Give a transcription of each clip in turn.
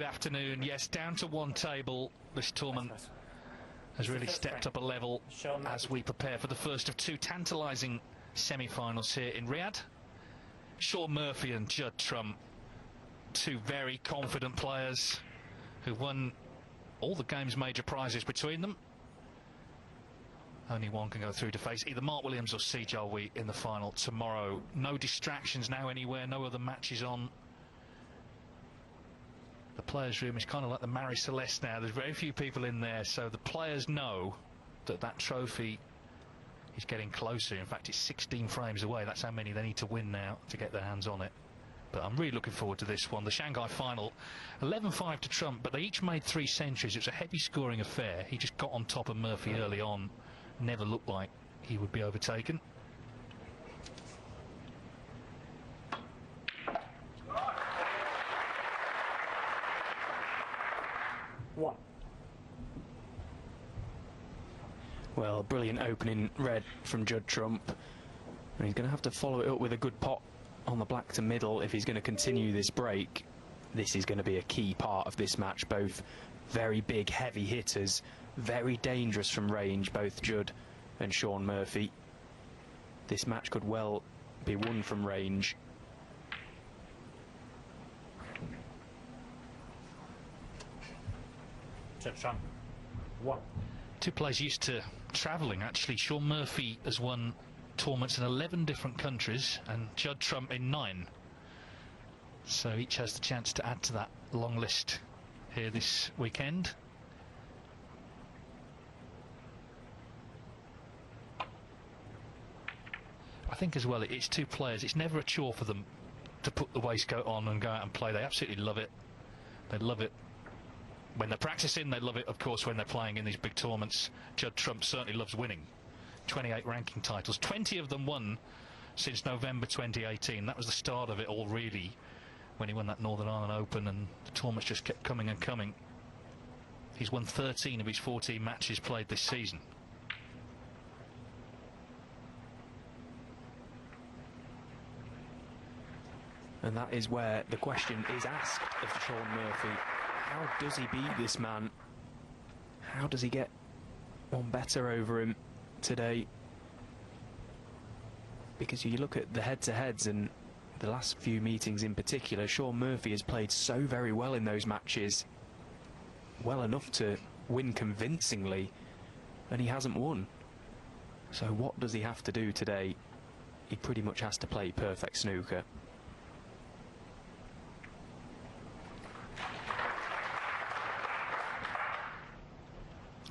good afternoon. Yes, down to one table. This tournament has really stepped up a level as we prepare for the first of two tantalising semi-finals here in Riyadh. Shaun Murphy and Judd Trump, two very confident players who won all the game's major prizes between them. Only one can go through to face either Mark Williams or Sejalwi in the final tomorrow. No distractions now anywhere, no other matches on. The players' room is kind of like the Marie Celeste now. There's very few people in there, so the players know that that trophy is getting closer. In fact, it's 16 frames away. That's how many they need to win now to get their hands on it. But I'm really looking forward to this one. The Shanghai final, 11-5 to Trump, but they each made 3 centuries. It was a heavy scoring affair. He just got on top of Murphy early on. Never looked like he would be overtaken. One. Well, brilliant opening red from Judd Trump, and he's going to have to follow it up with a good pot on the black to middle if he's going to continue this break. This is going to be a key part of this match. Both very big, heavy hitters, very dangerous from range, both Judd and Shaun Murphy. This match could well be won from range. Shaun. 1. Two players used to travelling, actually. Shaun Murphy has won tournaments in 11 different countries and Judd Trump in 9. So each has the chance to add to that long list here this weekend. I think as well it's two players. It's never a chore for them to put the waistcoat on and go out and play. They absolutely love it. They love it when they're practicing, they love it, of course, when they're playing in these big tournaments. Judd Trump certainly loves winning. 28 ranking titles, 20 of them won since November 2018. That was the start of it all, really, when he won that Northern Ireland Open, and the tournaments just kept coming and coming. He's won 13 of his 14 matches played this season. And that is where the question is asked of Shaun Murphy. How does he beat this man? How does he get one better over him today? Because you look at the head-to-heads and the last few meetings in particular, Shaun Murphy has played so very well in those matches. Well enough to win convincingly, and he hasn't won. So what does he have to do today? He pretty much has to play perfect snooker.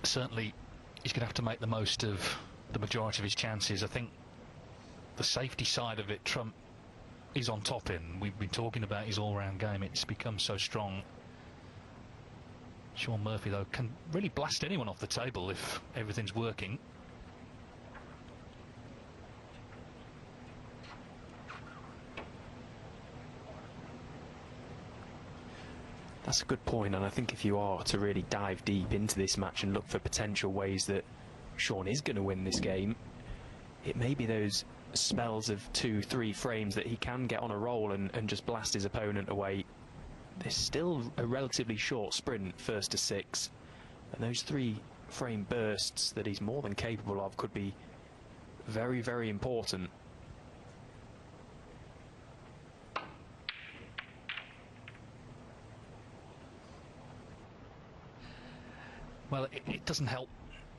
Certainly he's going to have to make the most of the majority of his chances. I think the safety side of it, Trump is on top in. We've been talking about his all-round game. It's become so strong. Shaun Murphy, though, can really blast anyone off the table if everything's working. That's a good point, and I think if you are to really dive deep into this match and look for potential ways that Shaun is going to win this game, it may be those spells of 2-3 frames that he can get on a roll and just blast his opponent away. There's still a relatively short sprint, first to 6, and those 3-frame bursts that he's more than capable of could be very, very important. Well, it doesn't help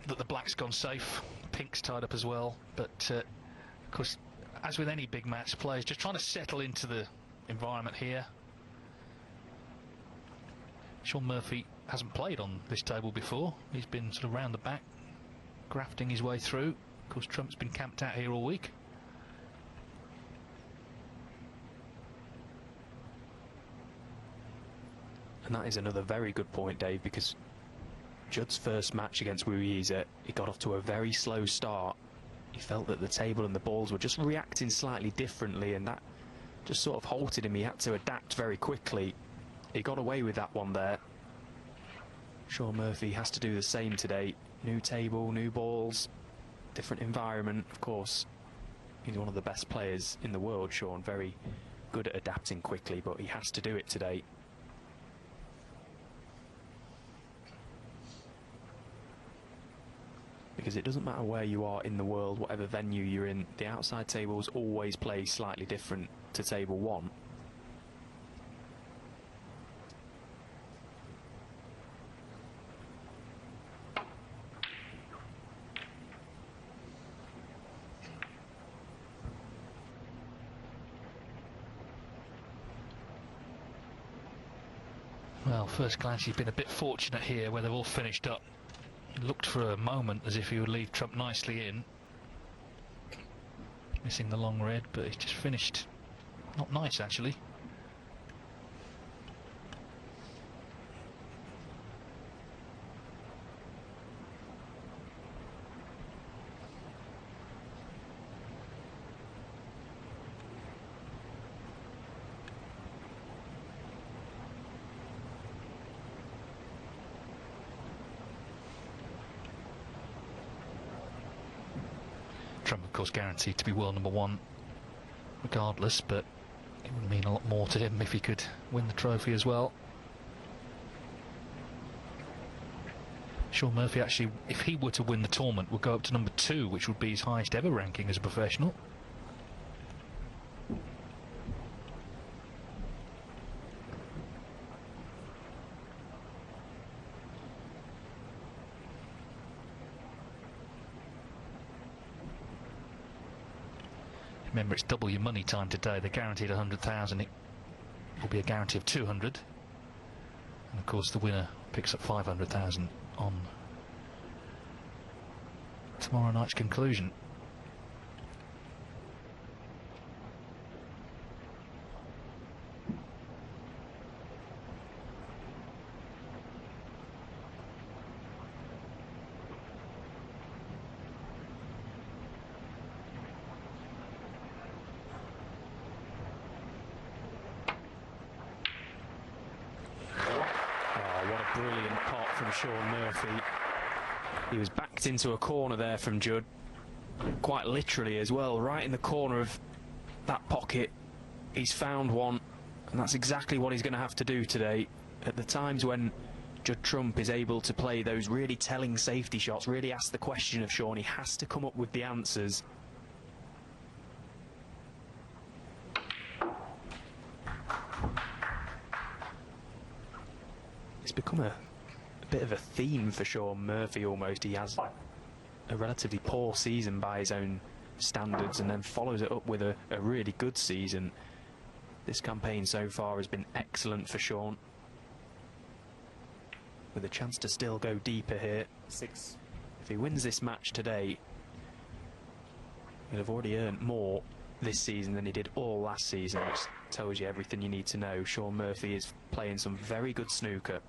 that the black's gone safe, pink's tied up as well, but of course, as with any big match, players just trying to settle into the environment here. Shaun Murphy hasn't played on this table before. He's been sort of round the back, grafting his way through. Of course, Trump's been camped out here all week. And that is another very good point, Dave, because Judd's first match against Ruiz, he got off to a very slow start. He felt that the table and the balls were just reacting slightly differently, and that just sort of halted him. He had to adapt very quickly. He got away with that one there. Shaun Murphy has to do the same today. New table, new balls, different environment. Of course, he's one of the best players in the world, Shaun. Very good at adapting quickly, but he has to do it today. because it doesn't matter where you are in the world, whatever venue you're in, the outside tables always play slightly different to table 1. Well, first glance, he's been a bit fortunate here where they've all finished up. It looked for a moment as if he would leave Trump nicely in. Missing the long red, but he's just finished not nice, actually. Trump, of course, guaranteed to be world #1 regardless, but it would mean a lot more to him if he could win the trophy as well. Shaun Murphy, actually, if he were to win the tournament, would go up to #2, which would be his highest ever ranking as a professional. Remember, it's double your money time today. They're guaranteed 100,000. It will be a guarantee of 200. And of course, the winner picks up 500,000 on tomorrow night's conclusion. Brilliant pot from Shaun Murphy. He was backed into a corner there from Judd, quite literally as well, right in the corner of that pocket. He's found one, and that's exactly what he's going to have to do today. At the times when Judd Trump is able to play those really telling safety shots, really ask the question of Shaun, he has to come up with the answers. It's become a bit of a theme for Shaun Murphy almost. He has a relatively poor season by his own standards and then follows it up with a really good season. This campaign so far has been excellent for Shaun, with a chance to still go deeper here. 6. If he wins this match today, he'll have already earned more this season than he did all last season, which tells you everything you need to know. Shaun Murphy is playing some very good snooker.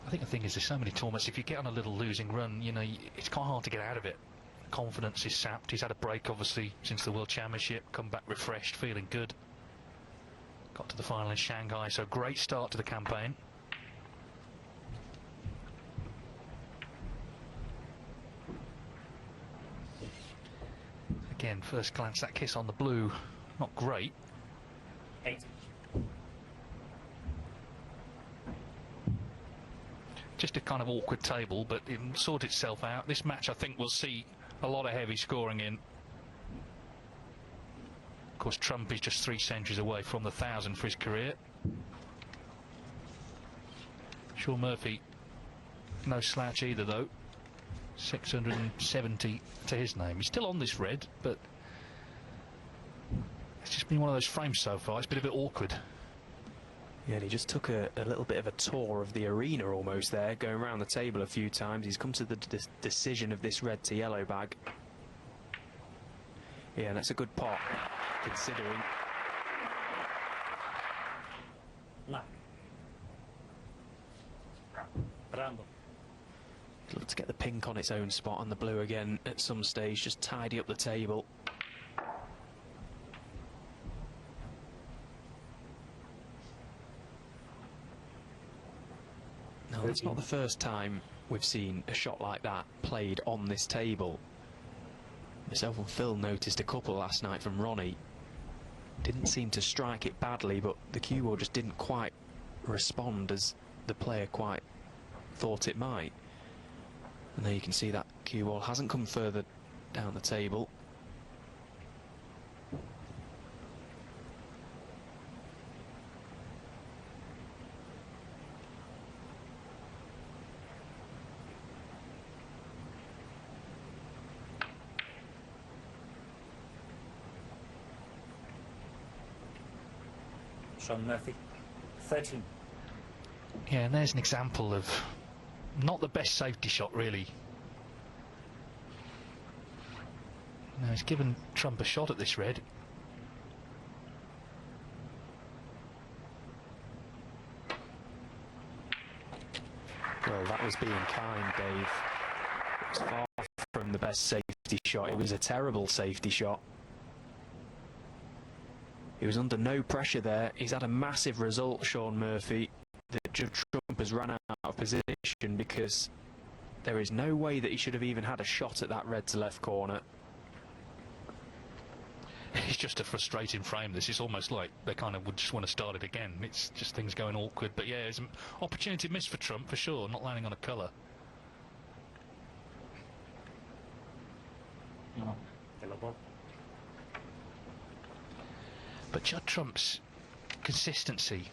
I think the thing is, there's so many tournaments, if you get on a little losing run, you know, it's quite hard to get out of it. Confidence is sapped. He's had a break, obviously, since the World Championship, come back refreshed, feeling good. Got to the final in Shanghai, so great start to the campaign. Again, first glance, that kiss on the blue, not great. 8. Just a kind of awkward table, but it will sort itself out. This match, I think, will see a lot of heavy scoring in. Of course, Trump is just 3 centuries away from the 1,000 for his career. Shaun Murphy, no slouch either, though. 670 to his name. He's still on this red, but it's just been one of those frames so far. It's been a bit awkward. Yeah, and he just took a little bit of a tour of the arena almost there, going around the table a few times. He's come to the decision of this red to yellow bag. Yeah, and that's a good pot, considering. 9. Random. Look to get the pink on its own spot on the blue again at some stage, just tidy up the table. No, it's not the first time we've seen a shot like that played on this table. Myself and Phil noticed a couple last night from Ronnie. Didn't seem to strike it badly, but the cue ball just didn't quite respond as the player quite thought it might. And there you can see that cue ball hasn't come further down the table. Shaun Murphy, 13. Yeah, and there's an example of not the best safety shot, really. Now, he's given Trump a shot at this red. Well, that was being kind, Dave. It was far from the best safety shot. It was a terrible safety shot. He was under no pressure there. He's had a massive result, Shaun Murphy, that Judd Trump has run out of position because there is no way that he should have even had a shot at that red to left corner. It's just a frustrating frame. This is almost like they kind of would just want to start it again. It's just things going awkward. But yeah, it's an opportunity missed for Trump for sure, not landing on a colour. No, yellow ball. But Judd Trump's consistency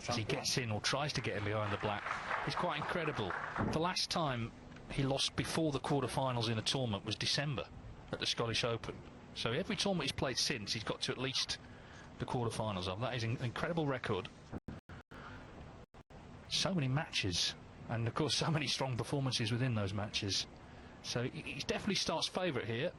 as he gets in or tries to get in behind the black is quite incredible. The last time he lost before the quarter-finals in a tournament was December at the Scottish Open. So every tournament he's played since, he's got to at least the quarter-finals of. That is an incredible record. So many matches, and of course so many strong performances within those matches. So he definitely starts favourite here.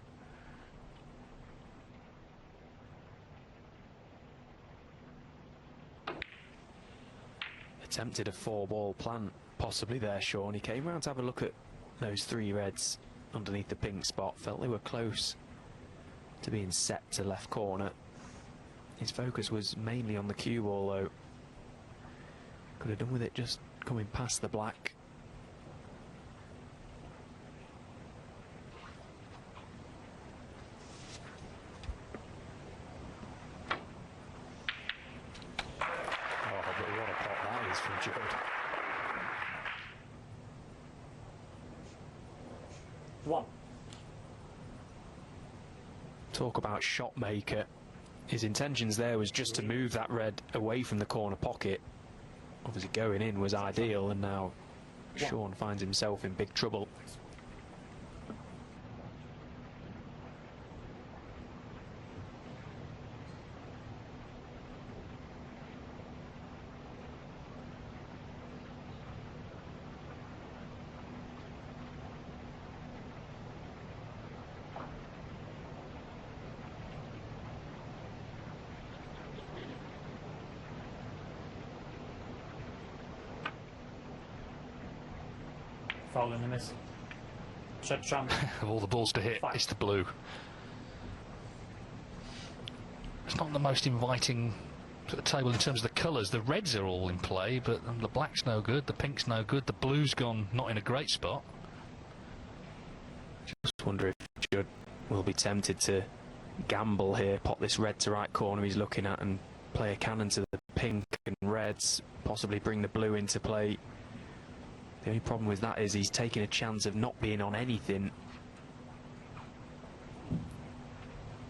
Attempted a 4-ball plant, possibly there, Shaun. He came round to have a look at those 3 reds underneath the pink spot. Felt they were close to being set to left corner. His focus was mainly on the cue ball, though. Could have done with it just coming past the black. From Judd. One. Talk about shot maker. His intentions there was just to move that red away from the corner pocket. Obviously going in was ideal, and now Shaun finds himself in big trouble. Foul in the miss. Judd Trump. Of all the balls to hit, it's the blue. It's not the most inviting sort of table in terms of the colours. The reds are all in play, but the black's no good, the pink's no good, the blue's gone not in a great spot. Just wonder if Judd will be tempted to gamble here, pop this red to right corner he's looking at and play a cannon to the pink and reds, possibly bring the blue into play. The only problem with that is he's taking a chance of not being on anything.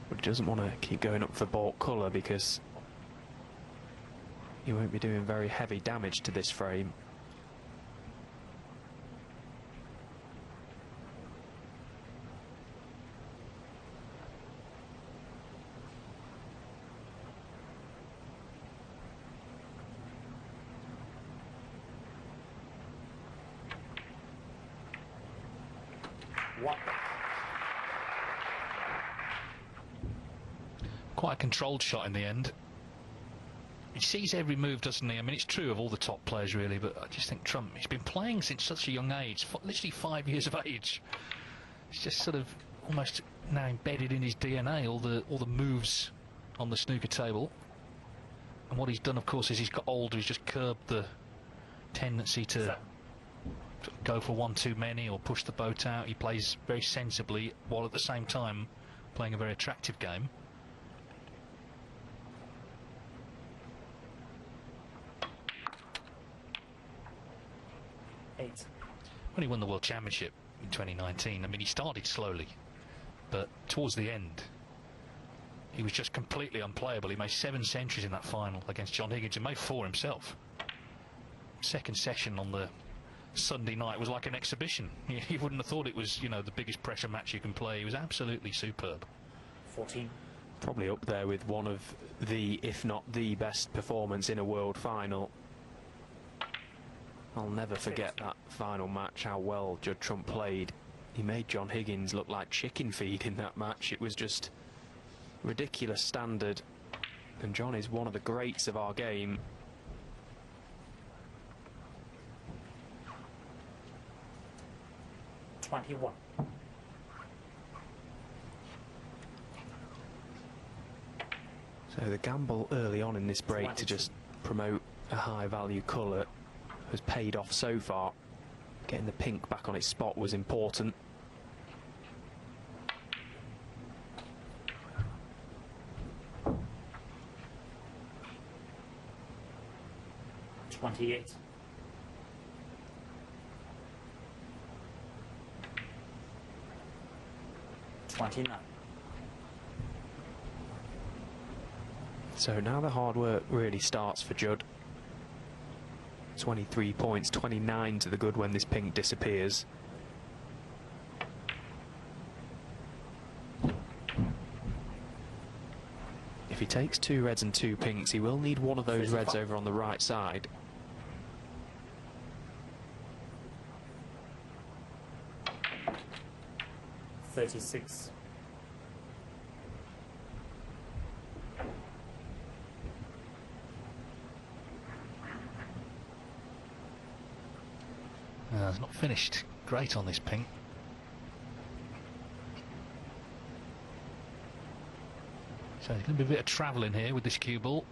But he doesn't want to keep going up for baulk colour because he won't be doing very heavy damage to this frame. Quite a controlled shot in the end. He sees every move, doesn't he? I mean, it's true of all the top players, really, but I just think Trump, he's been playing since such a young age, literally 5 years of age. It's just sort of almost now embedded in his DNA, all the moves on the snooker table. And what he's done, of course, is he's got older, he's just curbed the tendency to go for one too many or push the boat out. He plays very sensibly, while at the same time playing a very attractive game. 8. When he won the World Championship in 2019, I mean, he started slowly, but towards the end, he was just completely unplayable. He made 7 centuries in that final against John Higgins and made 4 himself. Second session on the Sunday night was like an exhibition. You wouldn't have thought it was, you know, the biggest pressure match you can play. He was absolutely superb. 14. Probably up there with one of the, if not the best performance in a world final. I'll never forget that final match, how well Judd Trump played. He made John Higgins look like chicken feed in that match. It was just ridiculous standard. And John is one of the greats of our game. $21. So the gamble early on in this break to just promote a high value colour has paid off so far. Getting the pink back on its spot was important. $28. $29. So now the hard work really starts for Judd. 23 points, 29 to the good when this pink disappears. If he takes 2 reds and 2 pinks, he will need one of those reds over on the right side. $36. It's not finished great on this pink. So there's going to be a bit of travelling here with this cue ball.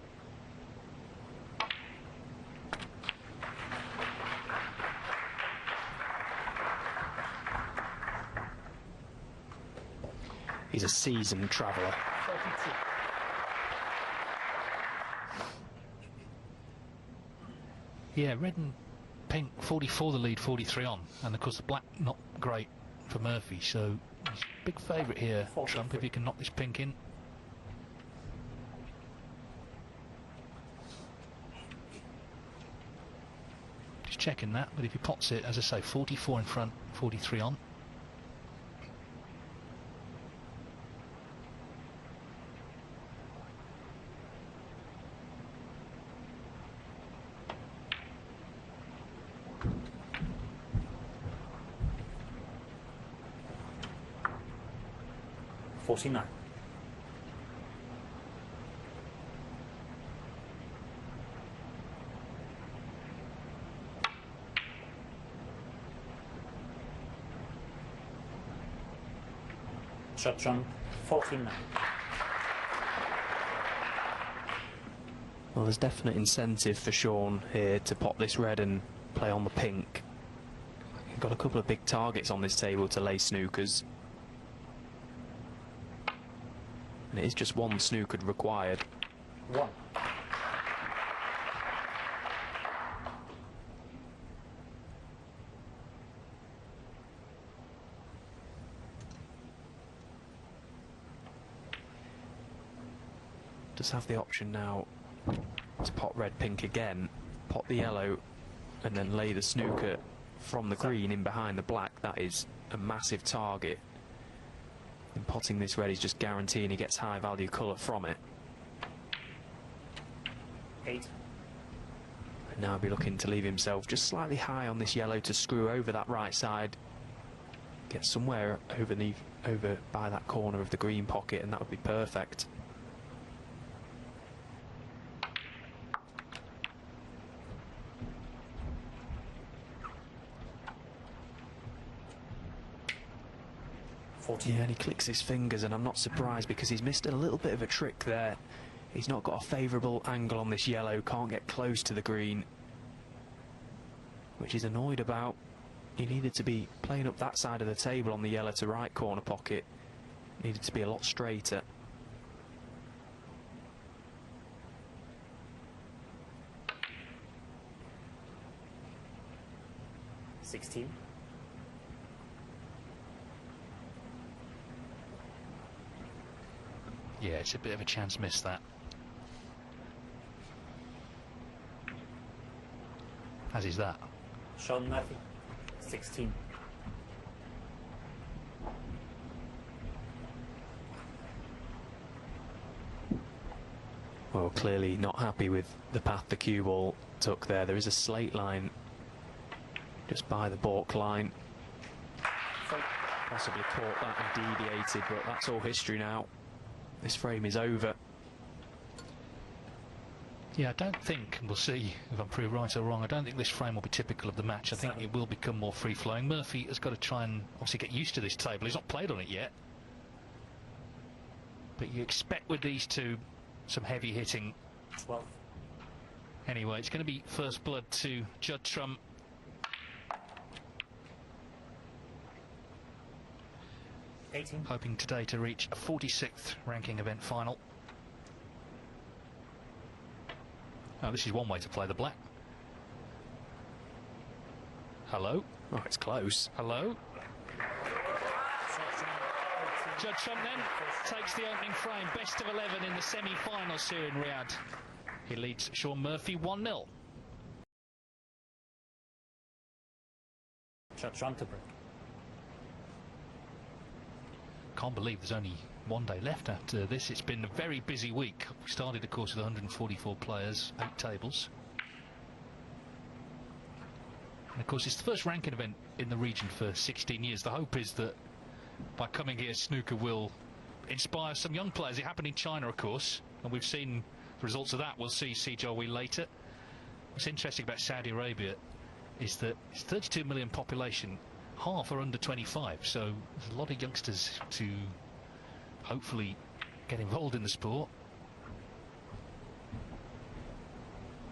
He's a seasoned traveller. 32. Yeah, red and pink, 44 the lead, 43 on. And of course the black not great for Murphy, so he's a big favourite here, 43. Trump, if he can knock this pink in. Just checking that, but if he pots it, as I say, 44 in front, 43 on. $49. Judd Trump, 49. Well, there's definite incentive for Shaun here to pop this red and play on the pink. He's got a couple of big targets on this table to lay snookers. And it is just one snooker required. 1. Just have the option now to pot red pink again, pot the yellow, and then lay the snooker from the green in behind the black. That is a massive target. And potting this red is just guaranteeing he gets high value colour from it. 8. And now he'll be looking to leave himself just slightly high on this yellow to screw over that right side. Get somewhere over by that corner of the green pocket, and that would be perfect. Yeah, and he clicks his fingers, and I'm not surprised because he's missed a little bit of a trick there. He's not got a favourable angle on this yellow, can't get close to the green, which he's annoyed about. He needed to be playing up that side of the table on the yellow to right corner pocket. Needed to be a lot straighter. 16. Yeah, it's a bit of a chance miss, that. As is that. Shaun Murphy, 16. Well, clearly not happy with the path the cue ball took there. There is a slate line just by the balk line. Possibly caught that and deviated, but that's all history now. This frame is over. Yeah, I don't think, and we'll see if I'm proved right or wrong, I don't think this frame will be typical of the match. I think it will become more free-flowing. Murphy has got to try and obviously get used to this table. He's not played on it yet. But you expect with these two some heavy hitting. 12. Anyway, it's going to be first blood to Judd Trump. Hoping today to reach a 46th ranking event final. Oh, this is one way to play the black. Hello? Oh, it's close. Hello? Judd Trump then takes the opening frame. Best of 11 in the semi-finals here in Riyadh. He leads Shaun Murphy 1-0. Judd Trump to break. Can't believe there's only one day left after this. It's been a very busy week. We started, of course, with 144 players, 8 tables. And of course, it's the first ranking event in the region for 16 years. The hope is that by coming here, snooker will inspire some young players. It happened in China, of course, and we've seen the results of that. We'll see Sijia later. What's interesting about Saudi Arabia is that it's 32 million population. Half are under 25, so there's a lot of youngsters to hopefully get involved in the sport.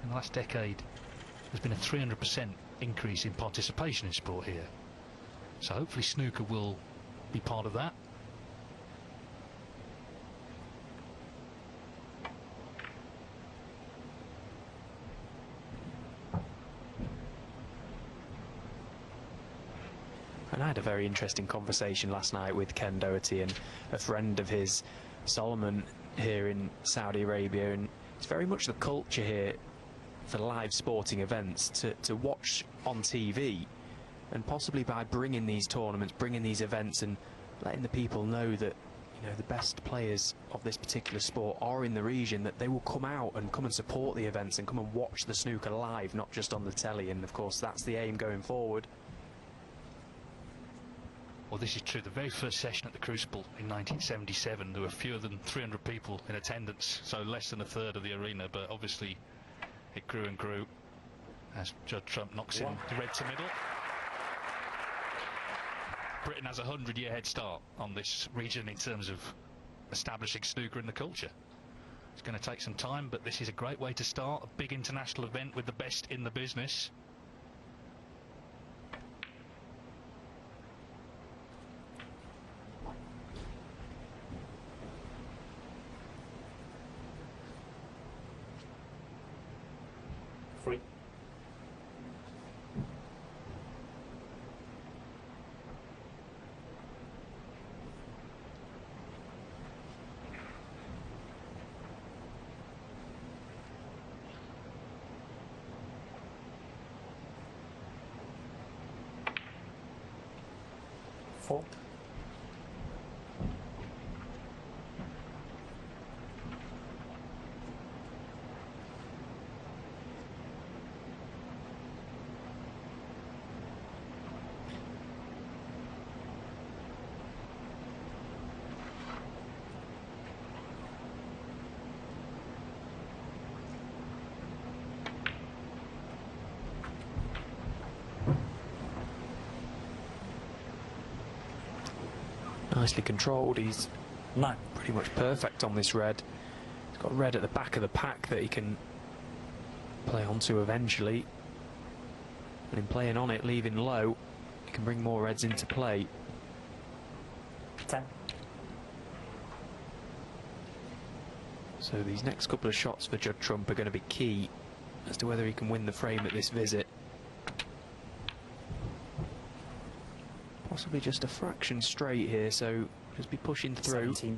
In the last decade, there's been a 300% increase in participation in sport here. So hopefully snooker will be part of that. And I had a very interesting conversation last night with Ken Doherty and a friend of his, Solomon, here in Saudi Arabia. And it's very much the culture here for live sporting events to watch on TV, and possibly by bringing these tournaments, bringing these events and letting the people know that, you know, the best players of this particular sport are in the region, that they will come out and come and support the events and come and watch the snooker live, not just on the telly. And of course that's the aim going forward. Well, this is true. The very first session at the Crucible in 1977, there were fewer than 300 people in attendance, so less than a third of the arena, but obviously it grew and grew as Judd Trump knocks in the red to middle. Britain has a 100-year head start on this region in terms of establishing snooker in the culture. It's going to take some time, but this is a great way to start a big international event with the best in the business. Free. Four. Nicely controlled. He's 9. pretty much perfect on this red. He's got red at the back of the pack that he can play onto eventually, and in playing on it, leaving low, he can bring more reds into play. 10. So these next couple of shots for Judd Trump are going to be key as to whether he can win the frame at this visit. Possibly just a fraction straight here, so just be pushing through. 17.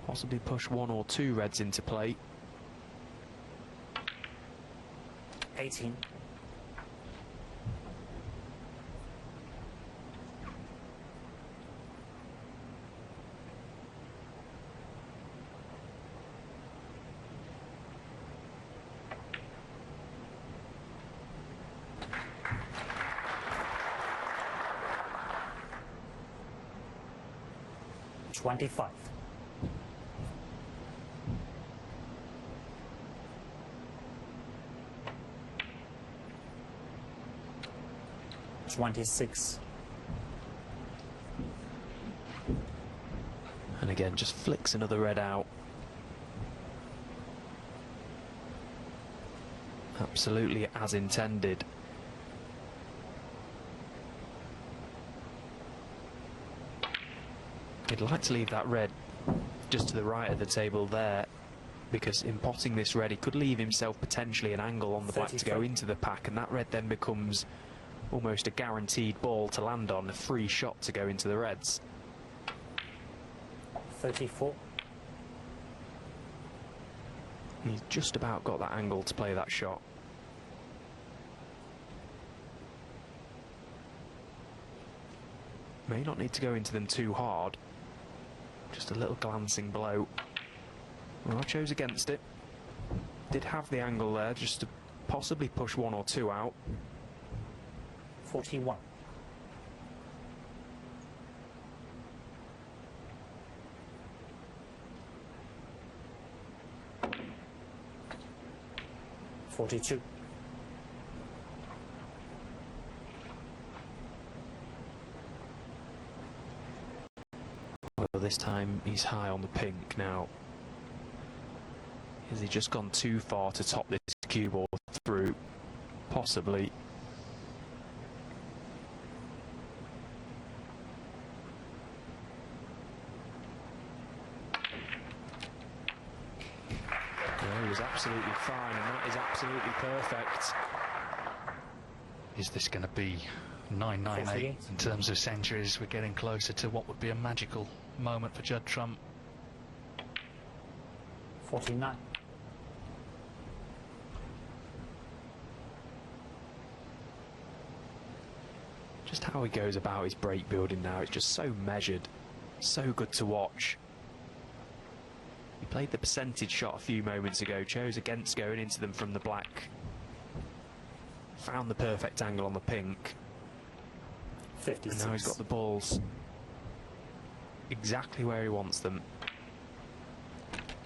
Possibly push 1 or 2 reds into play. 18. $25. 26. And again, just flicks another red out. Absolutely as intended. He'd like to leave that red just to the right of the table there, because in potting this red he could leave himself potentially an angle on the black to go into the pack, and that red then becomes almost a guaranteed ball to land on, a free shot to go into the reds. 34. He's just about got that angle to play that shot. May not need to go into them too hard. Just a little glancing blow. Well, I chose against it. Did have the angle there just to possibly push 1 or 2 out. 41. $42. Well, this time he's high on the pink now. Has he just gone too far to top this cue ball through? Possibly. Yeah, he was absolutely fine, and that is absolutely perfect. Is this going to be 998 in terms of centuries? We're getting closer to what would be a magical moment for Judd Trump. 49. Just how he goes about his break building now, it's just so measured, so good to watch. He played the percentage shot a few moments ago, chose against going into them from the black. Found the perfect angle on the pink. 56. And now he's got the balls exactly where he wants them.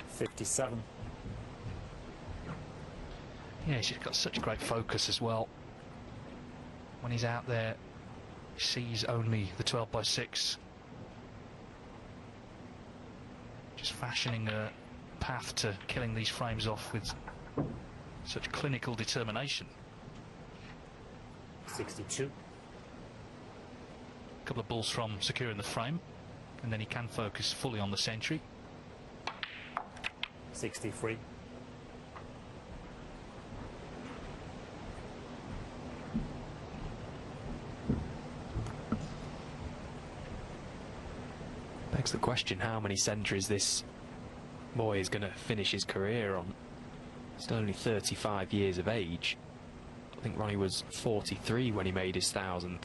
57. Yeah, he's just got such great focus as well. When he's out there, he sees only the 12x6. Just fashioning a path to killing these frames off with such clinical determination. 62. A couple of balls from securing the frame, and then he can focus fully on the century. 63. Begs the question how many centuries this boy is going to finish his career on. Still only 35 years of age. I think Ronnie was 43 when he made his 1000th.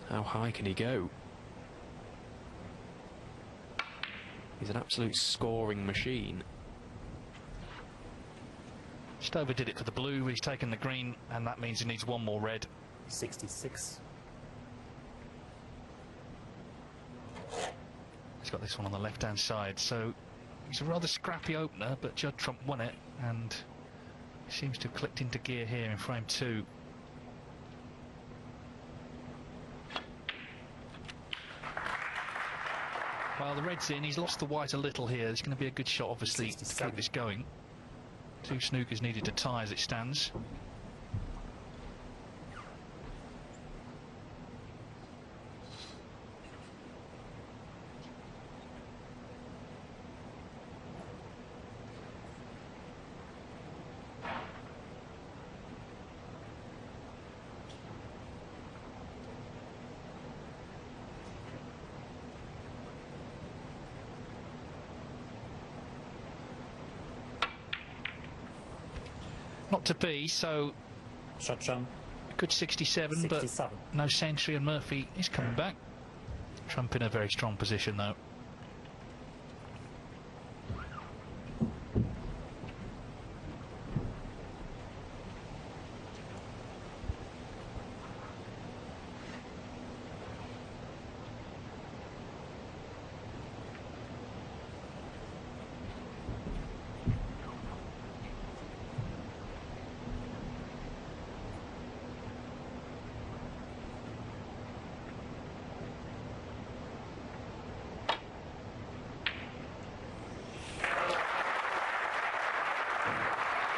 How high can he go? He's an absolute scoring machine. Just overdid it for the blue. He's taken the green, and that means he needs 1 more red. 66. He's got this one on the left-hand side, so it's a rather scrappy opener, but Judd Trump won it, and seems to have clicked into gear here in frame 2. Well, the red's in. He's lost the white a little here. It's going to be a good shot, obviously, to keep this going. 2 snookers needed to tie as it stands. not to be, so Shot Trump. good 67, 67. but no century, and Murphy is coming back. Trump in a very strong position, though.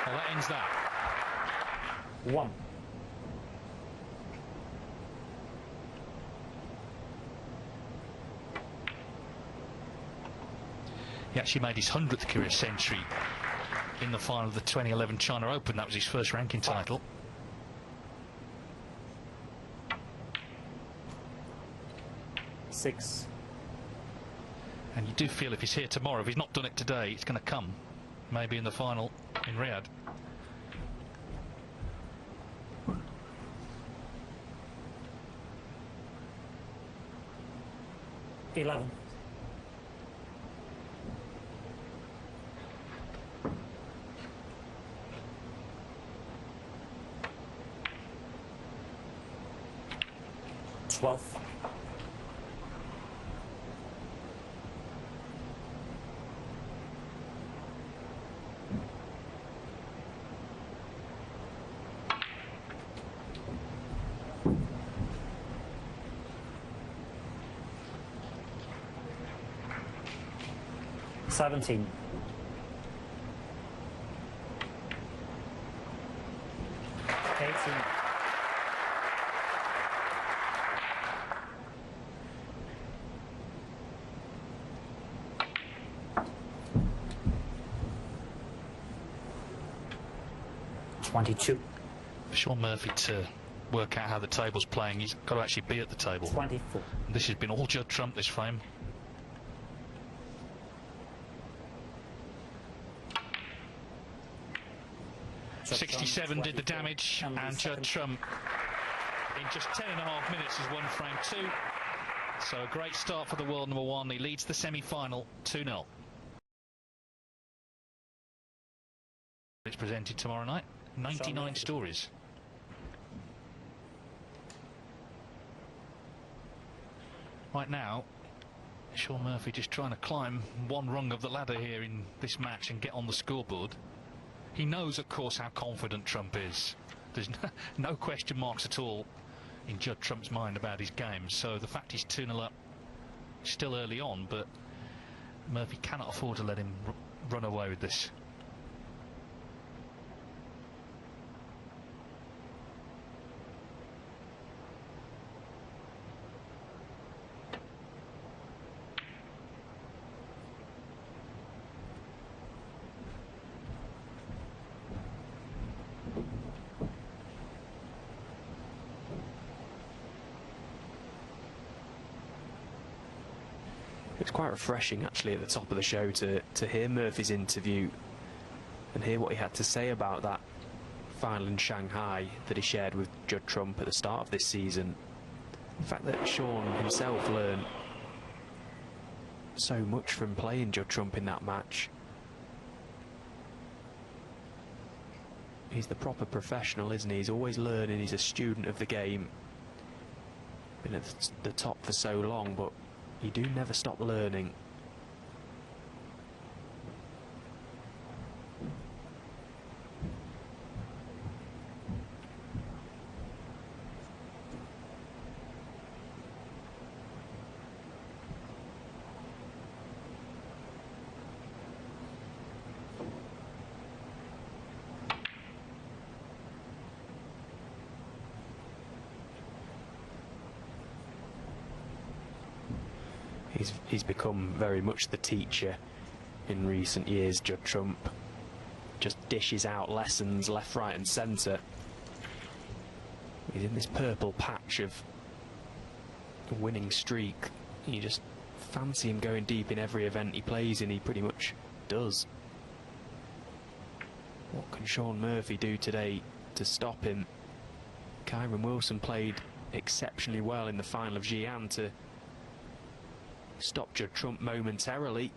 Well, that ends that. 1. He actually made his 100th career century in the final of the 2011 China Open. That was his first ranking title. 6. And you do feel if he's here tomorrow, if he's not done it today, it's going to come. Maybe in the final in Riyadh. $11. $12. $17. $18. $22. For Shaun Murphy to work out how the table's playing, he's got to actually be at the table. 24. And this has been all Judd Trump, this frame. Judd 67 Trump, did the 24. damage, And the and Judd second. Trump in just 10.5 minutes has won frame 2. So a great start for the world number 1. He leads the semi-final 2-0. It's presented tomorrow night. 99 stories. Right now, Shaun Murphy just trying to climb one rung of the ladder here in this match and get on the scoreboard. He knows, of course, how confident Trump is. There's no question marks at all in Judd Trump's mind about his game. So the fact he's 2-0 up, still early on, but Murphy cannot afford to let him run away with this. It's quite refreshing actually at the top of the show to hear Murphy's interview and hear what he had to say about that final in Shanghai that he shared with Judd Trump at the start of this season. The fact that Shaun himself learned so much from playing Judd Trump in that match. He's the proper professional, isn't he? He's always learning, he's a student of the game. Been at the top for so long, but you do never stop learning. He's become very much the teacher in recent years, Judd Trump. Just dishes out lessons left, right and centre. He's in this purple patch of a winning streak. You just fancy him going deep in every event he plays in. He pretty much does. What can Shaun Murphy do today to stop him? Kyron Wilson played exceptionally well in the final of Xi'an to stop Judd Trump momentarily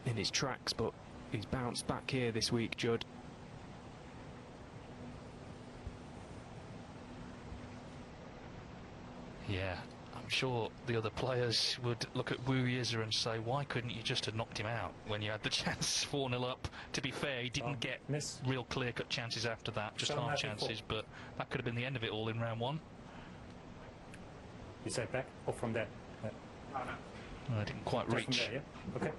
in his tracks, but he's bounced back here this week, Judd. Yeah, I'm sure the other players would look at Wu Yiza and say, why couldn't you just have knocked him out when you had the chance 4-0 up? To be fair, he didn't get real clear-cut chances after that, just half chances, but that could have been the end of it all in round one. You say back or from there? Yeah. No, I didn't quite reach. From there, yeah? Okay.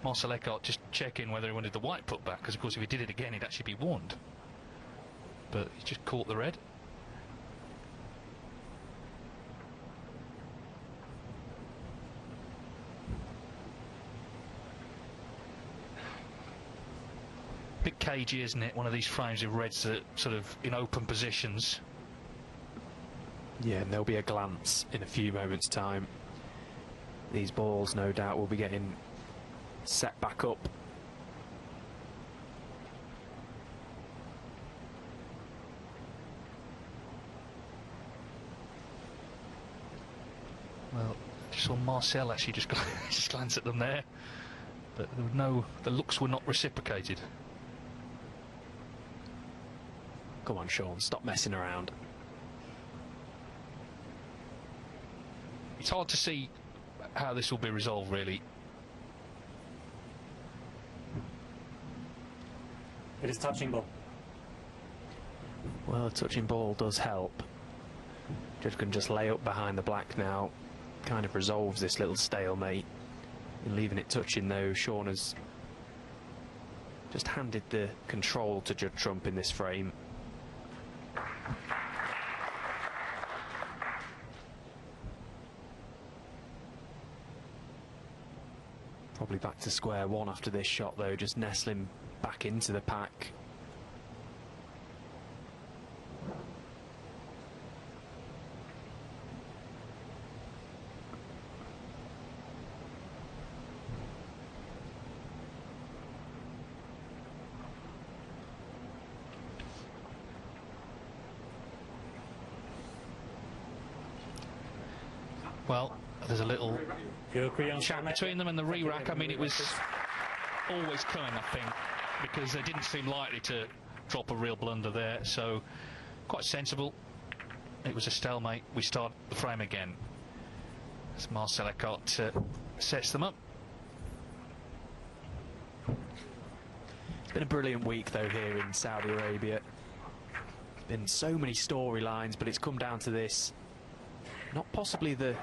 Marcel Eckhart just checking whether he wanted the white put back, because of course if he did it again he'd actually be warned. But he just caught the red. Bit cagey, isn't it? One of these frames of reds that sort of in open positions. Yeah, and there'll be a glance in a few moments' time. These balls, no doubt, will be getting set back up. Well, just saw Marcel actually just glance at them there, but there was no, the looks were not reciprocated. Come on, Shaun, stop messing around. It's hard to see how this will be resolved, really. It is touching ball. Well, a touching ball does help. Judd can just lay up behind the black now. Kind of resolves this little stalemate. In leaving it touching, though, Shaun has just handed the control to Judd Trump in this frame. Probably back to square one after this shot, though, just nestling back into the pack. Well, there's a little You agree on chat between them and the re-rack. I mean, it was always coming, I think, because they didn't seem likely to drop a real blunder there, so quite sensible. It was a stalemate. We start the frame again as Marcel Eckhart sets them up. It's been a brilliant week, though, here in Saudi Arabia. Been so many storylines, but it's come down to this. Not possibly the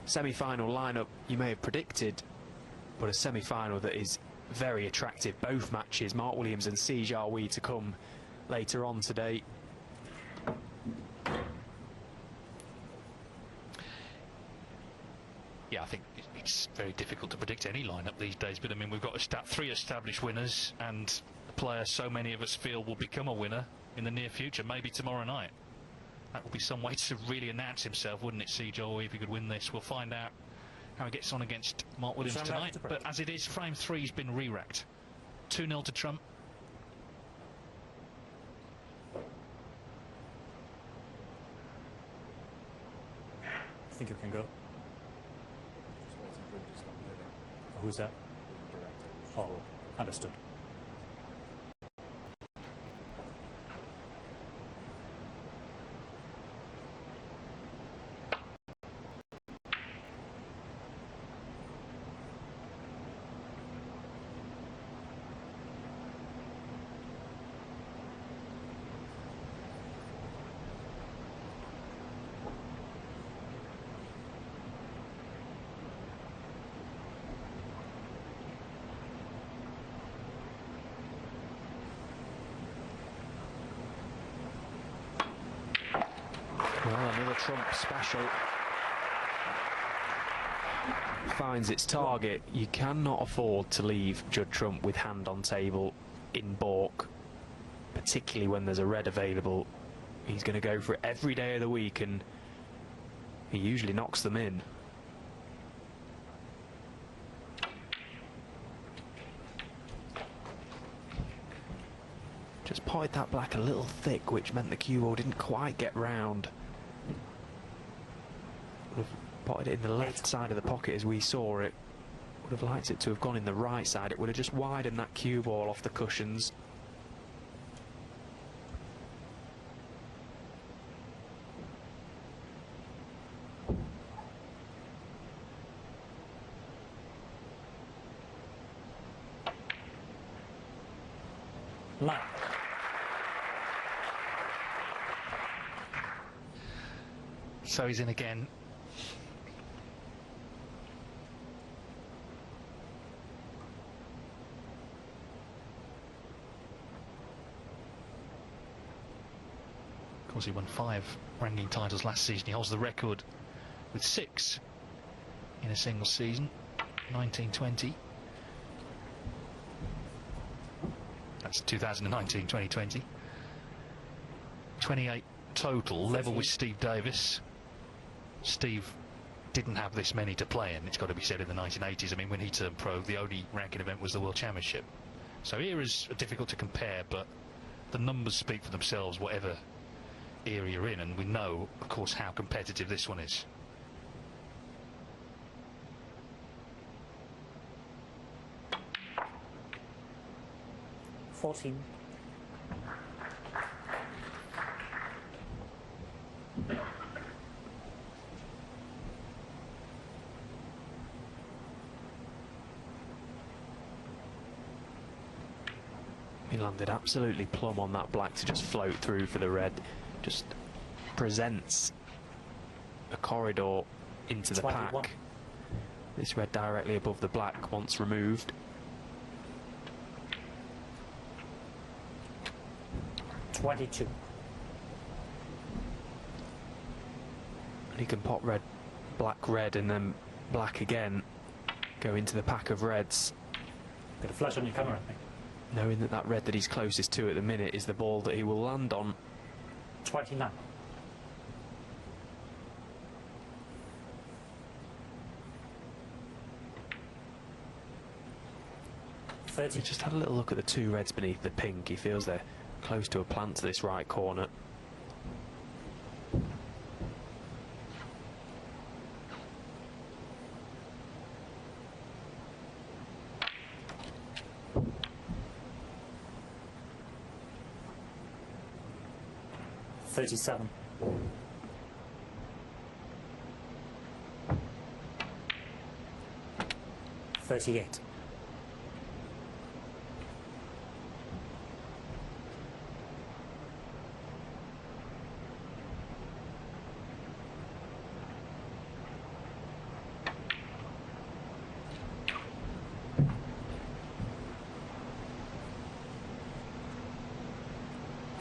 semi-final lineup you may have predicted, but a semi-final that is very attractive. Both matches, Mark Williams and Si Jiahui, to come later on today. Yeah, I think it's very difficult to predict any lineup these days, but I mean, we've got three established winners and a player so many of us feel will become a winner in the near future, maybe tomorrow night. That would be some way to really announce himself, wouldn't it, Si Jiahui, if he could win this? We'll find out how he gets on against Mark Williams tonight. But as it is, frame 3's been re-racked. 2-0 to Trump. I think you can go. Who's that? Oh, understood. Well, another Trump special finds its target. You cannot afford to leave Judd Trump with hand on table in baulk, particularly when there's a red available. He's going to go for it every day of the week, and he usually knocks them in. Just potted that black a little thick, which meant the cue ball didn't quite get round. Would have potted it in the left side of the pocket as we saw it. Would have liked it to have gone in the right side. It would have just widened that cue ball off the cushions. Line. So he's in again. Of course, he won 5 ranking titles last season. He holds the record with 6 in a single season, 1920. That's 2019-2020. 28 total, level with Steve Davis. Steve didn't have this many to play in, it's got to be said, in the 1980s. I mean, when he turned pro, the only ranking event was the World Championship. So eras are difficult to compare, but the numbers speak for themselves, whatever era you're in, and we know, of course, how competitive this one is. He landed absolutely plumb on that black to just float through for the red. Just presents a corridor into the 21. pack. This red directly above the black once removed. 22. And he can pop red, black, red, and then black again. Go into the pack of reds. Got a flash on your camera, I think. Knowing that that red that he's closest to at the minute is the ball that he will land on. 29. He just had a little look at the 2 reds beneath the pink. He feels they're close to a plant to this right corner. $37. $38.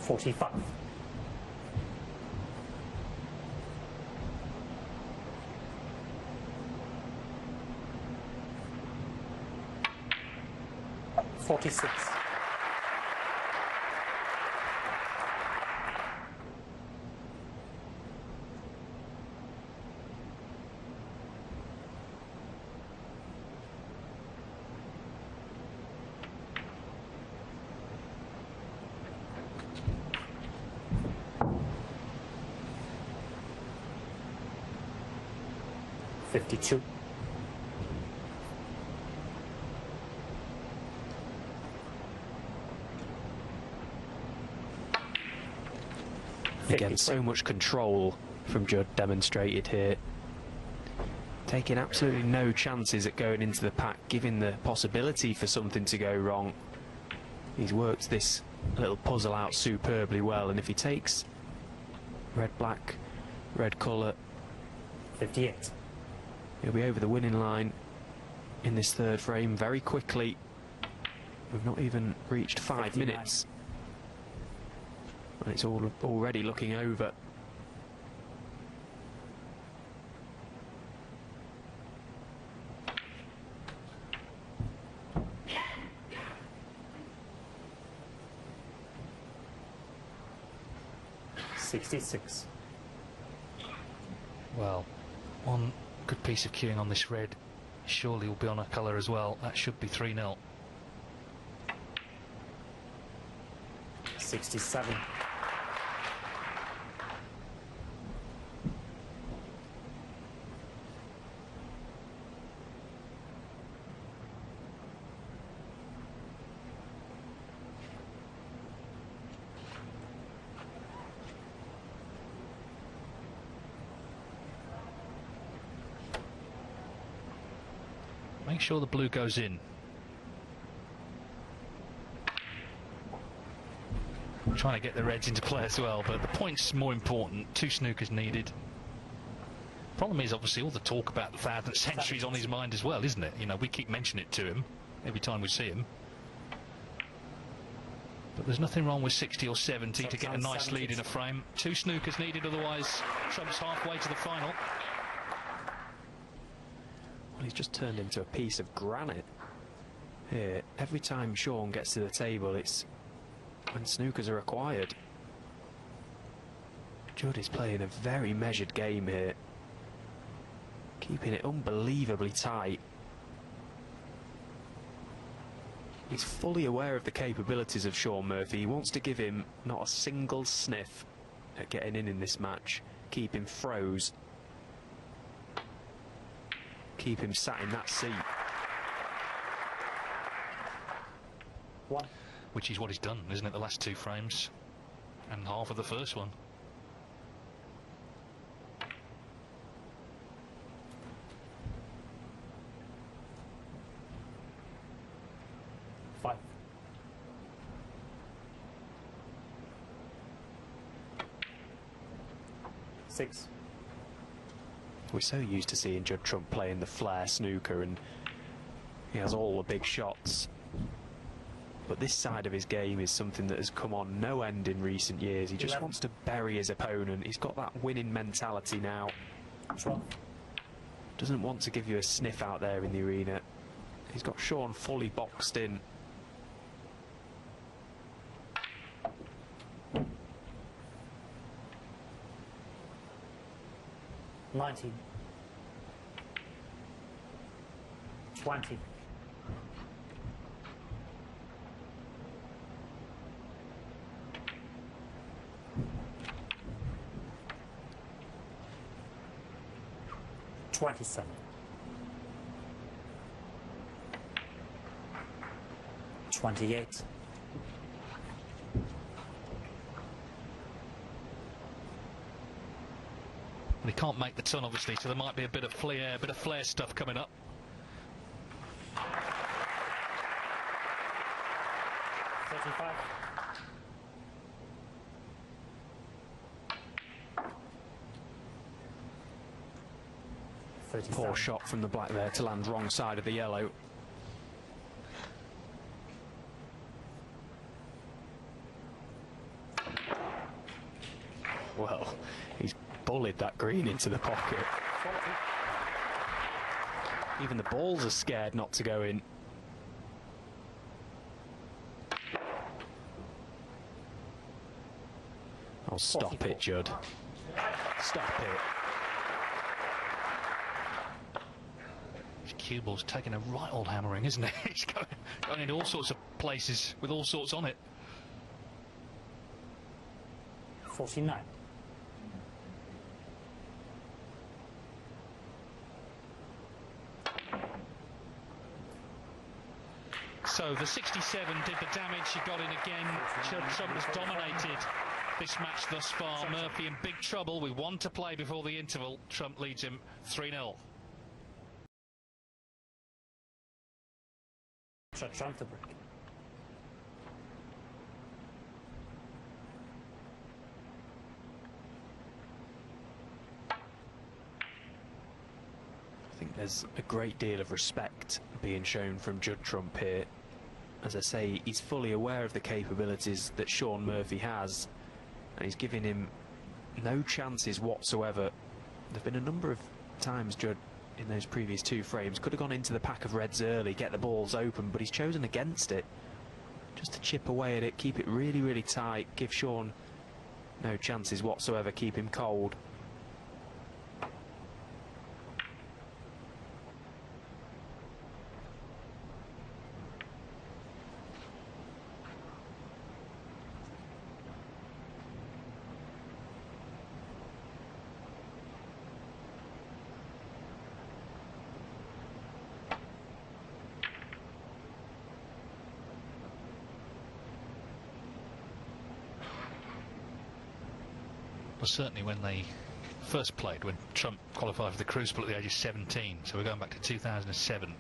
$45. $46. $52. Again, so much control from Judd demonstrated here. Taking absolutely no chances at going into the pack, giving the possibility for something to go wrong. He's worked this little puzzle out superbly well, and if he takes red, black, red colour, 58. he'll be over the winning line in this third frame very quickly. We've not even reached 5 59. minutes. And it's already looking over. $66. Well, one good piece of cueing on this red surely will be on a colour as well. That should be 3-0. 67. Make sure the blue goes in. Trying to get the reds into play as well, but the point's more important. 2 snookers needed. Problem is, obviously, all the talk about the 1,000th century's on his mind as well, isn't it? You know, we keep mentioning it to him every time we see him. But there's nothing wrong with 60 or 70 to get a nice lead in a frame. 2 snookers needed, otherwise Trump's halfway to the final. Well, he's just turned into a piece of granite here. Every time Shaun gets to the table, it's when snookers are required. Judd is playing a very measured game here, keeping it unbelievably tight. He's fully aware of the capabilities of Shaun Murphy. He wants to give him not a single sniff at getting in this match. Keep him froze. Keep him sat in that seat. 1. Which is what he's done, isn't it? The last 2 frames and half of the first one. Six. We're so used to seeing Judd Trump playing the flair snooker, and he has all the big shots. But this side of his game is something that has come on no end in recent years. He just wants to bury his opponent. He's got that winning mentality now. 12. Doesn't want to give you a sniff out there in the arena. He's got Shaun fully boxed in. $19. 20. $27. 28. He can't make the ton, obviously, so there might be a bit of flair stuff coming up. $35. Poor shot from the black there to land wrong side of the yellow. Well, he's bullied that green into the pocket. 40. Even the balls are scared not to go in. Oh, stop 44. it, Judd. Stop it. His cue ball's taking a right old hammering, isn't it? He's going into all sorts of places with all sorts on it. 49. So the 67 did the damage. He got in again. Trump has dominated this match thus far. Murphy in big trouble with 1 to play before the interval. Trump leads him 3-0. Trump to break. I think there's a great deal of respect being shown from Judd Trump here. As I say, he's fully aware of the capabilities that Shaun Murphy has, and he's giving him no chances whatsoever. There have been a number of times Judd, in those previous 2 frames, could have gone into the pack of reds early, get the balls open, but he's chosen against it. Just to chip away at it, keep it really, really tight, give Shaun no chances whatsoever, keep him cold. Well, certainly when they first played, when Trump qualified for the Crucible at the age of 17, so we're going back to 2007,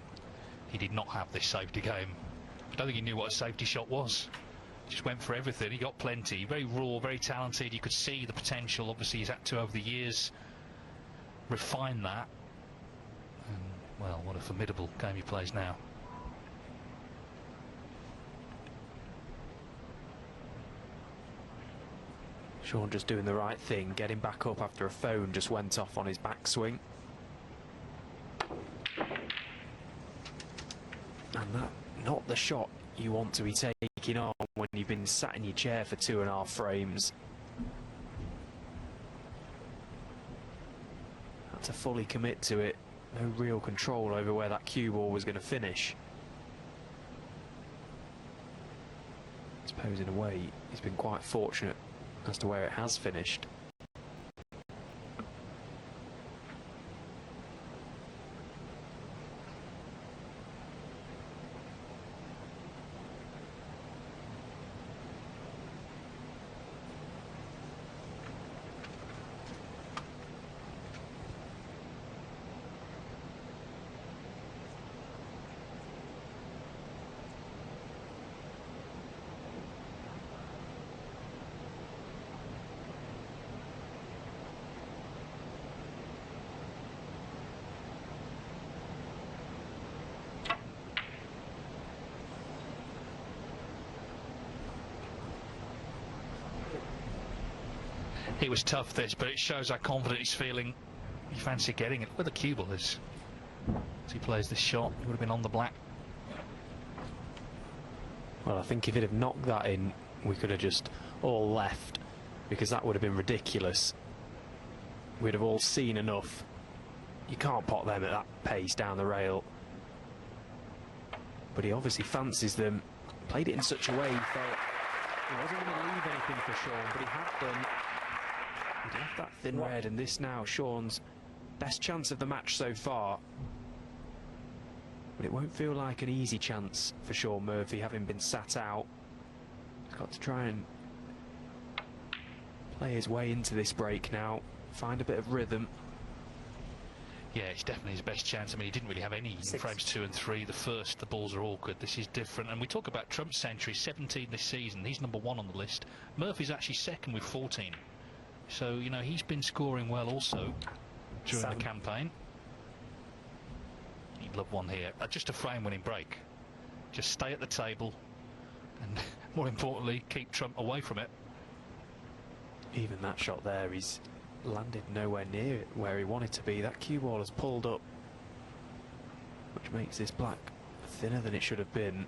he did not have this safety game. I don't think he knew what a safety shot was. Just went for everything. He got plenty. Very raw, very talented. You could see the potential. Obviously, he's had to, over the years, refine that. And, well, what a formidable game he plays now. Shaun just doing the right thing, getting back up after a phone just went off on his backswing. And that, not the shot you want to be taking on when you've been sat in your chair for 2.5 frames. Had to fully commit to it. No real control over where that cue ball was going to finish. I suppose in a way he's been quite fortunate as to where it has finished. It was tough, this, but it shows how confident he's feeling. He fancied getting it. Where the cue ball is. As he plays this shot, he would have been on the black. Well, I think if he'd have knocked that in, we could have just all left, because that would have been ridiculous. We'd have all seen enough. You can't pot them at that pace down the rail. But he obviously fancies them. Played it in such a way he felt he wasn't going to leave anything for Shaun, but he had done. He'd left that thin red, and this now Shaun's best chance of the match so far. But it won't feel like an easy chance for Shaun Murphy, having been sat out. He's got to try and play his way into this break now, find a bit of rhythm. Yeah, it's definitely his best chance. I mean, he didn't really have any in frames 2 and 3. The first, the balls are awkward. This is different. And we talk about Trump's century, 17 this season. He's #1 on the list. Murphy's actually second with 14. So, you know, he's been scoring well also during the campaign. He'd love one here. Just a frame-winning break. Just stay at the table and, more importantly, keep Trump away from it. Even that shot there, he's landed nowhere near it where he wanted to be. That cue ball has pulled up, which makes this black thinner than it should have been.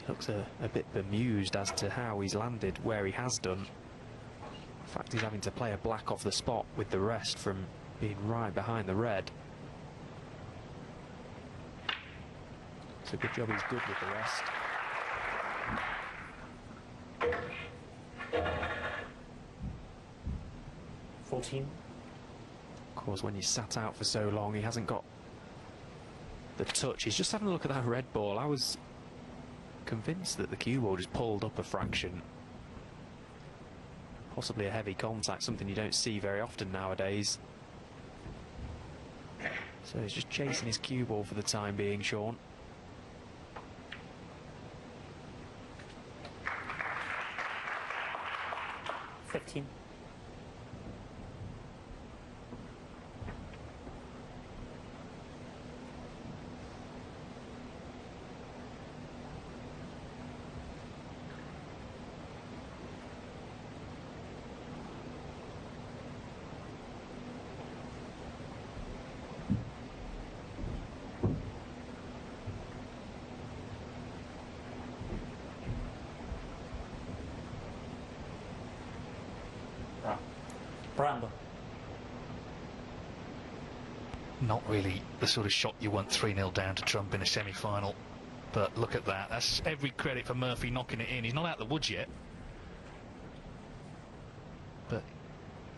He looks a bit bemused as to how he's landed where he has done. In fact, he's having to play a black off the spot with the rest from being right behind the red. It's a good job he's good with the rest. Of course, when you sat out for so long, he hasn't got the touch. He's just having a look at that red ball. I was convinced that the cue ball just pulled up a fraction. Possibly a heavy contact, something you don't see very often nowadays. So he's just chasing his cue ball for the time being, Shaun. Bramble. Not really the sort of shot you want 3-0 down to Trump in a semi-final. But look at that. That's every credit for Murphy knocking it in. He's not out the woods yet. But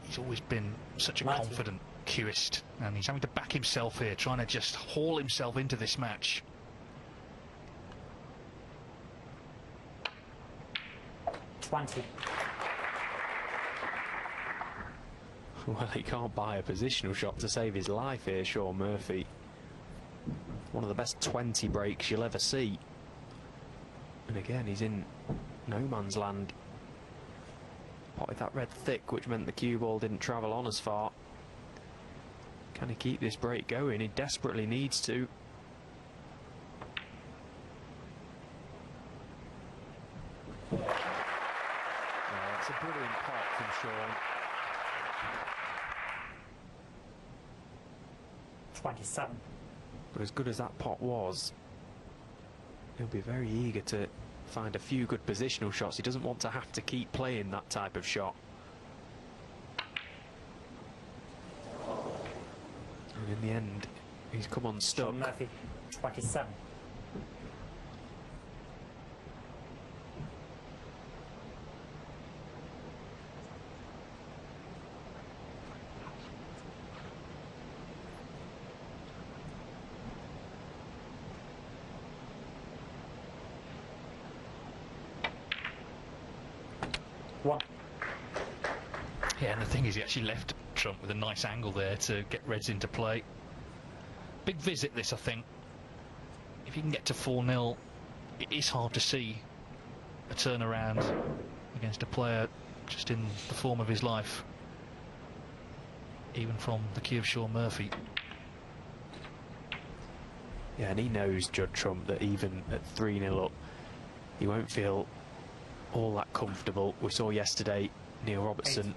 he's always been such a confident cueist. And he's having to back himself here, trying to just haul himself into this match. 20. Well, he can't buy a positional shot to save his life here, Shaun Murphy. One of the best 20 breaks you'll ever see. And again, he's in no man's land. Potted that red thick, which meant the cue ball didn't travel on as far. Can he keep this break going? He desperately needs to. Oh, that's a brilliant pot from Shaun. 27. But as good as that pot was, he'll be very eager to find a few good positional shots. He doesn't want to have to keep playing that type of shot. And in the end, he's come unstuck. Shaun Murphy, 27. One. Yeah, and the thing is, he actually left Trump with a nice angle there to get reds into play. Big visit this, I think. If you can get to 4-0, it is hard to see a turnaround against a player just in the form of his life, even from the key of Shaun Murphy. Yeah, and he knows, Judd Trump, that even at 3-0 up, he won't feel all that comfortable. We saw yesterday Neil Robertson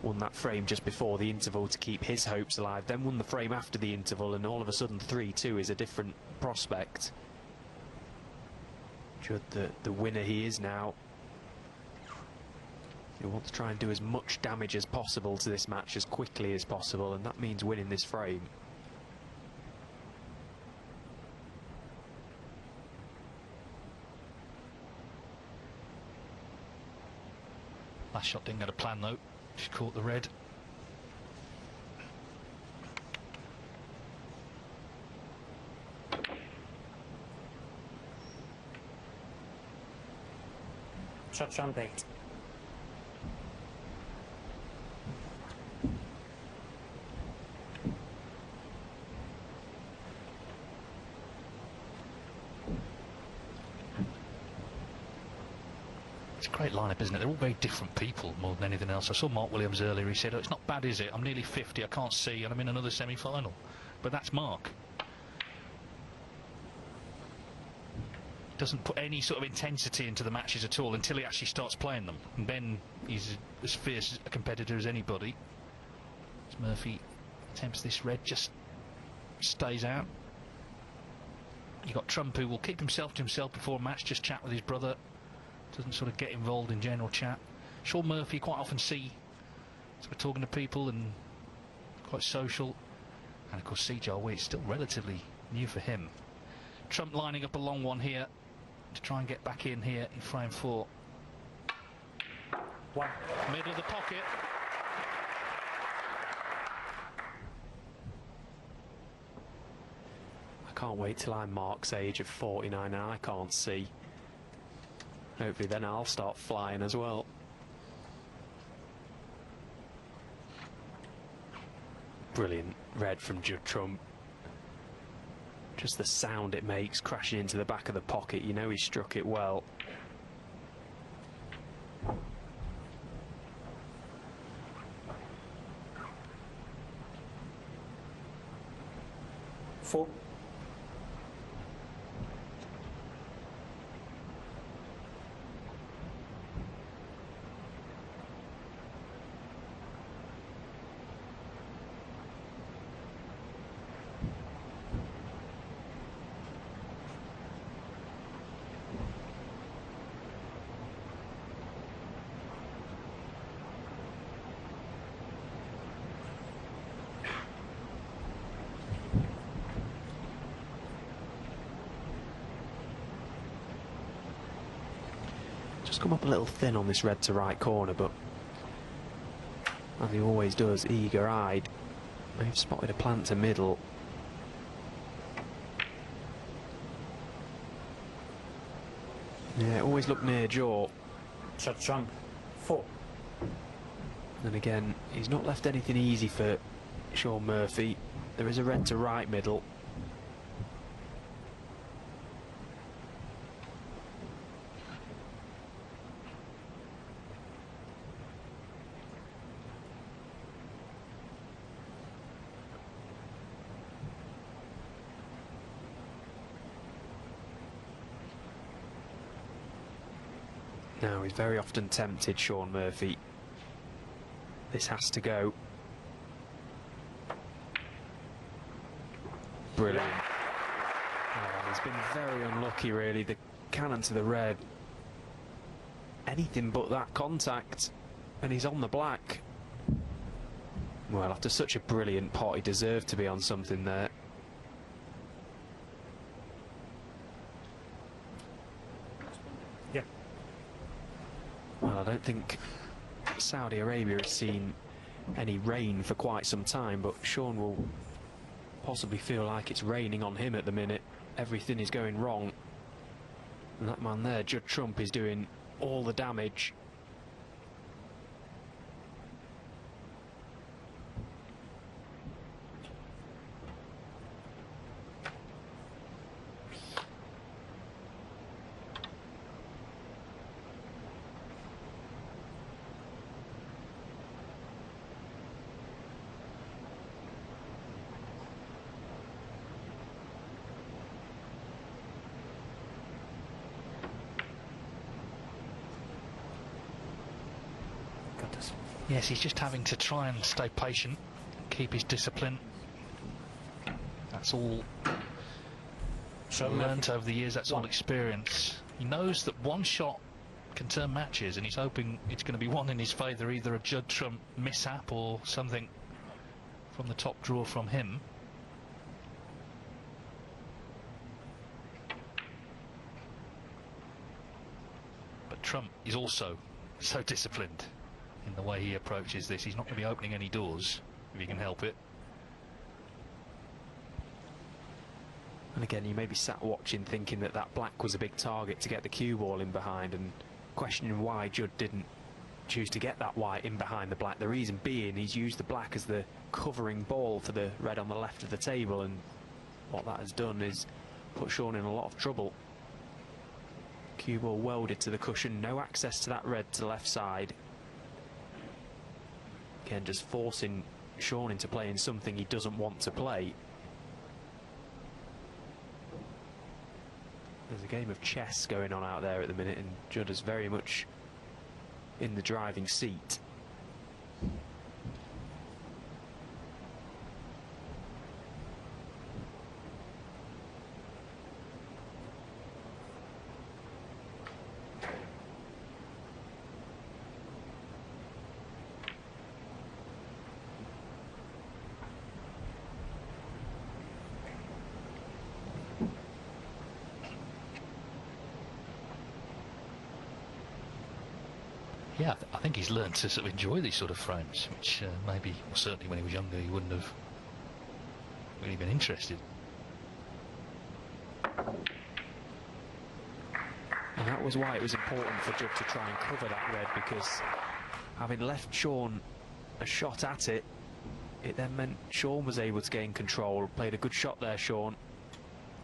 won that frame just before the interval to keep his hopes alive, then won the frame after the interval, and all of a sudden 3-2 is a different prospect. Judd, the winner he is now, he wants to try and do as much damage as possible to this match as quickly as possible, and that means winning this frame. Last shot didn't go to plan though, just caught the red. Shot on bait. It's a great lineup, isn't it? They're all very different people more than anything else. I saw Mark Williams earlier. He said, "Oh, it's not bad, is it? I'm nearly 50. I can't see, and I'm in another semi-final." But that's Mark. Doesn't put any sort of intensity into the matches at all until he actually starts playing them, and then he's as fierce a competitor as anybody. As Murphy attempts this red, just stays out. You got Trump, who will keep himself to himself before a match, just chat with his brother, doesn't sort of get involved in general chat. Shaun Murphy, quite often see sort of talking to people and quite social, and of course CJ, it's still relatively new for him. Trump lining up a long one here to try and get back in here in frame 4. One. Middle of the pocket. I can't wait till I'm Mark's age of 49 and I can't see. Hopefully then I'll start flying as well. Brilliant red from Judd Trump. Just the sound it makes crashing into the back of the pocket, you know he struck it well. Four. Just come up a little thin on this red to right corner, but as he always does, eager-eyed. They've spotted a plant to middle. Yeah, always look near jaw. Shot Trump. 4. And again, he's not left anything easy for Shaun Murphy. There is a red to right middle. Now, he's very often tempted, Shaun Murphy. This has to go. Brilliant. Oh, he's been very unlucky, really. The cannon to the red. Anything but that contact. And he's on the black. Well, after such a brilliant pot, he deserved to be on something there. Yeah. Well, I don't think Saudi Arabia has seen any rain for quite some time, but Shaun will possibly feel like it's raining on him at the minute. Everything is going wrong. And that man there, Judd Trump, is doing all the damage. Yes, he's just having to try and stay patient, keep his discipline. That's all learnt over the years, that's all experience. He knows that one shot can turn matches, and he's hoping it's going to be one in his favour, either a Judd Trump mishap or something from the top draw from him. But Trump is also so disciplined in the way he approaches this. He's not going to be opening any doors if he can help it. And again, you may be sat watching thinking that that black was a big target to get the cue ball in behind, and questioning why Judd didn't choose to get that white in behind the black. The reason being, he's used the black as the covering ball for the red on the left of the table, and what that has done is put Shaun in a lot of trouble. Cue ball welded to the cushion, no access to that red to the left side. Again, just forcing Shaun into playing something he doesn't want to play. There's a game of chess going on out there at the minute, and Judd is very much in the driving seat. Yeah, I think he's learned to sort of enjoy these sort of frames, which maybe, or certainly when he was younger, he wouldn't have really been interested. And that was why it was important for Judd to try and cover that red, because having left Shaun a shot at it, it then meant Shaun was able to gain control. Played a good shot there, Shaun.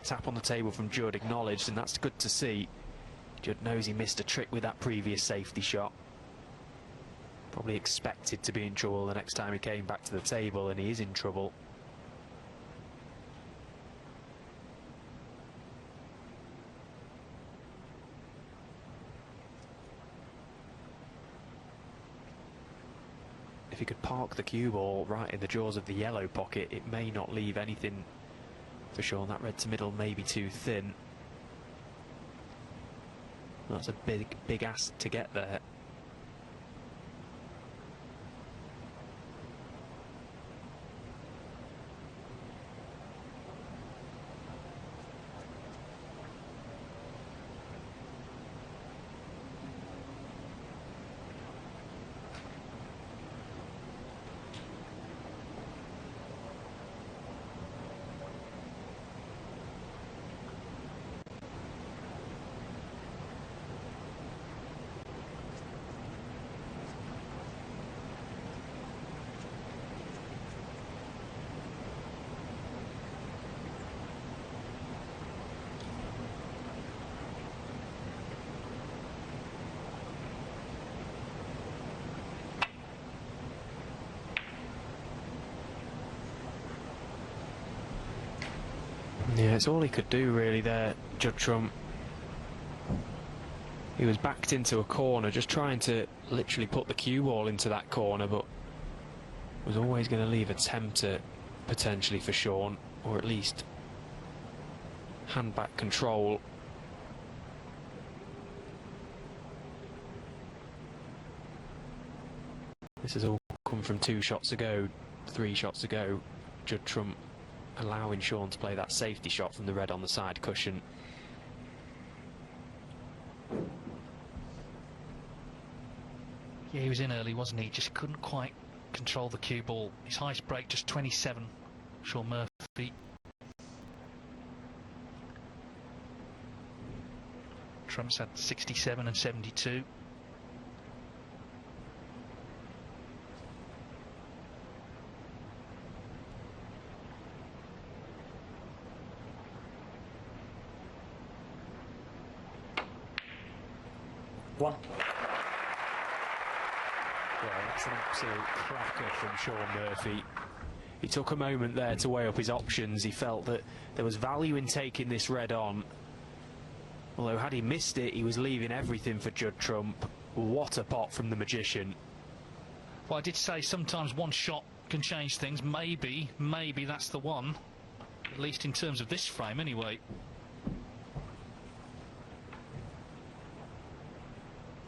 Tap on the table from Judd, acknowledged, and that's good to see. Judd knows he missed a trick with that previous safety shot. Probably expected to be in trouble the next time he came back to the table, and he is in trouble. If he could park the cue ball right in the jaws of the yellow pocket, it may not leave anything for Shaun. That red to middle may be too thin. That's a big ask to get there. Yeah, it's all he could do really there, Judd Trump. He was backed into a corner, just trying to literally put the cue ball into that corner, but was always going to leave a tempter potentially for Shaun, or at least hand back control. This has all come from 2 shots ago, 3 shots ago. Judd Trump allowing Shaun to play that safety shot from the red on the side cushion. Yeah, he was in early, wasn't he? Just couldn't quite control the cue ball. His highest break just 27. Shaun Murphy. Trump's had 67 and 72. One. Well, that's an absolute cracker from Shaun Murphy. He took a moment there to weigh up his options. He felt that there was value in taking this red on. Although had he missed it, he was leaving everything for Judd Trump. What a pot from the magician. Well, I did say sometimes one shot can change things. Maybe that's the one. At least in terms of this frame, anyway.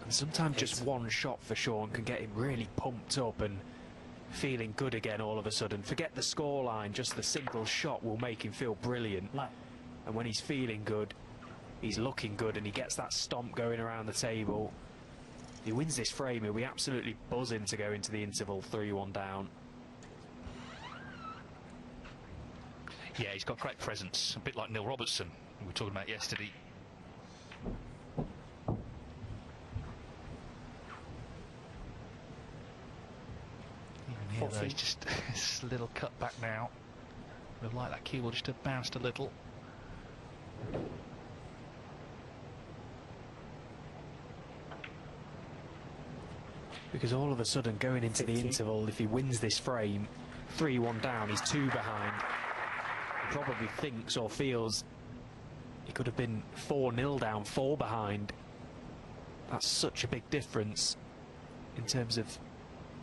And sometimes just one shot for Shaun can get him really pumped up and feeling good again all of a sudden. Forget the scoreline, just the single shot will make him feel brilliant. Nine. And when he's feeling good, he's looking good, and he gets that stomp going around the table. If he wins this frame, he'll be absolutely buzzing to go into the interval 3-1 down. Yeah, he's got great presence, a bit like Neil Robertson, who we were talking about yesterday. Even here, though, he's just a little cut back now. We'd like that cue ball just to have bounced a little. Because all of a sudden, going into the interval, if he wins this frame, 3-1 down, he's 2 behind. He probably thinks or feels he could have been 4-0 down, 4 behind. That's such a big difference in terms of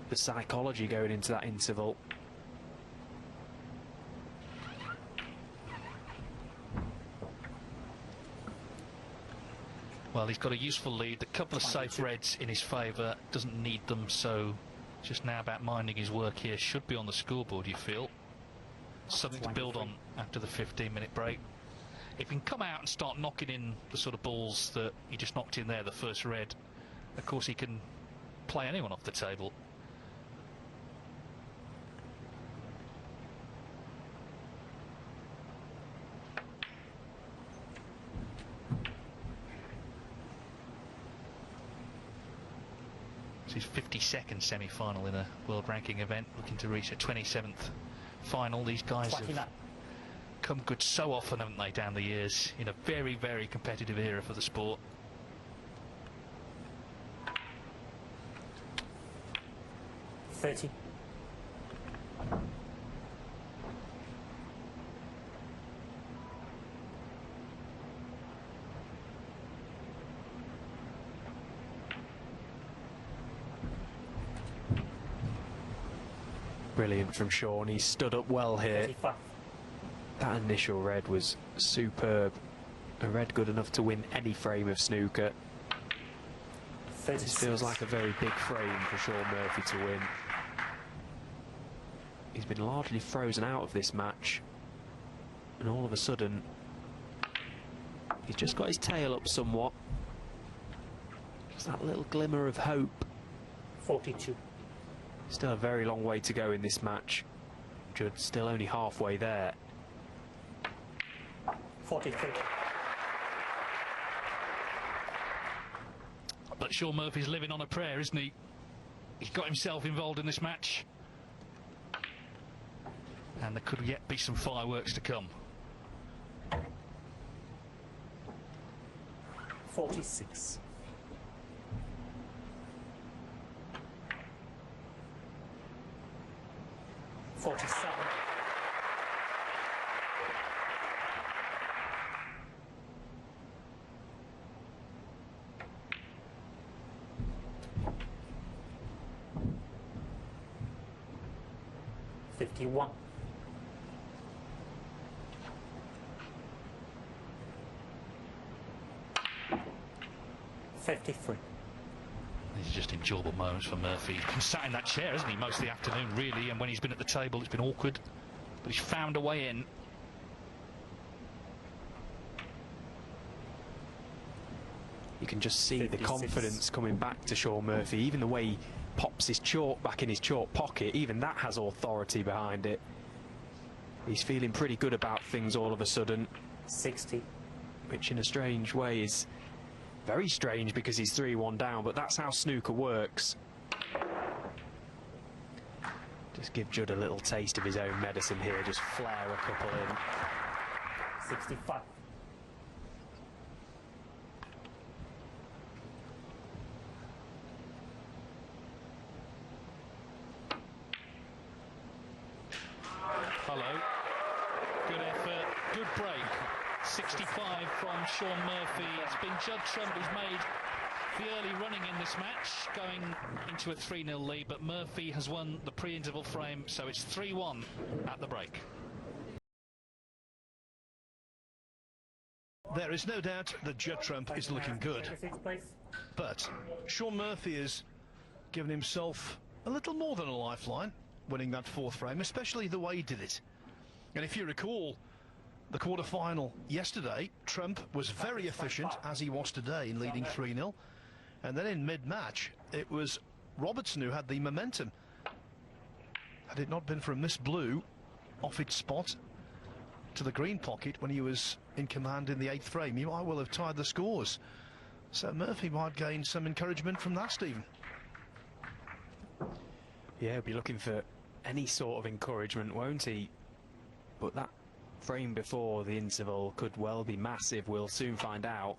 the psychology going into that interval. Well, he's got a useful lead. The couple of safe reds in his favour, doesn't need them, so just now about minding his work here. Should be on the scoreboard, you feel. Something to build on after the 15-minute break. If he can come out and start knocking in the sort of balls that he just knocked in there, the first red, of course he can play anyone off the table. It's his 52nd semi-final in a world ranking event, looking to reach a 27th final. These guys have come good so often, haven't they, down the years, in a very, very competitive era for the sport. Brilliant from Shaun. He stood up well here. 35. That initial red was superb. A red good enough to win any frame of snooker. 36. This feels like a very big frame for Shaun Murphy to win. He's been largely frozen out of this match, and all of a sudden he's just got his tail up somewhat. Just that little glimmer of hope. 42. Still a very long way to go in this match. Judd still only halfway there. 43. But Shaun Murphy's living on a prayer, isn't he? He's got himself involved in this match. And there could yet be some fireworks to come. 46. 47. 51. 53. These are just enjoyable moments for Murphy. He's been sat in that chair, hasn't he, most of the afternoon, really, and when he's been at the table, it's been awkward, but he's found a way in. You can just see 56. the confidence coming back to Shaun Murphy. Even the way he pops his chalk back in his chalk pocket, even that has authority behind it. He's feeling pretty good about things all of a sudden. 60. Which in a strange way is very strange because he's 3-1 down, but that's how snooker works. Just give Judd a little taste of his own medicine here, just flare a couple in. 65. Hello. Good effort, good break. 65 from Shaun Murphy. It's been Judd Trump who's made the early running in this match, going into a 3-0 lead, but Murphy has won the pre-interval frame, so it's 3-1 at the break. There is no doubt that Judd Trump is looking good, but Shaun Murphy has given himself a little more than a lifeline, winning that fourth frame, especially the way he did it. And if you recall the quarter-final yesterday, Trump was very efficient, as he was today, in leading 3-0. And then in mid-match, it was Robertson who had the momentum. Had it not been for a missed blue off its spot to the green pocket when he was in command in the 8th frame, he might well have tied the scores. So Murphy might gain some encouragement from that, Stephen. Yeah, he'll be looking for any sort of encouragement, won't he? But that frame before the interval could well be massive. We'll soon find out.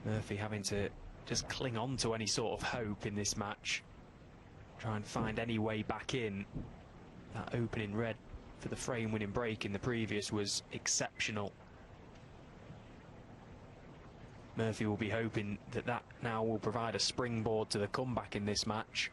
Murphy having to just cling on to any sort of hope in this match. Try and find any way back in. That opening red for the frame-winning break in the previous was exceptional. Murphy will be hoping that that now will provide a springboard to the comeback in this match.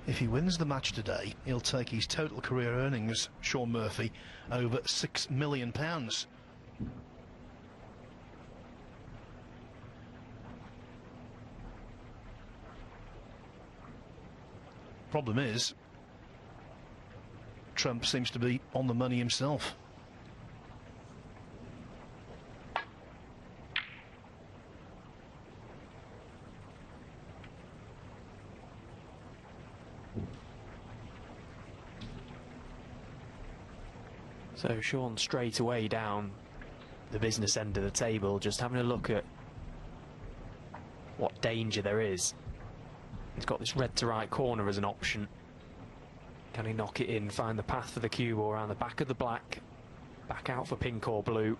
If he wins the match today, he'll take his total career earnings, Shaun Murphy, over £6 million. Problem is, Trump seems to be on the money himself. So Shaun straight away down the business end of the table, just having a look at what danger there is. He's got this red to right corner as an option. Can he knock it in, find the path for the cue ball around the back of the black, back out for pink or blue?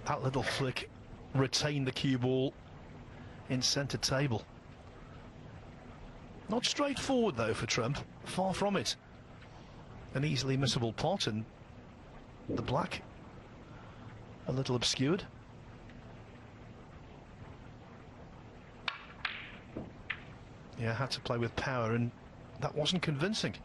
That little flick retained the cue ball in centre table. Not straightforward though for Trump, far from it. An easily missable pot, and the black a little obscured. Yeah, had to play with power, and that wasn't convincing.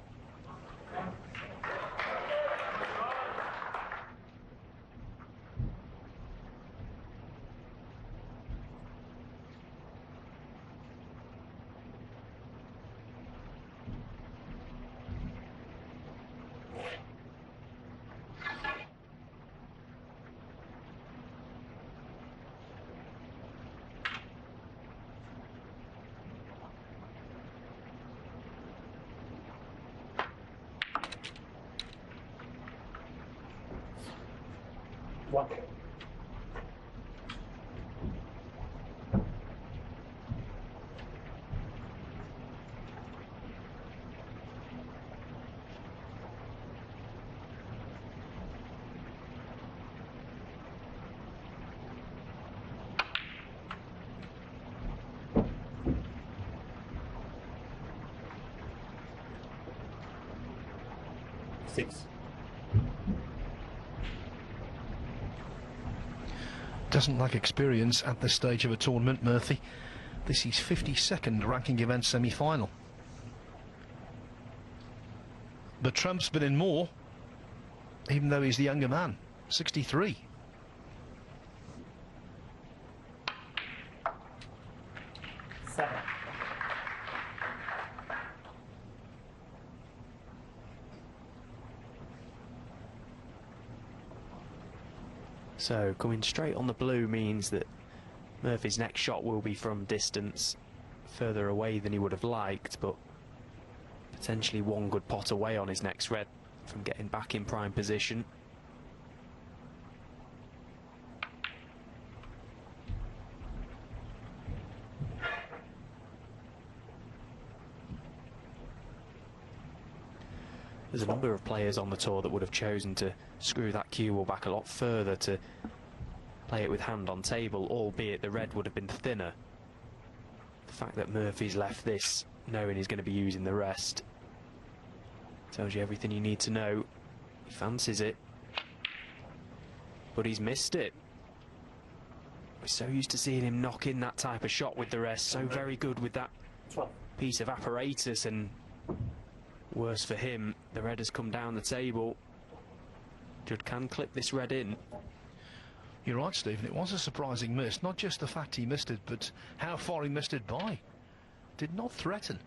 What? 6. Doesn't lack experience at this stage of a tournament, Murphy. This is 52nd ranking event semi-final. But Trump's been in more, even though he's the younger man, 63. So coming straight on the blue means that Murphy's next shot will be from distance further away than he would have liked, but potentially one good pot away on his next red from getting back in prime position. There's a number of players on the tour that would have chosen to screw that cue ball back a lot further to play it with hand on table, albeit the red would have been thinner. The fact that Murphy's left this knowing he's going to be using the rest tells you everything you need to know. He fancies it, but he's missed it. We're so used to seeing him knock in that type of shot with the rest, so very good with that piece of apparatus, and worse for him, the red has come down the table. Judd can clip this red in. You're right, Stephen, it was a surprising miss. Not just the fact he missed it, but how far he missed it by. Did not threaten.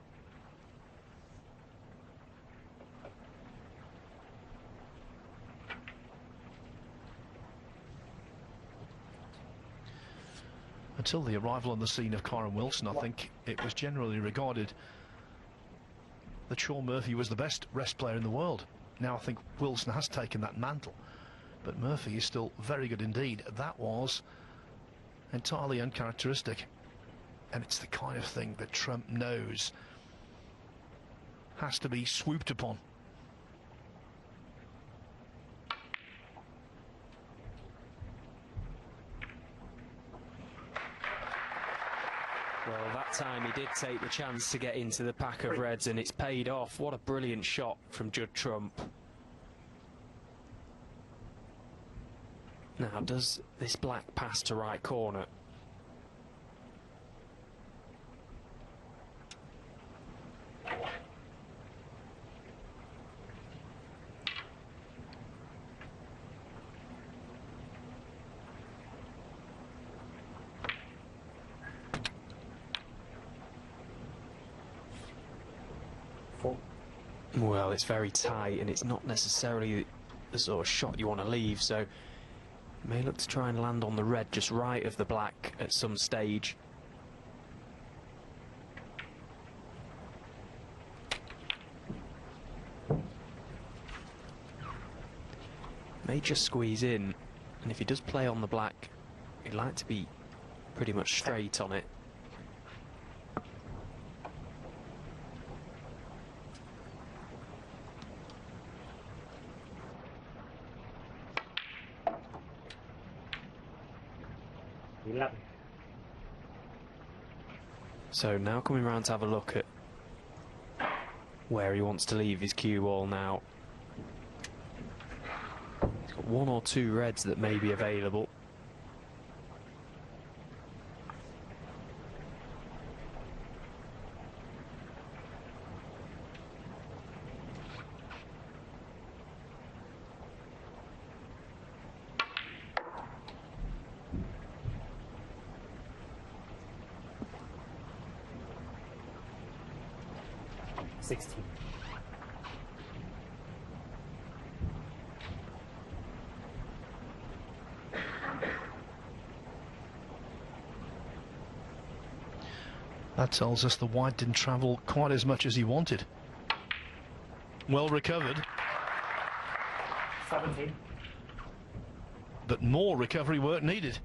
Until the arrival on the scene of Kyren Wilson, I think it was generally regarded that Shaun Murphy was the best rest player in the world. Now I think Wilson has taken that mantle, but Murphy is still very good indeed. That was entirely uncharacteristic, and it's the kind of thing that Trump knows has to be swooped upon. Well, that time he did take the chance to get into the pack of reds, and it's paid off. What a brilliant shot from Judd Trump. Now, does this black pass to right corner? Well, it's very tight, and it's not necessarily the sort of shot you want to leave, so may look to try and land on the red just right of the black at some stage. May just squeeze in, and if he does play on the black, he'd like to be pretty much straight on it. So now coming round to have a look at where he wants to leave his cue ball now. He's got one or two reds that may be available. That tells us the white didn't travel quite as much as he wanted. Well recovered. 17. But more recovery work needed.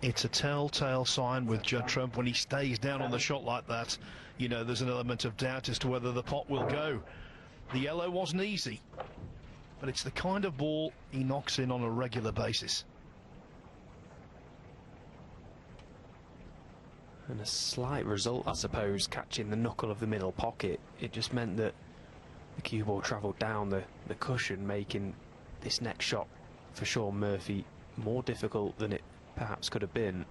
It's a telltale sign with Judd Trump when he stays down on the shot like that. You know, there's an element of doubt as to whether the pot will go. The yellow wasn't easy, but it's the kind of ball he knocks in on a regular basis. And a slight result, I suppose, catching the knuckle of the middle pocket. It just meant that the cue ball travelled down the cushion, making this next shot for Shaun Murphy more difficult than it perhaps could have been.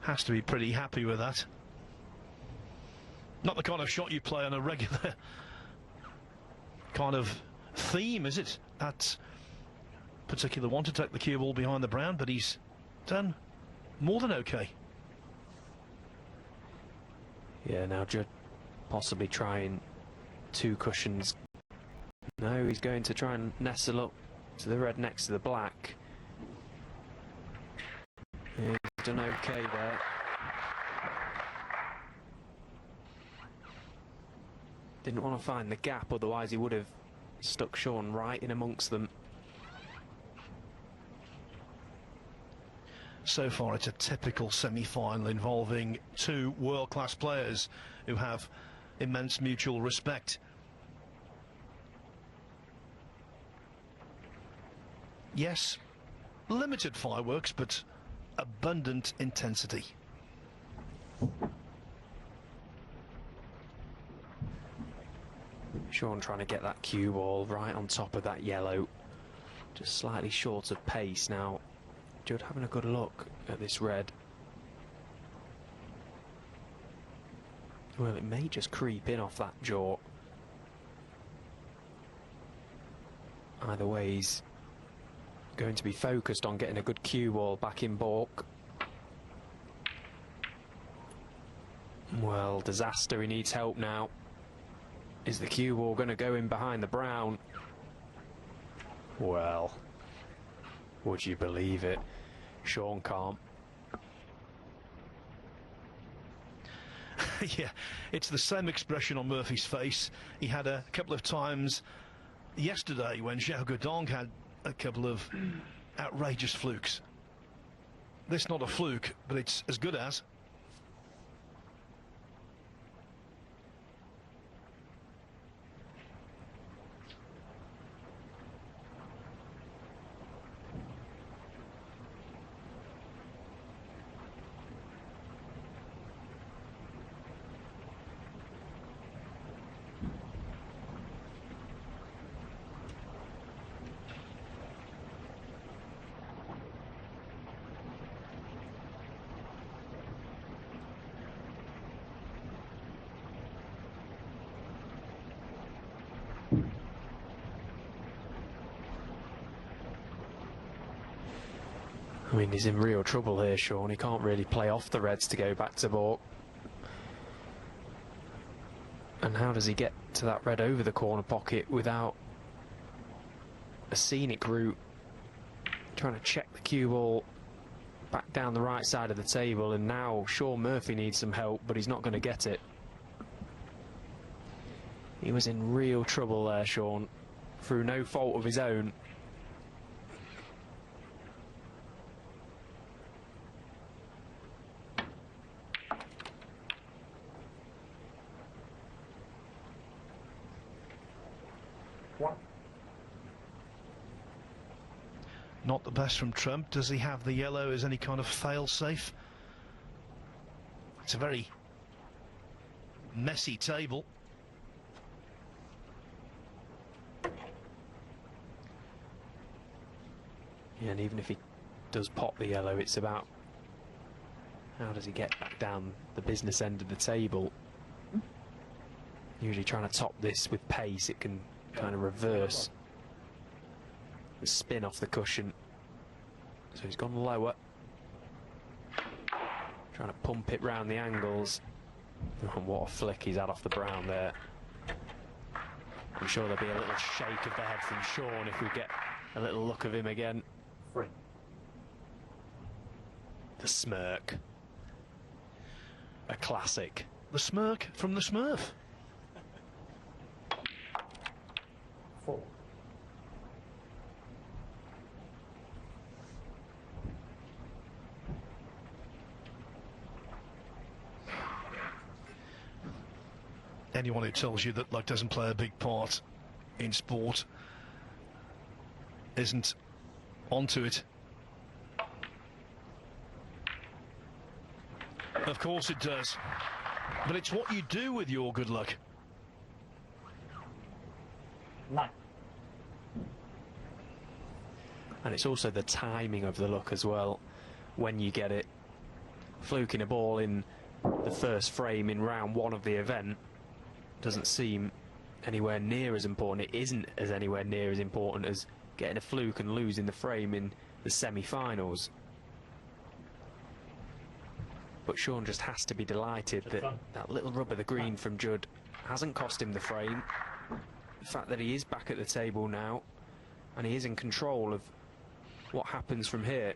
Has to be pretty happy with that. Not the kind of shot you play on a regular kind of theme, is it? That particular one, to take the cue ball behind the brown, but he's done more than okay. Yeah, now Judd possibly trying two cushions. No, he's going to try and nestle up to the red next to the black. He's done okay there. Didn't want to find the gap, otherwise he would have stuck Shaun right in amongst them. So far it's a typical semi-final involving two world-class players who have immense mutual respect. Yes, limited fireworks, but abundant intensity. Shaun trying to get that cue ball right on top of that yellow, just slightly short of pace. Now Judd having a good look at this red. Well, it may just creep in off that jaw. Either way, he's going to be focused on getting a good cue ball back in baulk. Well, disaster, he needs help now. Is the cue ball going to go in behind the brown? Well, would you believe it? Shaun can't. Yeah, it's the same expression on Murphy's face. He had a couple of times yesterday when Judd had a couple of outrageous flukes. This not a fluke, but it's as good as. I mean, he's in real trouble here, Shaun. He can't really play off the reds to go back to baulk. And how does he get to that red over the corner pocket without a scenic route? Trying to check the cue ball back down the right side of the table, and now Shaun Murphy needs some help, but he's not going to get it. He was in real trouble there, Shaun, through no fault of his own. Not the best from Trump. Does he have the yellow as any kind of fail-safe? It's a very messy table. Yeah, and even if he does pop the yellow, it's about how does he get back down the business end of the table. Usually trying to top this with pace, it can kind of reverse the spin off the cushion. So he's gone lower. Trying to pump it round the angles. And what a flick he's had off the brown there. I'm sure there'll be a little shake of the head from Shaun if we get a little look of him again. Free. The smirk. A classic. The smirk from the Smurf. 4. Anyone who tells you that luck doesn't play a big part in sport isn't onto it. Of course it does. But it's what you do with your good luck. 9. And it's also the timing of the luck as well. When you get it, fluking a ball in the first frame in round 1 of the event doesn't seem anywhere near as important. It isn't as anywhere near as important as getting a fluke and losing the frame in the semi-finals. But Shaun just has to be delighted that that little rub of the green from Judd hasn't cost him the frame. The fact that he is back at the table now and he is in control of what happens from here.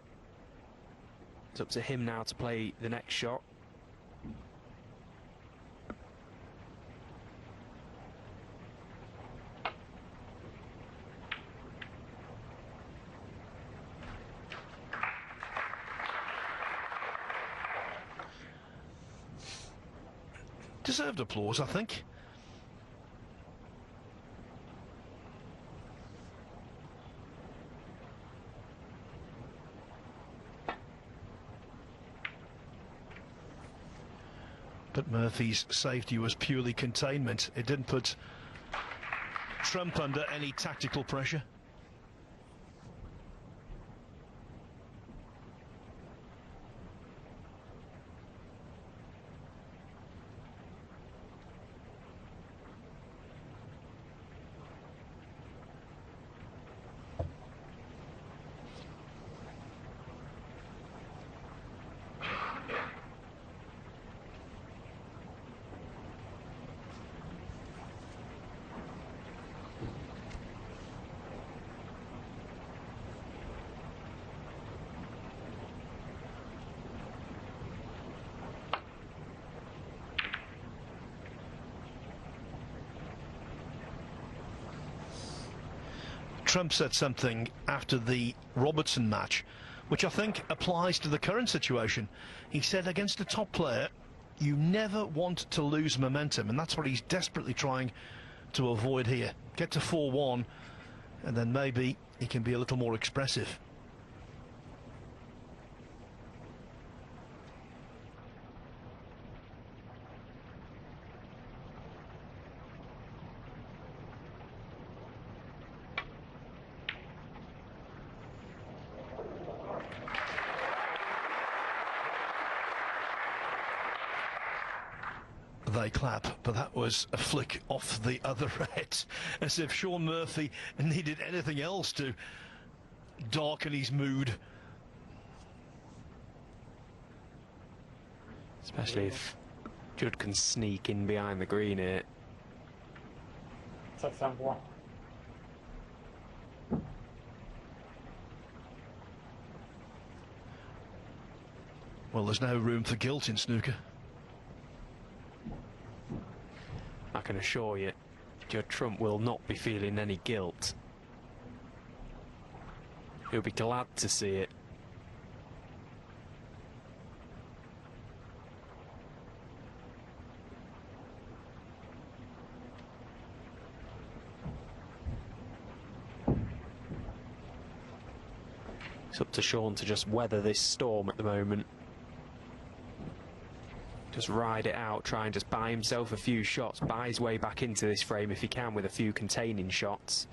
It's up to him now to play the next shot. Deserved applause, I think. But Murphy's safety was purely containment. It didn't put Trump under any tactical pressure. Trump said something after the Robertson match, which I think applies to the current situation. He said against a top player, you never want to lose momentum, and that's what he's desperately trying to avoid here. Get to 4-1, and then maybe he can be a little more expressive. They clap, but that was a flick off the other red, as if Shaun Murphy needed anything else to darken his mood. Especially if Judd can sneak in behind the green here. Touchdown 1. Well, there's no room for guilt in snooker. I can assure you, Judd Trump will not be feeling any guilt. He'll be glad to see it. It's up to Shaun to just weather this storm at the moment. Just ride it out, try and just buy himself a few shots, buy his way back into this frame if he can with a few containing shots.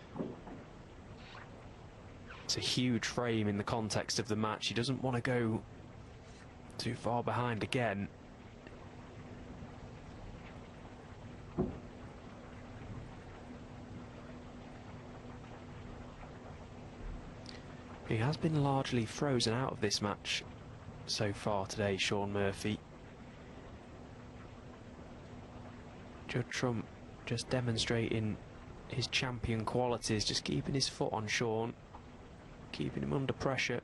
It's a huge frame in the context of the match. He doesn't want to go too far behind again. He has been largely frozen out of this match so far today, Shaun Murphy. Judd Trump just demonstrating his champion qualities, just keeping his foot on Shaun, keeping him under pressure.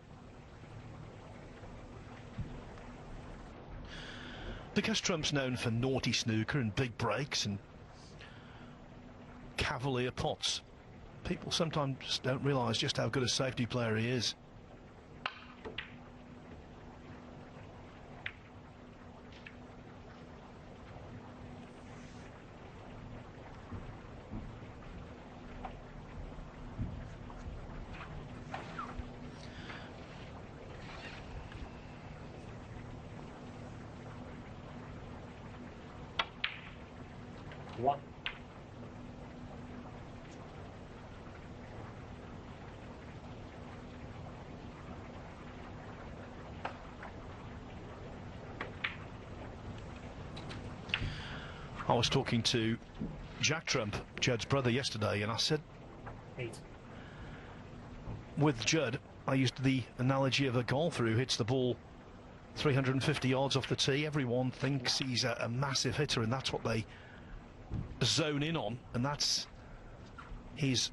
Because Trump's known for naughty snooker and big breaks and cavalier pots, people sometimes don't realise just how good a safety player he is. One. I was talking to Jack Trump, Judd's brother, yesterday, and I said, 8. with Judd, I used the analogy of a golfer who hits the ball 350 yards off the tee. Everyone thinks he's a massive hitter, and that's what they zone in on, and that's his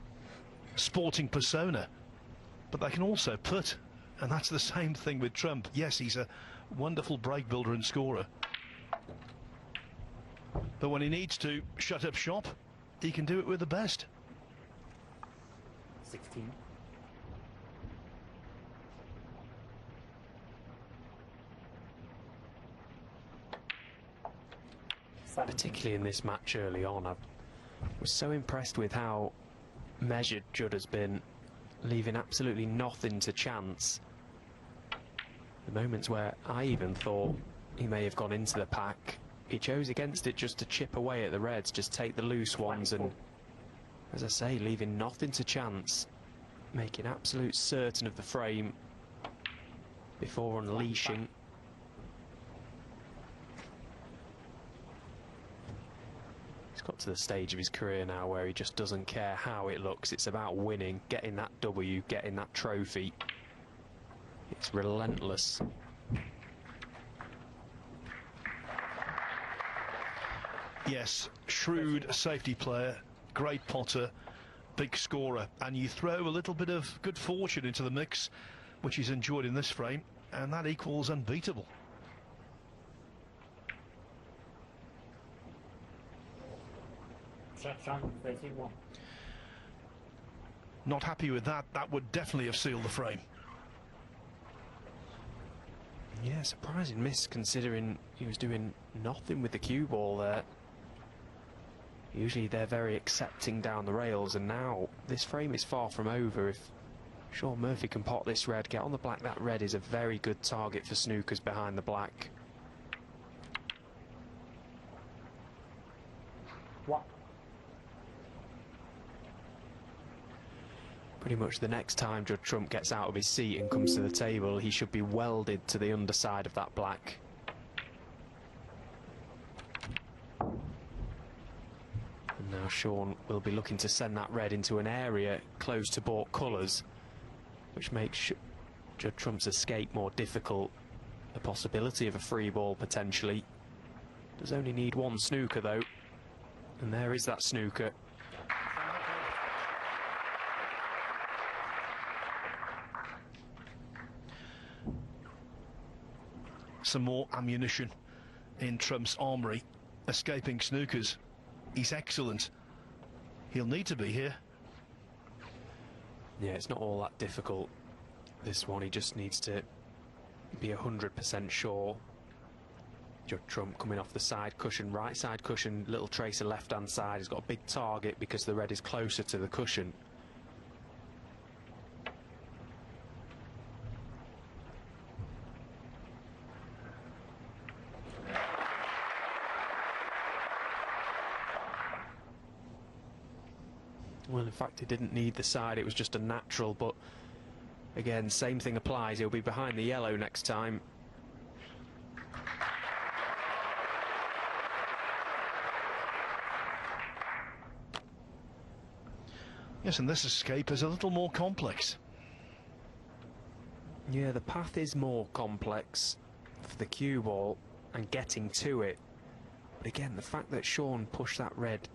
sporting persona. But they can also putt, and that's the same thing with Trump. Yes, he's a wonderful break builder and scorer, but when he needs to shut up shop, he can do it with the best. 16. Particularly in this match early on, I was so impressed with how measured Judd has been, leaving absolutely nothing to chance. The moments where I even thought he may have gone into the pack, he chose against it just to chip away at the reds, just take the loose ones, and, as I say, leaving nothing to chance, making absolute certain of the frame before unleashing. He's got to the stage of his career now where he just doesn't care how it looks. It's about winning, getting that W, getting that trophy. It's relentless. Yes, shrewd safety player, great potter, big scorer, and you throw a little bit of good fortune into the mix, which he's enjoyed in this frame, and that equals unbeatable. Shaun, 31. Not happy with that. That would definitely have sealed the frame. Yeah, surprising miss considering he was doing nothing with the cue ball there. Usually they're very accepting down the rails, and now this frame is far from over. If Shaun Murphy can pot this red, get on the black, that red is a very good target for snookers behind the black. What? Pretty much the next time Judd Trump gets out of his seat and comes to the table, he should be welded to the underside of that black. And now Shaun will be looking to send that red into an area close to baulk colours, which makes Judd Trump's escape more difficult. The possibility of a free ball potentially. Does only need one snooker though, and there is that snooker. Some more ammunition in Trump's armoury. Escaping snookers. He's excellent. He'll need to be here. Yeah, it's not all that difficult, this one. He just needs to be 100% sure. Judd Trump coming off the side cushion, right side cushion, little tracer left hand side. He's got a big target because the red is closer to the cushion. Well, in fact, he didn't need the side, it was just a natural, but again, same thing applies. He'll be behind the yellow next time. Yes, and this escape is a little more complex. Yeah, the path is more complex for the cue ball and getting to it. But again, the fact that Shaun pushed that red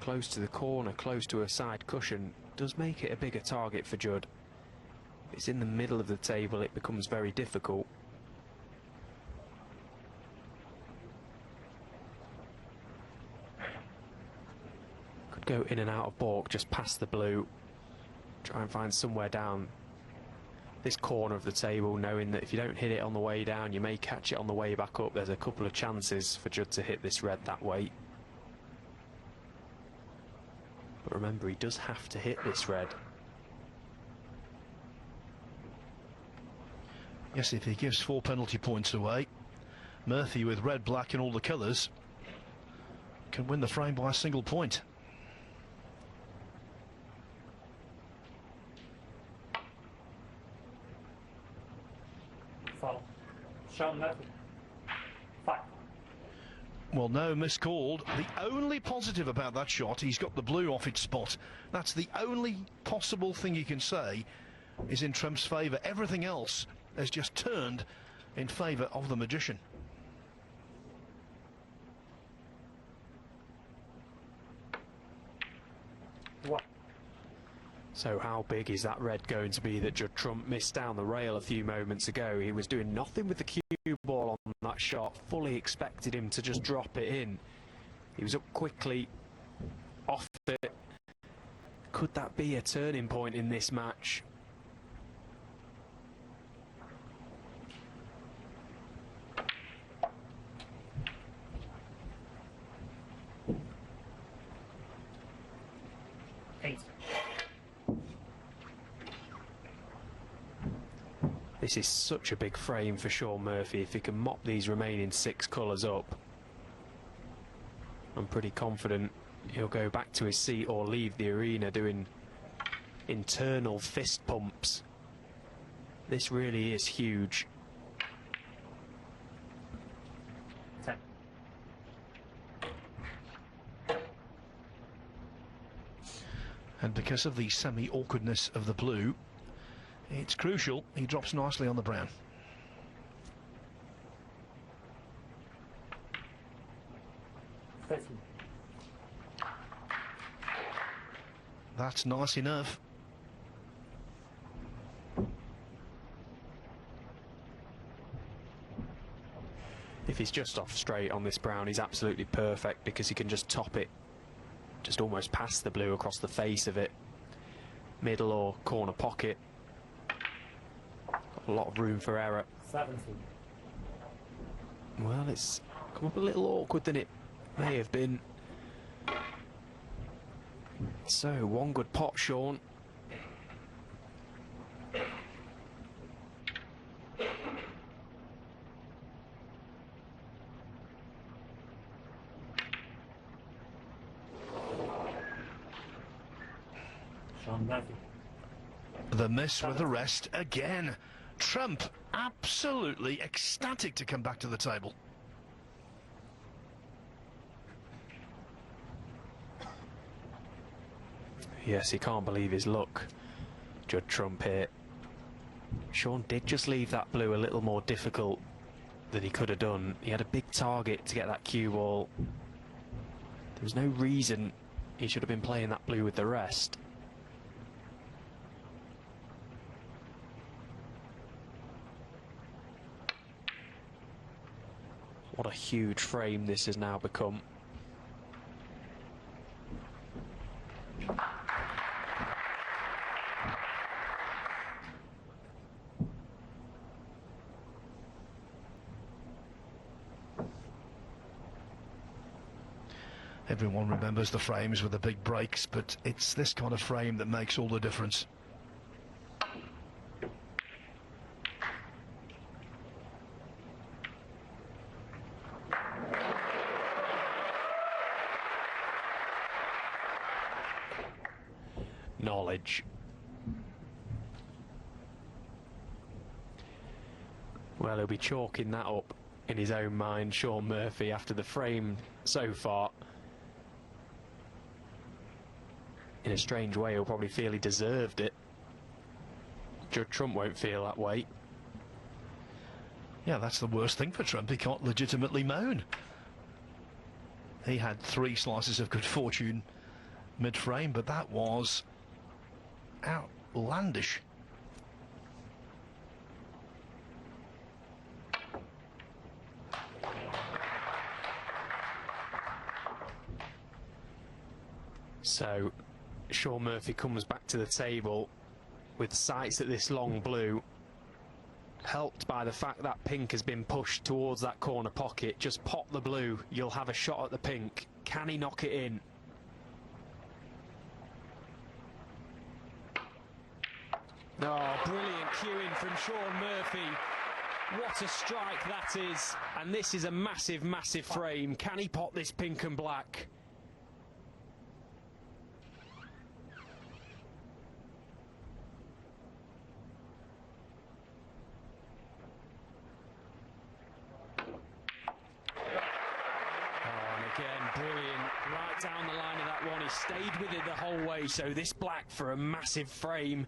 close to the corner, close to a side cushion, does make it a bigger target for Judd. If it's in the middle of the table, it becomes very difficult. Could go in and out of balk, just past the blue. Try and find somewhere down this corner of the table, knowing that if you don't hit it on the way down, you may catch it on the way back up. There's a couple of chances for Judd to hit this red that way. But remember, he does have to hit this red. Yes, if he gives 4 penalty points away, Murphy, with red, black and all the colours, can win the frame by a single point. Foul. Shaun Murphy. 5. Well, no, miscalled. The only positive about that shot, he's got the blue off its spot. That's the only possible thing you can say is in Trump's favour. Everything else has just turned in favour of the magician. What? So how big is that red going to be that Judd Trump missed down the rail a few moments ago? He was doing nothing with the cue ball on that shot, fully expected him to just drop it in. He was up quickly, off it. Could that be a turning point in this match? This is such a big frame for Shaun Murphy. If he can mop these remaining 6 colours up, I'm pretty confident he'll go back to his seat or leave the arena doing internal fist pumps. This really is huge. 10. And because of the semi-awkwardness of the blue, it's crucial he drops nicely on the brown. That's nice enough. If he's just off straight on this brown, he's absolutely perfect because he can just top it just almost past the blue across the face of it. Middle or corner pocket. A lot of room for error. 70. Well, it's come up a little awkward than it may have been. So, one good pot, Shaun. Shaun Murphy. The miss with the rest again. Trump absolutely ecstatic to come back to the table. Yes, he can't believe his luck, Judd Trump here. Shaun did just leave that blue a little more difficult than he could have done. He had a big target to get that cue ball. There was no reason he should have been playing that blue with the rest. What a huge frame this has now become. Everyone remembers the frames with the big breaks, but it's this kind of frame that makes all the difference. Knowledge. Well, he'll be chalking that up in his own mind, Shaun Murphy, after the frame so far. In a strange way, he'll probably feel he deserved it. Judd Trump won't feel that way. Yeah, that's the worst thing for Trump. He can't legitimately moan. He had 3 slices of good fortune mid-frame, but that was outlandish. So Shaun Murphy comes back to the table with sights at this long blue, helped by the fact that pink has been pushed towards that corner pocket. Just pop the blue, you'll have a shot at the pink. Can he knock it in? Oh, brilliant cueing from Shaun Murphy. What a strike that is. And this is a massive, massive frame. Can he pot this pink and black? Brilliant, right down the line of that one. He stayed with it the whole way, so this black for a massive frame.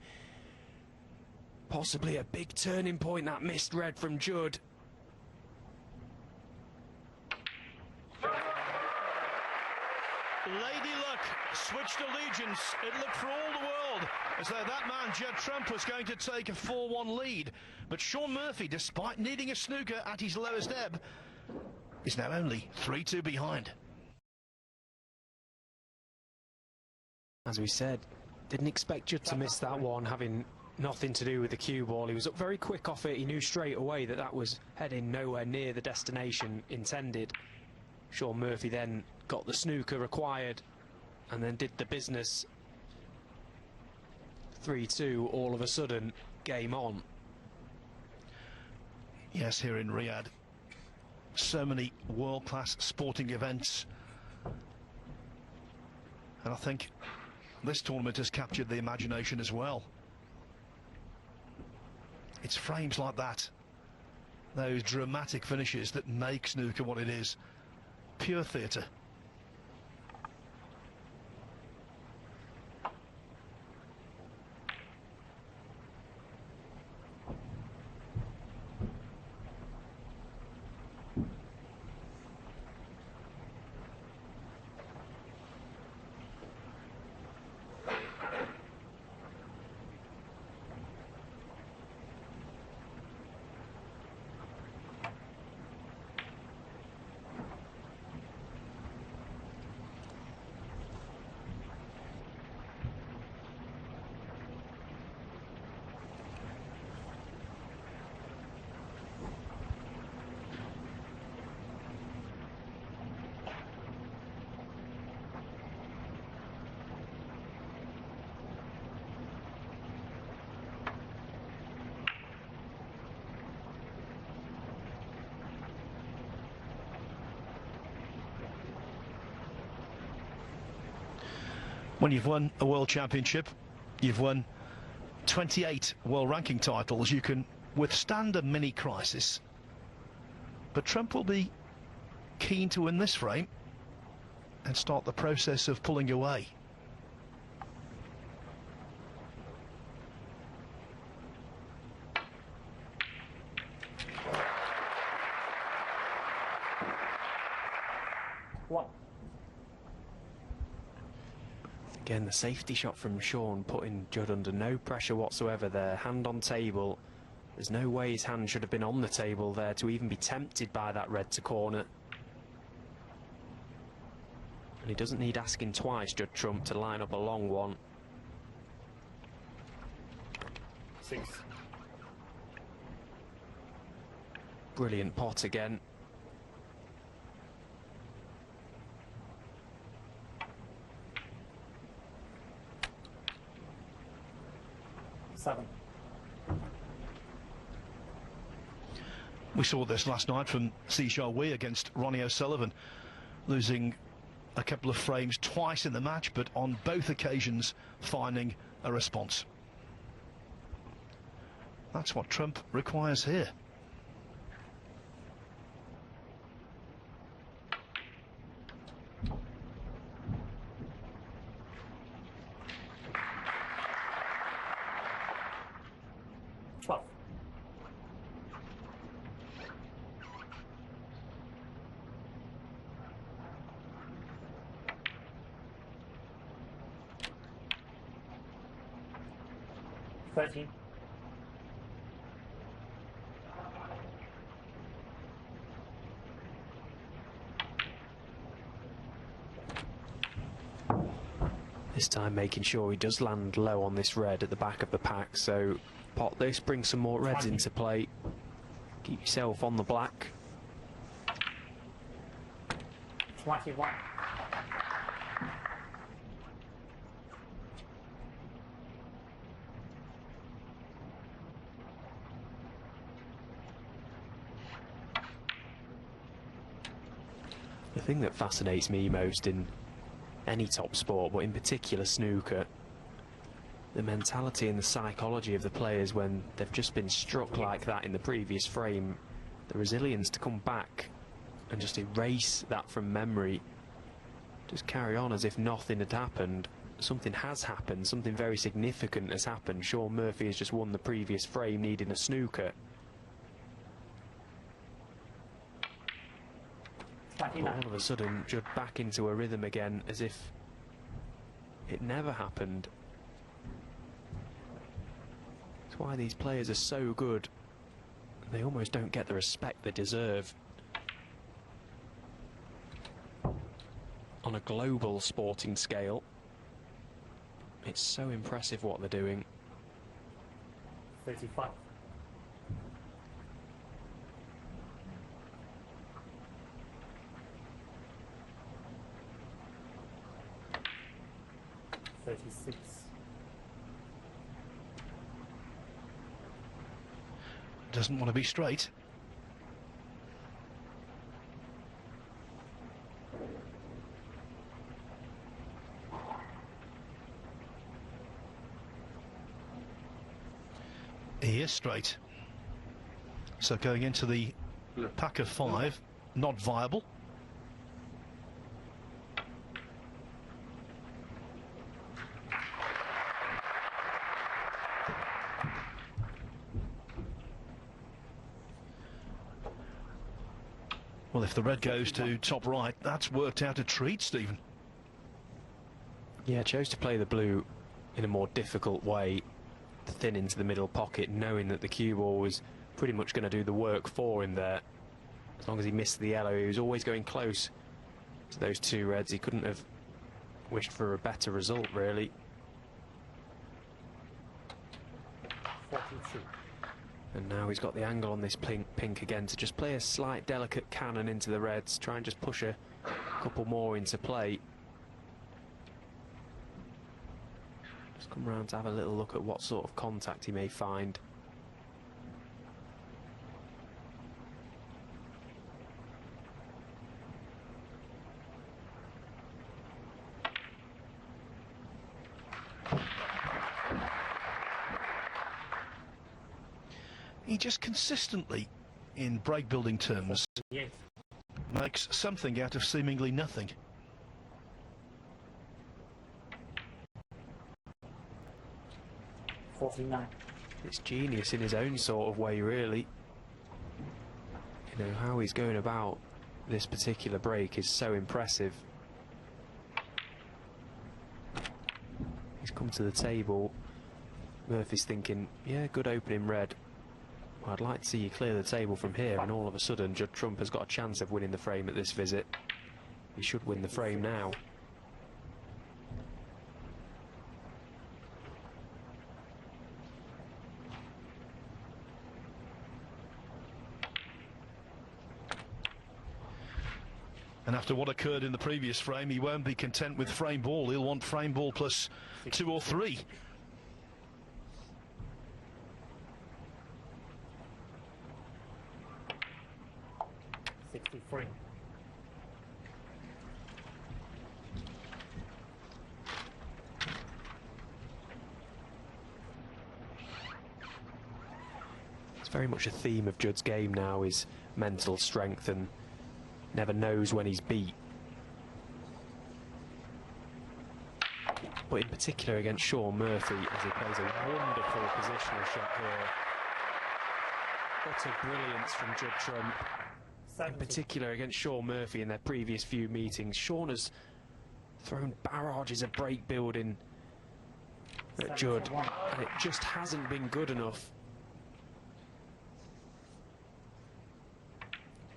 Possibly a big turning point, that missed red from Judd. Lady Luck switched allegiance. It looked for all the world as though that man, Judd Trump, was going to take a 4-1 lead. But Shaun Murphy, despite needing a snooker at his lowest ebb, is now only 3-2 behind. As we said, didn't expect Judd to miss that one, having nothing to do with the cue ball. He was up very quick off it. He knew straight away that that was heading nowhere near the destination intended. Shaun Murphy then got the snooker required and then did the business. 3-2, all of a sudden, game on. Yes, here in Riyadh, so many world-class sporting events, and I think this tournament has captured the imagination as well. It's frames like that, those dramatic finishes, that make snooker what it is. Pure theatre. When you've won a world championship, you've won 28 world ranking titles, you can withstand a mini crisis. But Trump will be keen to win this frame and start the process of pulling away. Again, the safety shot from Shaun, putting Judd under no pressure whatsoever there. Hand on table. There's no way his hand should have been on the table there to even be tempted by that red to corner. And he doesn't need asking twice, Judd Trump, to line up a long one. 6. Brilliant pot again. We saw this last night from Sijia Wee against Ronnie O'Sullivan, losing a couple of frames twice in the match, but on both occasions finding a response. That's what Trump requires here. 12. Thirteen. This time making sure he does land low on this red at the back of the pack, so pot this, bring some more reds into play, keep yourself on the black. 21. The thing that fascinates me most in any top sport, but in particular snooker, the mentality and the psychology of the players when they've just been struck like that in the previous frame, the resilience to come back and just erase that from memory, just carry on as if nothing had happened. Something has happened, something very significant has happened. Shaun Murphy has just won the previous frame needing a snooker. But all of a sudden, Judd back into a rhythm again, as if it never happened. That's why these players are so good. They almost don't get the respect they deserve. On a global sporting scale, it's so impressive what they're doing. 35. Doesn't want to be straight. He is straight. So going into the pack of 5, not viable. Well, if the red goes to top right, that's worked out a treat, Stephen. Yeah, chose to play the blue in a more difficult way, thin into the middle pocket, knowing that the cue ball was pretty much going to do the work for him there. As long as he missed the yellow, he was always going close to those two reds. He couldn't have wished for a better result, really. 42. And now he's got the angle on this pink again to just play a slight delicate cannon into the reds, try and just push a couple more into play. Just come round to have a little look at what sort of contact he may find. He just consistently, in break building terms, makes something out of seemingly nothing. It's genius in his own sort of way, really. You know, how he's going about this particular break is so impressive. He's come to the table. Murphy's thinking, yeah, good opening red. Well, I'd like to see you clear the table from here, and all of a sudden Judd Trump has got a chance of winning the frame at this visit. He should win the frame now. And after what occurred in the previous frame, he won't be content with frame ball. He'll want frame ball plus 2 or 3. It's very much a theme of Judd's game now, is mental strength, and never knows when he's beat. But in particular against Shaun Murphy, as he plays a wonderful positional shot here. Utter brilliance from Judd Trump. In particular against Shaun Murphy in their previous few meetings. Shaun has thrown barrages of break building at Judd, and it just hasn't been good enough.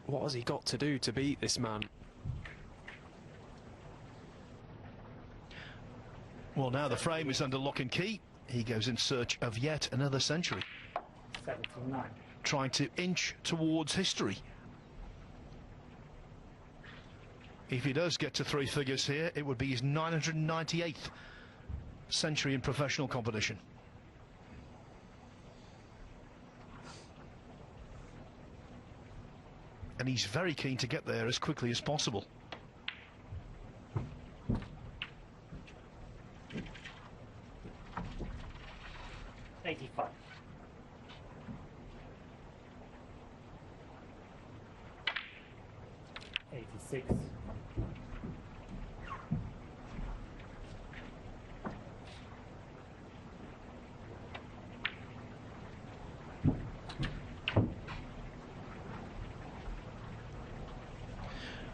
What has he got to do to beat this man? Well, now the frame is under lock and key. He goes in search of yet another century. 79. Trying to inch towards history. If he does get to 3 figures here, it would be his 998th century in professional competition. And he's very keen to get there as quickly as possible. $85. $86.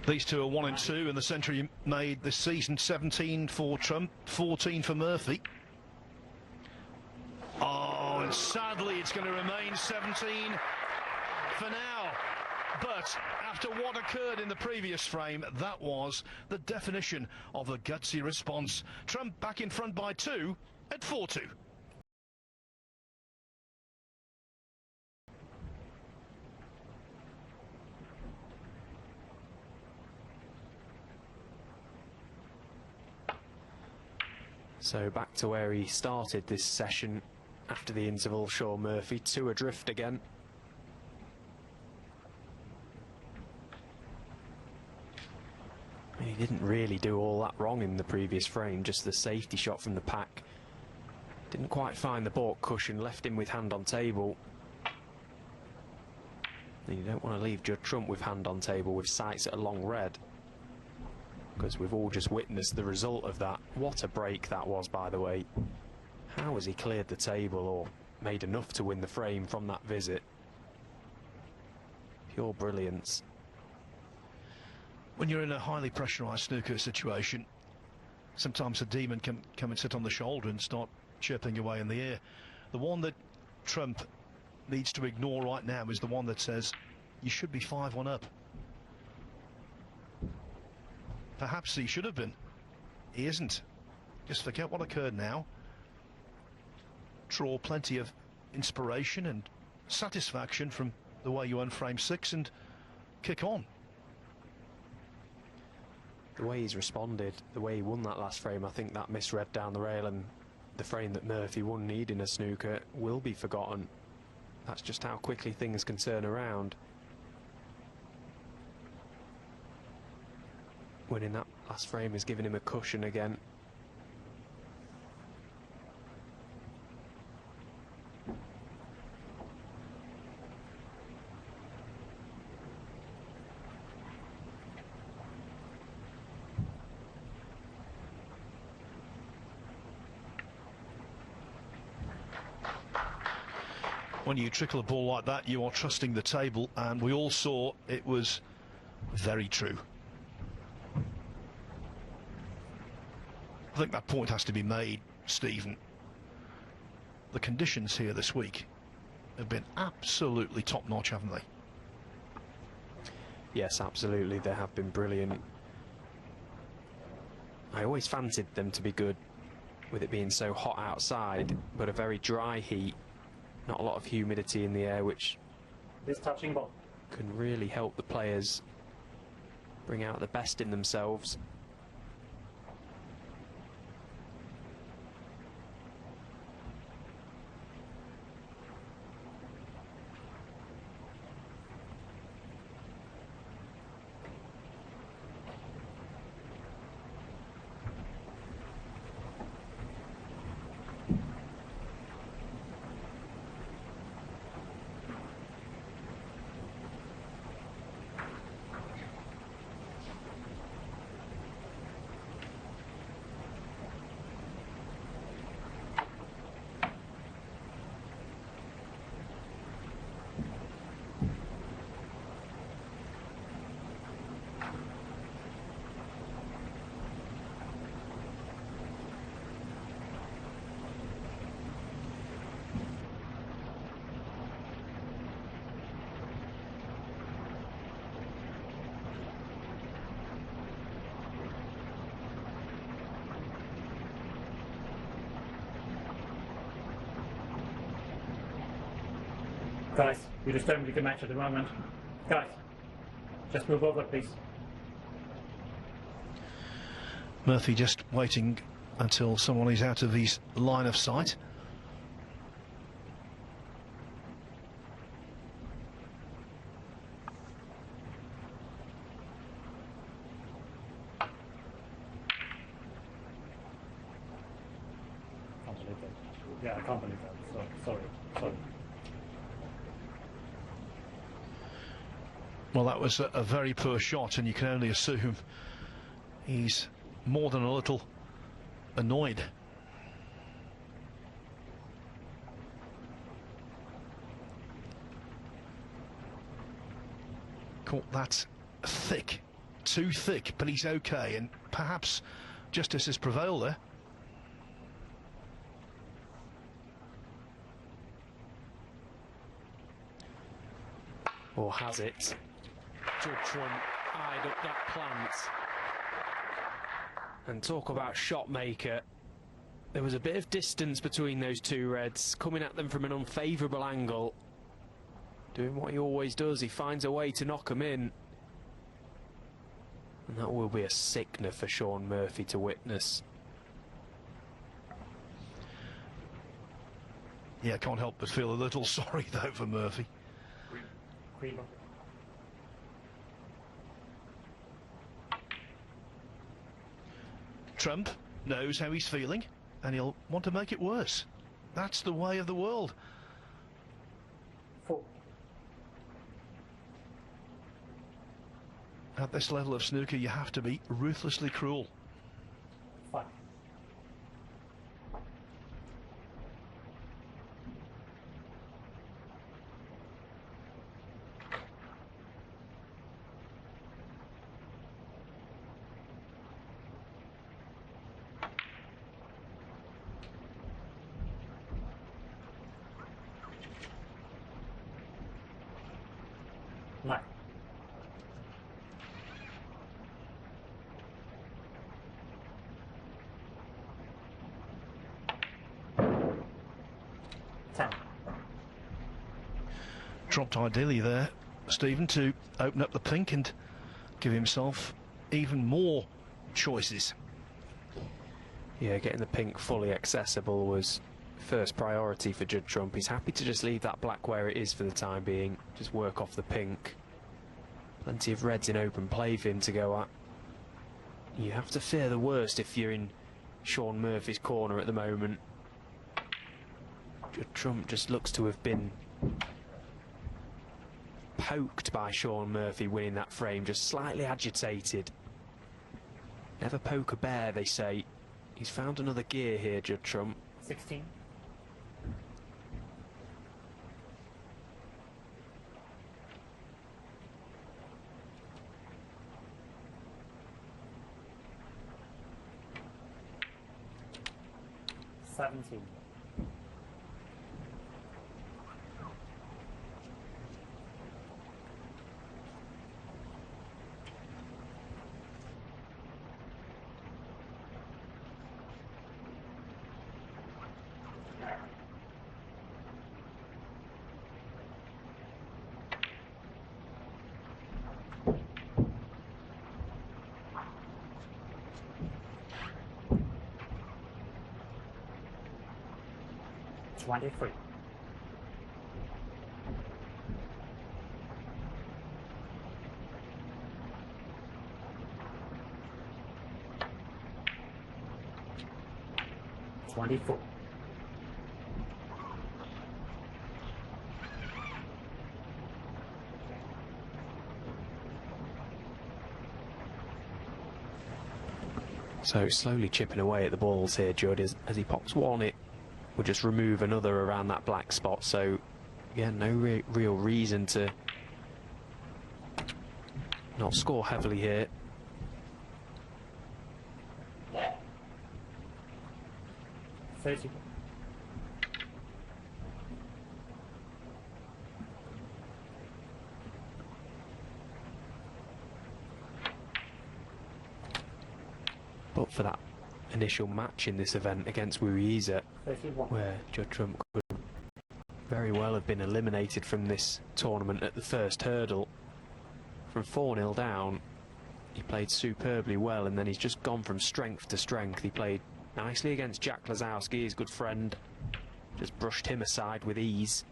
These two are 1 and 2 in the century made this season. 17 for Trump, 14 for Murphy. Oh, and sadly it's going to remain 17 for now. But after what occurred in the previous frame, that was the definition of a gutsy response. Trump back in front by 2 at 4-2. So back to where he started this session after the interval. Shaun Murphy 2 adrift again. He didn't really do all that wrong in the previous frame, just the safety shot from the pack. Didn't quite find the baulk cushion, left him with hand on table. And you don't want to leave Judd Trump with hand on table with sights at a long red, because we've all just witnessed the result of that. What a break that was, by the way. How has he cleared the table or made enough to win the frame from that visit? Pure brilliance. When you're in a highly pressurised snooker situation, sometimes a demon can come and sit on the shoulder and start chirping away in the ear. The one that Trump needs to ignore right now is the one that says, you should be 5-1 up. Perhaps he should have been. He isn't. Just forget what occurred now. Draw plenty of inspiration and satisfaction from the way you won frame 6 and kick on. The way he's responded, the way he won that last frame, I think that misread down the rail, and the frame that Murphy won needing a snooker will be forgotten. That's just how quickly things can turn around. Winning that last frame is giving him a cushion again. When you trickle a ball like that, you are trusting the table, and we all saw it was very true. I think that point has to be made, Stephen. The conditions here this week have been absolutely top-notch, haven't they? Yes, absolutely, they have been brilliant. I always fancied them to be good, with it being so hot outside, but a very dry heat. Not a lot of humidity in the air, which This touching ball. can really help the players bring out the best in themselves. Guys, we just don't really good match at the moment. Guys, just move over, please. Murphy just waiting until someone is out of his line of sight. Can't believe that. Yeah, I can't believe that. Sorry. Well, that was a very poor shot, and you can only assume he's more than a little annoyed. Caught that thick, too thick, but he's okay, and perhaps justice has prevailed there. Or has it? Judd Trump eyed up that plant. And talk about shot maker. There was a bit of distance between those two reds, coming at them from an unfavourable angle. Doing what he always does, he finds a way to knock them in. And that will be a sickener for Shaun Murphy to witness. Yeah, I can't help but feel a little sorry, though, for Murphy. Creeper. Trump knows how he's feeling, and he'll want to make it worse. That's the way of the world. 4. At this level of snooker, you have to be ruthlessly cruel. 5. Nine. 10. Dropped ideally there, Stephen, to open up the pink and give himself even more choices. Yeah, getting the pink fully accessible was first priority for Judd Trump. He's happy to just leave that black where it is for the time being, just work off the pink. Plenty of reds in open play for him to go at. You have to fear the worst if you're in Shaun Murphy's corner at the moment. Judd Trump just looks to have been poked by Shaun Murphy winning that frame, just slightly agitated. Never poke a bear, they say. He's found another gear here, Judd Trump. 16. 17. 23. 24. 'So slowly chipping away at the balls here, Judd, as he pops one, it will just remove another around that black spot. So, yeah, no real reason to not score heavily here. Thirty. But for that initial match in this event against Ruiz, 31. where Judd Trump could very well have been eliminated from this tournament at the first hurdle. From 4-0 down, he played superbly well, and then he's just gone from strength to strength. He played nicely against Jack Lazowski, his good friend, just brushed him aside with ease,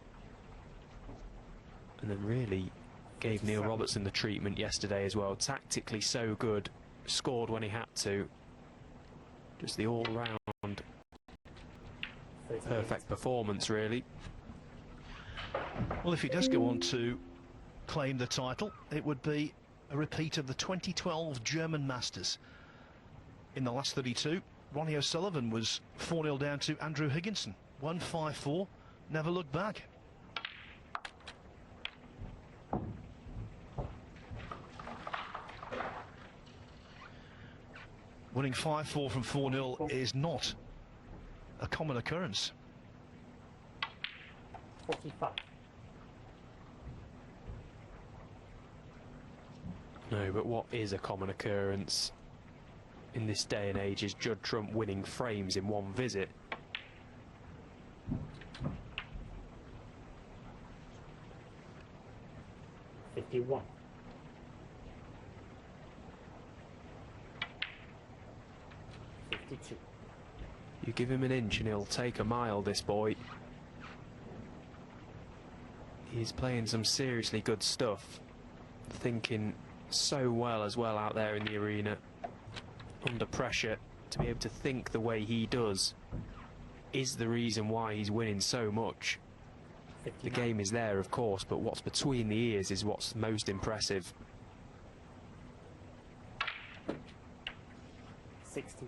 and then really gave Neil Robertson the treatment yesterday as well. Tactically so good, scored when he had to. Just the all-round perfect performance, really. Well, if he does go on to claim the title, it would be a repeat of the 2012 German Masters. In the last 32, Ronnie O'Sullivan was 4-0 down to Andrew Higginson. 1-5-4, never looked back. Winning 5-4 from 4-0 is not a common occurrence. 45. No, but what is a common occurrence in this day and age is Judd Trump winning frames in one visit. $51. $52. You give him an inch and he'll take a mile, this boy. He's playing some seriously good stuff, thinking so well as well out there in the arena, under pressure. To be able to think the way he does is the reason why he's winning so much. 59. The game is there, of course, but what's between the ears is what's most impressive. 60.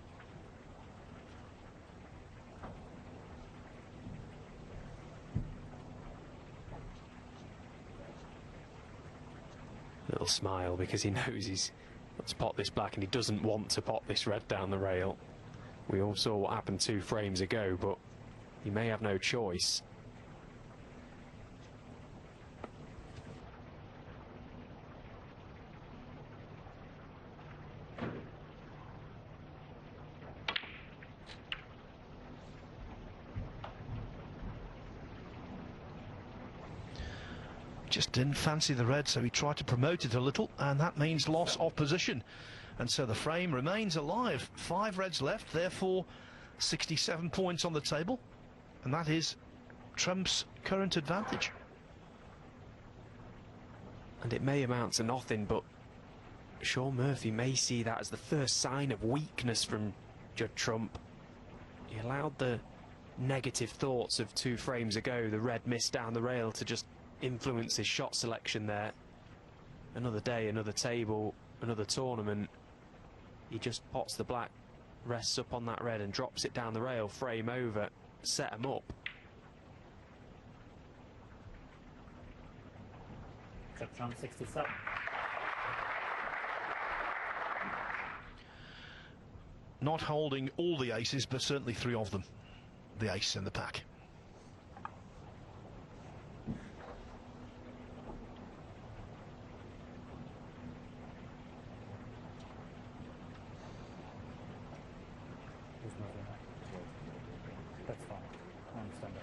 Little smile, because he knows he's got to pot this black and he doesn't want to pot this red down the rail. We all saw what happened 2 frames ago, but he may have no choice. Just didn't fancy the red, so he tried to promote it a little, and that means loss of position. And so the frame remains alive. 5 reds left, therefore 67 points on the table, and that is Trump's current advantage. And it may amount to nothing, but Shaun Murphy may see that as the first sign of weakness from Judd Trump. He allowed the negative thoughts of 2 frames ago, the red miss down the rail, to just influence his shot selection there. Another day, another table, another tournament. He just pots the black, rests up on that red and drops it down the rail, frame over, set him up. Judd 67. Not holding all the aces, but certainly 3 of them. The ace in the pack. There's nothing like it. That's fine. I understand that.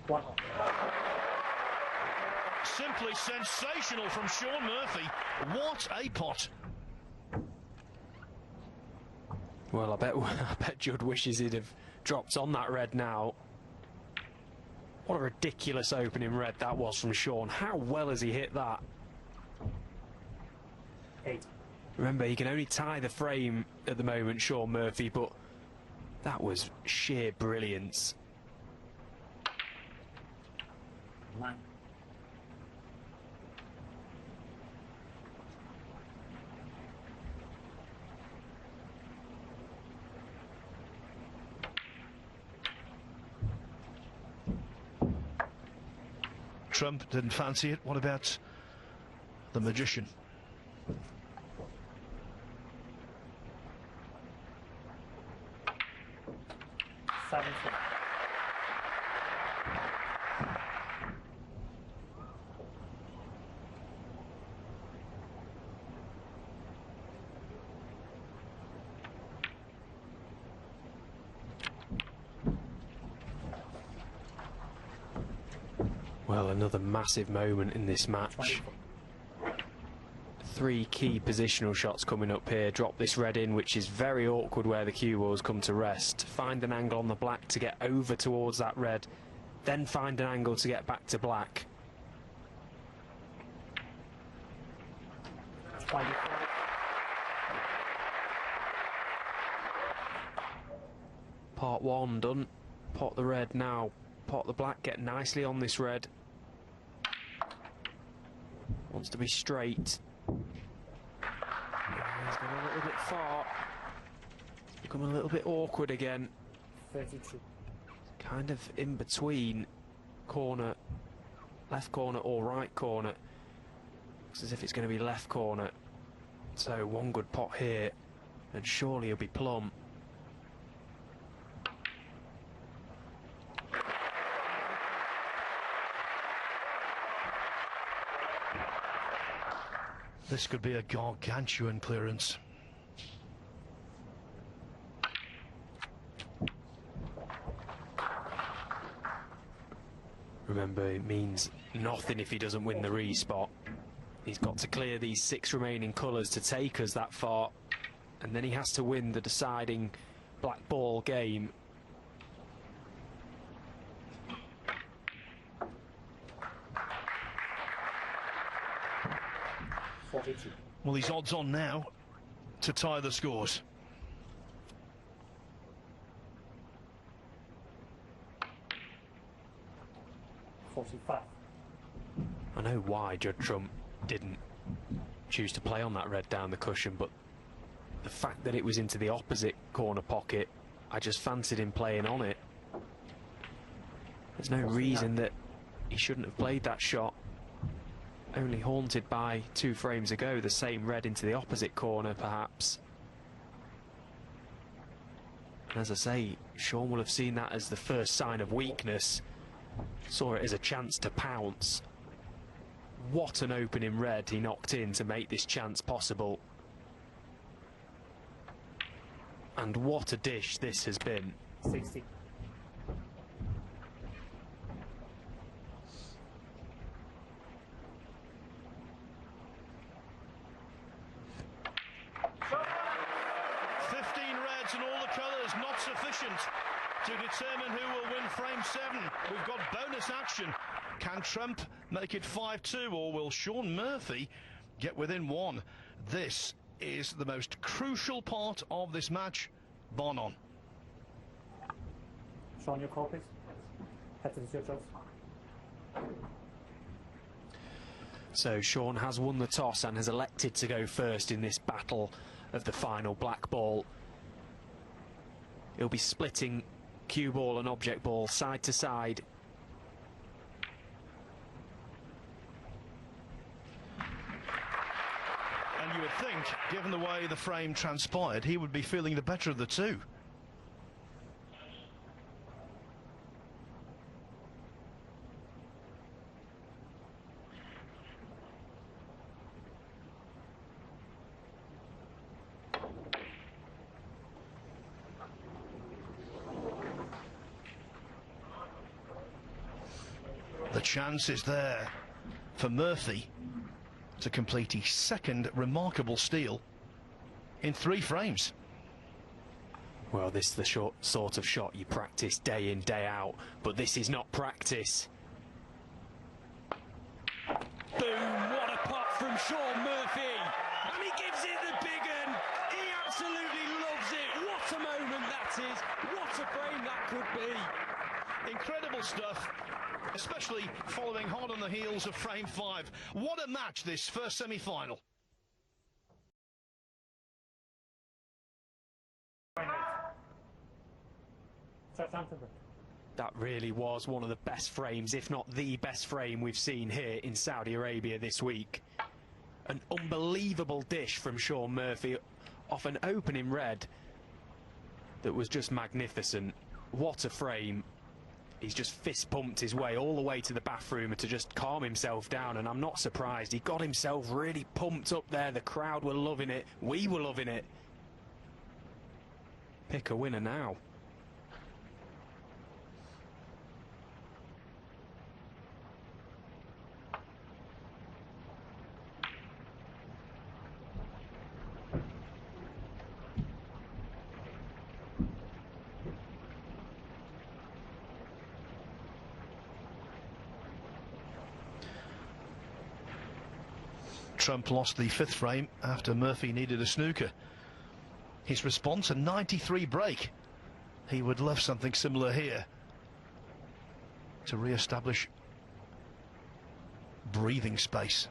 One. Simply sensational from Shaun Murphy. What a pot. Well, I bet Judd wishes he'd have dropped on that red now. What a ridiculous opening red that was from Shaun. How well has he hit that? 8. Remember, he can only tie the frame at the moment, Shaun Murphy, but that was sheer brilliance. 9. Trump didn't fancy it. What about the magician? 17. another massive moment in this match. 3 key positional shots coming up here. Drop this red in, which is very awkward where the cue balls come to rest. Find an angle on the black to get over towards that red. Then find an angle to get back to black. Part 1 done. Pot the red now. Pot the black, get nicely on this red. Wants to be straight. He's gone a little bit far. It's become a little bit awkward again. 32. Kind of in between corner, left corner or right corner. Looks as if it's going to be left corner. So one good pot here, and surely he'll be plumb. This could be a gargantuan clearance. Remember, it means nothing if he doesn't win the respot. He's got to clear these 6 remaining colours to take us that far, and then he has to win the deciding black ball game. Well, he's odds on now to tie the scores. I know why Judd Trump didn't choose to play on that red down the cushion, but the fact that it was into the opposite corner pocket, I just fancied him playing on it. There's no reason that he shouldn't have played that shot. Only haunted by 2 frames ago, the same red into the opposite corner, perhaps. And as I say, Shaun will have seen that as the first sign of weakness. Saw it as a chance to pounce. What an opening red he knocked in to make this chance possible. And what a dish this has been. 60. And all the colours not sufficient to determine who will win frame 7. We've got bonus action. Can Trump make it 5-2, or will Shaun Murphy get within 1? This is the most crucial part of this match. Bar none. Shaun, your call, please. Head to the zero shots. So Shaun has won the toss and has elected to go first in this battle of the final black ball. He'll be splitting cue ball and object ball side to side. And you would think, given the way the frame transpired, he would be feeling the better of the 2. The chance is there for Murphy to complete his 2nd remarkable steal in 3 frames. Well, this is the sort of shot you practice day in, day out, but this is not practice. Boom! What a pot from Shaun Murphy! And he gives it the big un! He absolutely loves it! What a moment that is! What a frame that could be! Incredible stuff, especially following hard on the heels of frame 5. What a match, this first semi-final. That really was one of the best frames, if not the best frame we've seen here in Saudi Arabia this week. An unbelievable dish from Shaun Murphy off an opening red that was just magnificent. What a frame. He's just fist pumped his way all the way to the bathroom to just calm himself down, and I'm not surprised. He got himself really pumped up there. The crowd were loving it. We were loving it. Pick a winner now. Trump lost the 5th frame after Murphy needed a snooker. His response, a 93 break. He would love something similar here to re-establish breathing space.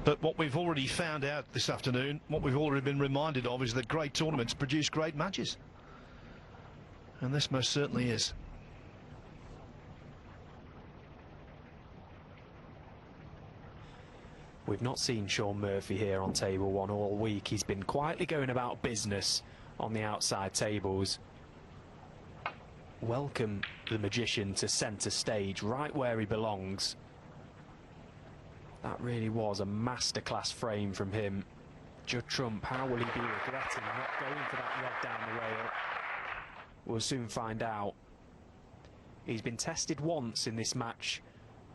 But what we've already found out this afternoon, what we've already been reminded of, is that great tournaments produce great matches. And this most certainly is. We've not seen Shaun Murphy here on table 1 all week. He's been quietly going about business on the outside tables. Welcome the magician to centre stage, right where he belongs. That really was a masterclass frame from him. Judd Trump, how will he be regretting not going for that red down the rail? We'll soon find out. He's been tested once in this match,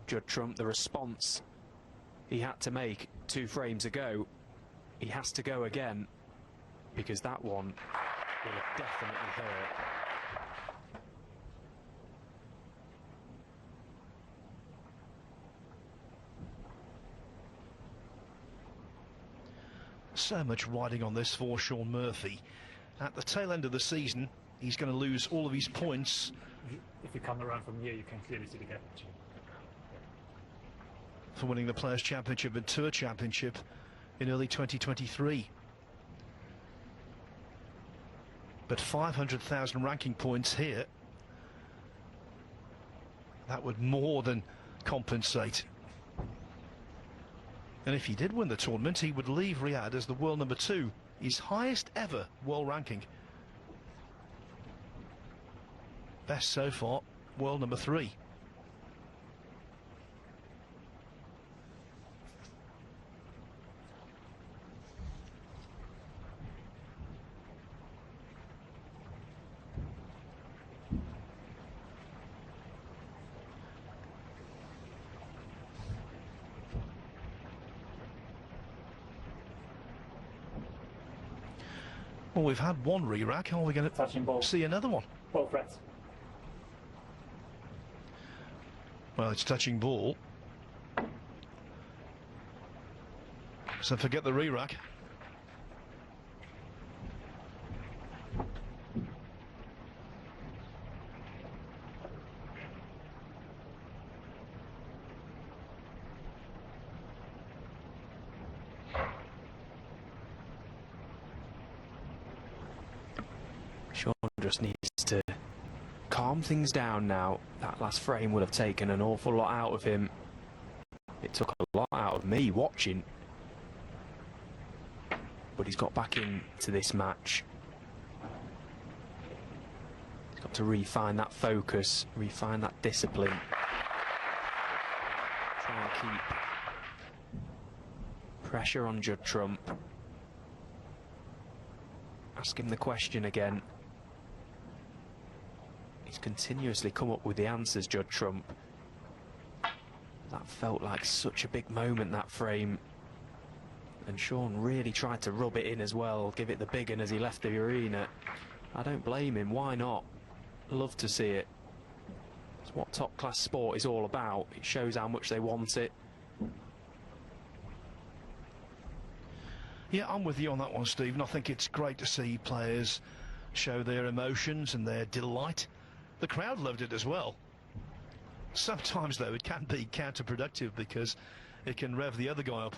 Judd Trump. The response he had to make 2 frames ago, he has to go again, because that one will have definitely hurt. So much riding on this for Shaun Murphy. At the tail end of the season, he's going to lose all of his points. If you come around from here, you can clearly see the gap. For winning the Players' Championship and Tour Championship in early 2023. But 500,000 ranking points here, that would more than compensate. And if he did win the tournament, he would leave Riyadh as the world number 2, his highest ever world ranking. Best so far, world number 3. Well, we've had one re-rack. Are we going to see another one? Both reds. Well, it's touching ball. So forget the re-rack. Shaun just needs to calm things down now. That last frame would have taken an awful lot out of him. It took a lot out of me watching. But he's got back into this match. He's got to refine that focus, refine that discipline. Try and keep pressure on Judd Trump. Ask him the question again. He's continuously come up with the answers, Judd Trump. That felt like such a big moment, that frame. And Shaun really tried to rub it in as well, give it the big one as he left the arena. I don't blame him, why not? Love to see it. It's what top-class sport is all about. It shows how much they want it. Yeah, I'm with you on that one, Stephen. I think it's great to see players show their emotions and their delight. The crowd loved it as well. Sometimes, though, it can be counterproductive because it can rev the other guy up.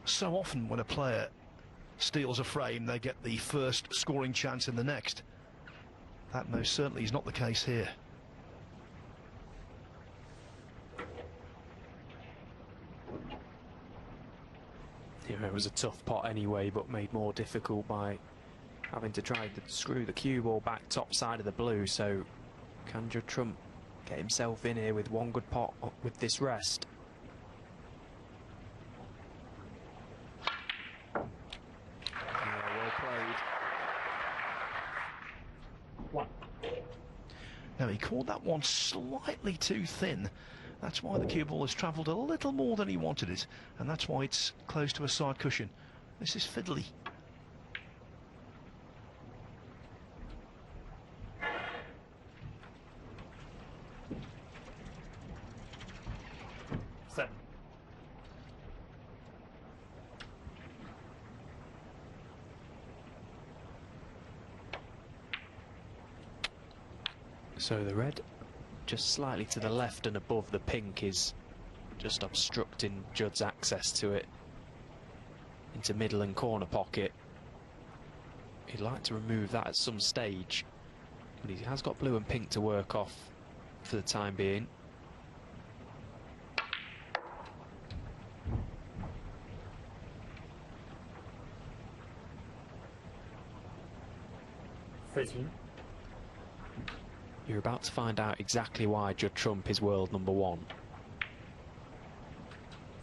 So often when a player steals a frame, they get the first scoring chance in the next. That most certainly is not the case here. Yeah, it was a tough pot anyway, but made more difficult by having to try to screw the cue ball back top side of the blue. So can Judd Trump get himself in here with one good pot with this rest. Yeah, well played. One. Now, he called that one slightly too thin. That's why the cue ball has travelled a little more than he wanted it, and that's why it's close to a side cushion. This is fiddly. Seven. So the red just slightly to the left and above the pink is just obstructing Judd's access to it into middle and corner pocket. He'd like to remove that at some stage, but he has got blue and pink to work off for the time being. You're about to find out exactly why Judd Trump is world #1.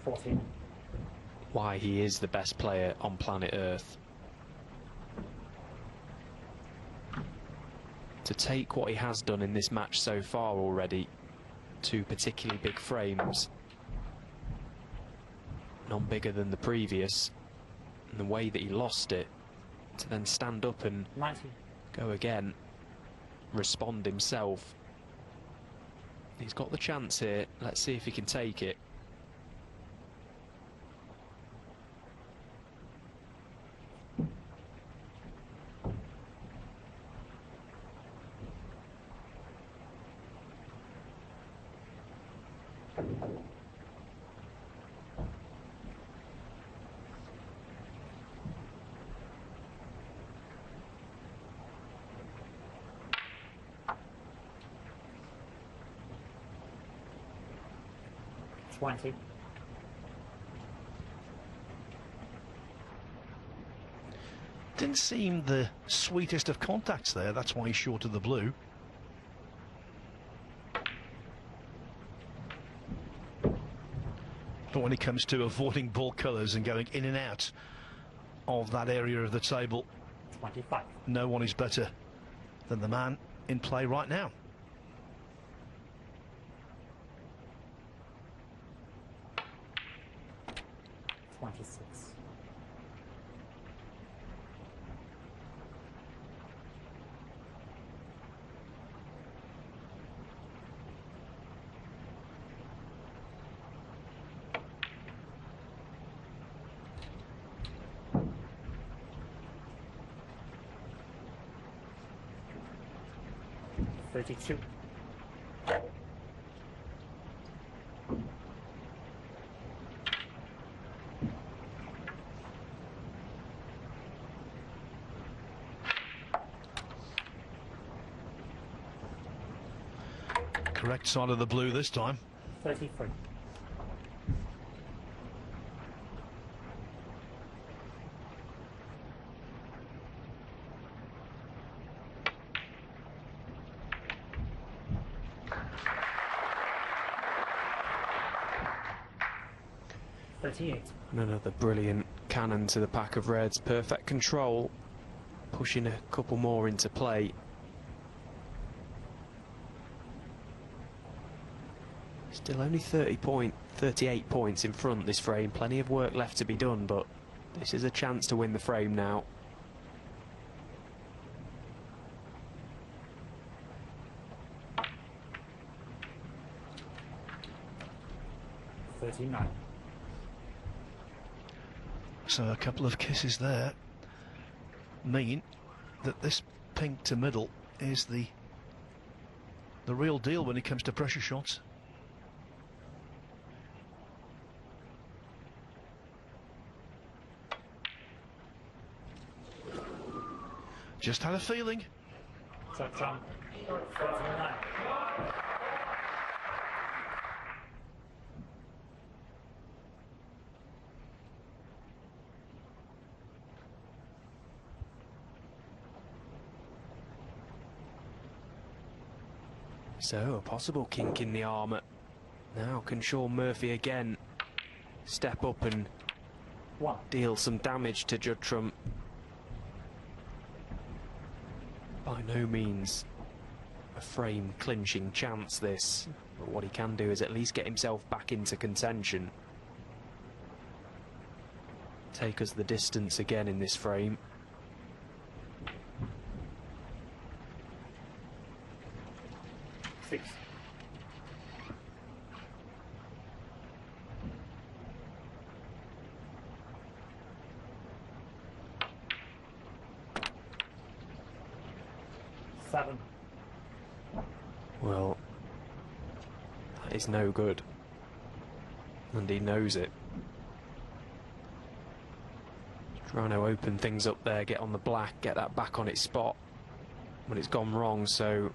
14. Why he is the best player on planet Earth. To take what he has done in this match so far already, 2 particularly big frames, none bigger than the previous, and the way that he lost it, to then stand up and 90. go again, respond himself. He's got the chance here. Let's see if he can take it. Didn't seem the sweetest of contacts there, that's why he's short of the blue. But when it comes to avoiding ball colours and going in and out of that area of the table, 25. No one is better than the man in play right now. $32. Correct side of the blue this time. 33. And another brilliant cannon to the pack of reds. Perfect control, pushing a couple more into play. Still only 38 points in front this frame. Plenty of work left to be done, but this is a chance to win the frame now. $39. So a couple of kisses there mean that this pink to middle is the real deal when it comes to pressure shots. Just had a feeling. So Trump, 39. So, a possible kink in the armour. Now, can Shaun Murphy again step up and deal some damage to Judd Trump? By no means a frame clinching chance, this. But what he can do is at least get himself back into contention. Take us the distance again in this frame. Six. Seven. Well, that is no good. And he knows it. Trying to open things up there, get on the black, get that back on its spot when it's gone wrong, so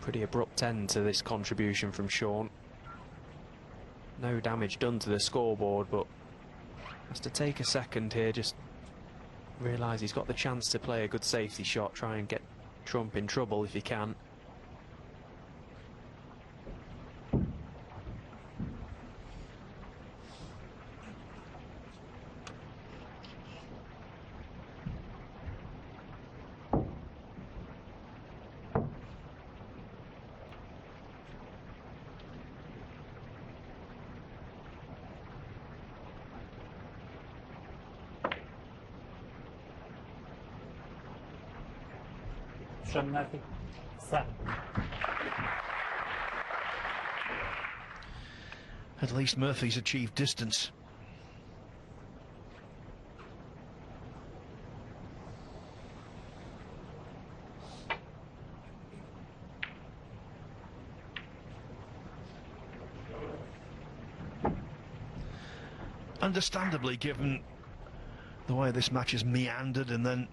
pretty abrupt end to this contribution from Shaun. No damage done to the scoreboard, but has to take a second here, just realise he's got the chance to play a good safety shot, try and get Trump in trouble if he can. Shaun Murphy. 7. At least Murphy's achieved distance. Understandably, given the way this match has meandered and then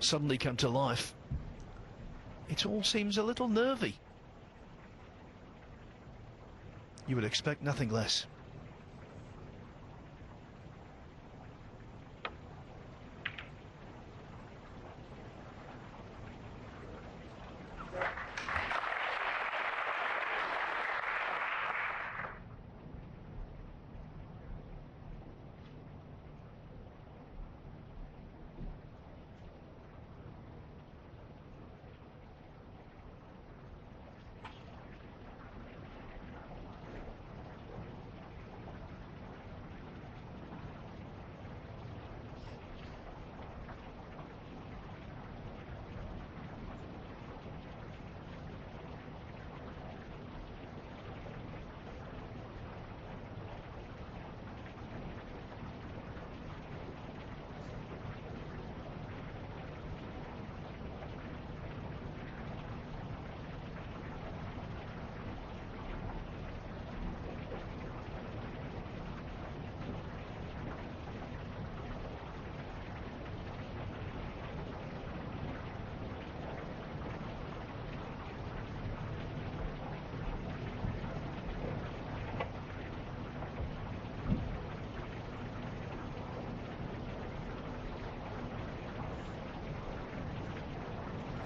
suddenly come to life, it all seems a little nervy. You would expect nothing less.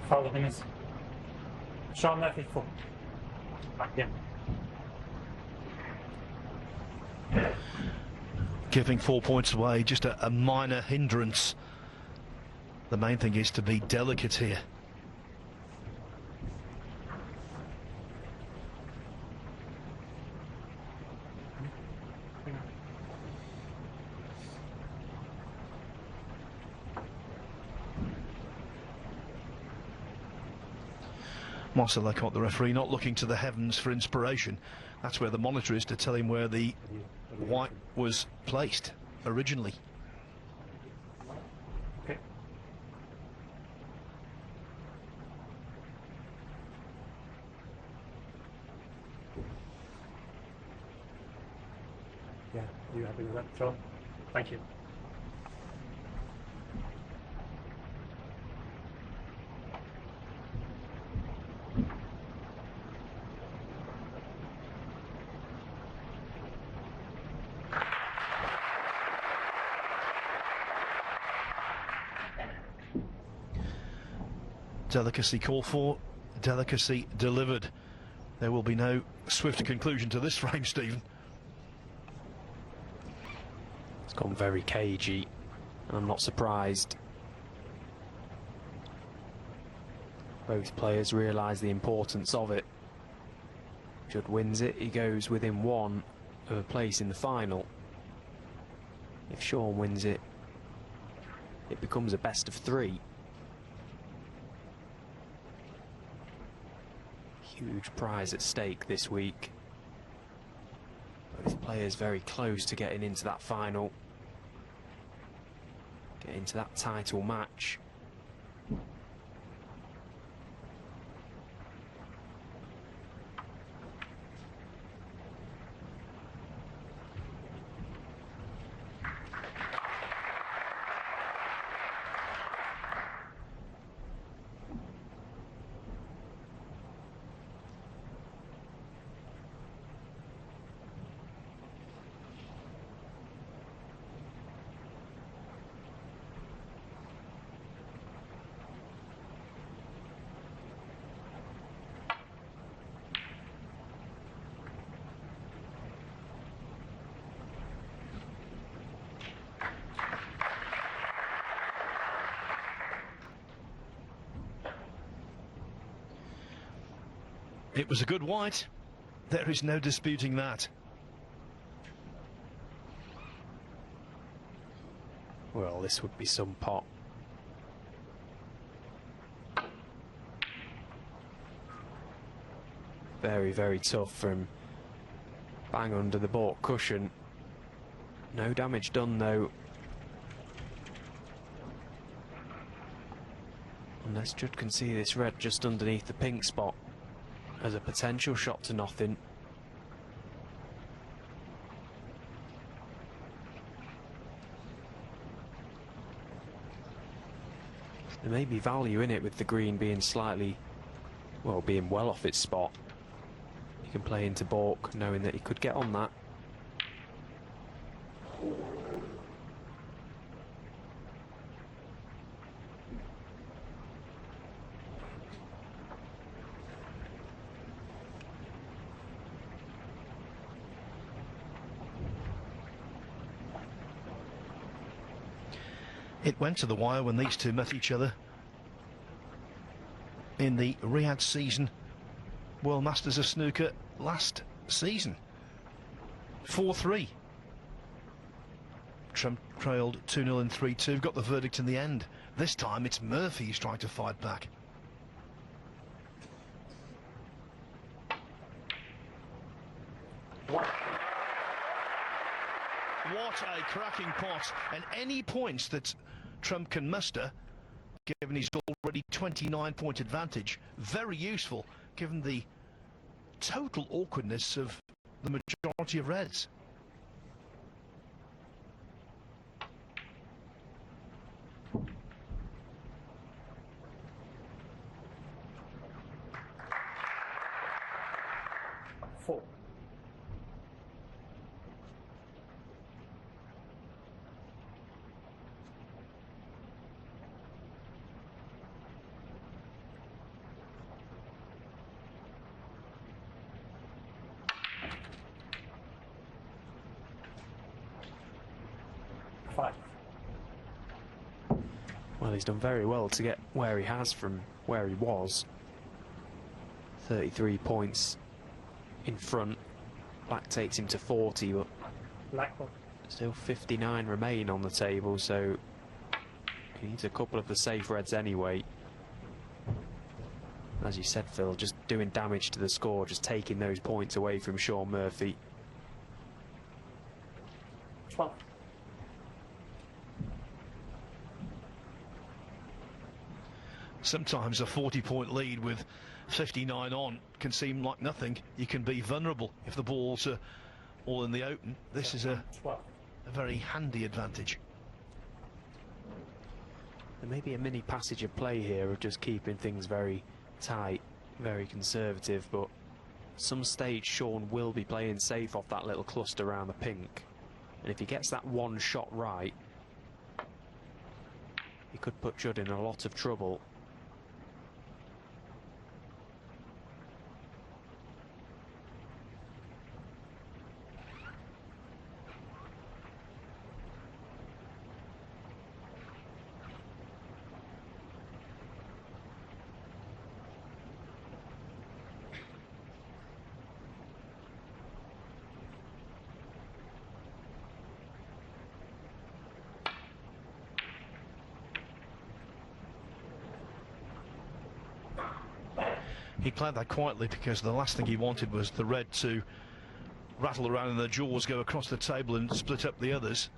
Foul winners. Shaun Murphy 4. Back in. Giving 4 points away, just a minor hindrance. The main thing is to be delicate here. Marcel Lecoq, the referee, not looking to the heavens for inspiration. That's where the monitor is to tell him where the white was placed originally. Okay. Yeah, you happy with that, Shaun? Thank you. Delicacy called for, delicacy delivered. There will be no swift conclusion to this frame, Stephen. It's gone very cagey, and I'm not surprised. Both players realise the importance of it. Judd wins it, he goes within one of a place in the final. If Shaun wins it, it becomes a best of three. Huge prize at stake this week. Both players very close to getting into that final, get into that title match. It was a good white. There is no disputing that. Well, this would be some pot. Very, very tough from bang under the baulk cushion. No damage done though. Unless Judd can see this red just underneath the pink spot as a potential shot to nothing. There may be value in it with the green being slightly, well, being well off its spot. He can play into baulk knowing that he could get on that. It went to the wire when these two met each other in the Riyadh season World Masters of Snooker last season. 4-3. Trump trailed 2-0 and 3-2, got the verdict in the end. This time it's Murphy who's trying to fight back. What a cracking pot, and any points that Trump can muster, given his already 29-point advantage, very useful given the total awkwardness of the majority of reds. Four. Five. Well, he's done very well to get where he has from where he was. 33 points in front. Black takes him to 40, but Blackboard. still 59 remain on the table, so he needs a couple of the safe reds anyway. As you said, Phil, just doing damage to the score, just taking those points away from Shaun Murphy. 12. Sometimes a 40-point lead with 59 on can seem like nothing. You can be vulnerable if the balls are all in the open. This is a 12. very handy advantage. There may be a mini passage of play here of just keeping things very tight, very conservative, but at some stage Shaun will be playing safe off that little cluster around the pink, and if he gets that one shot right, he could put Judd in a lot of trouble. He played that quietly because the last thing he wanted was the red to rattle around in their jaws, go across the table and split up the others.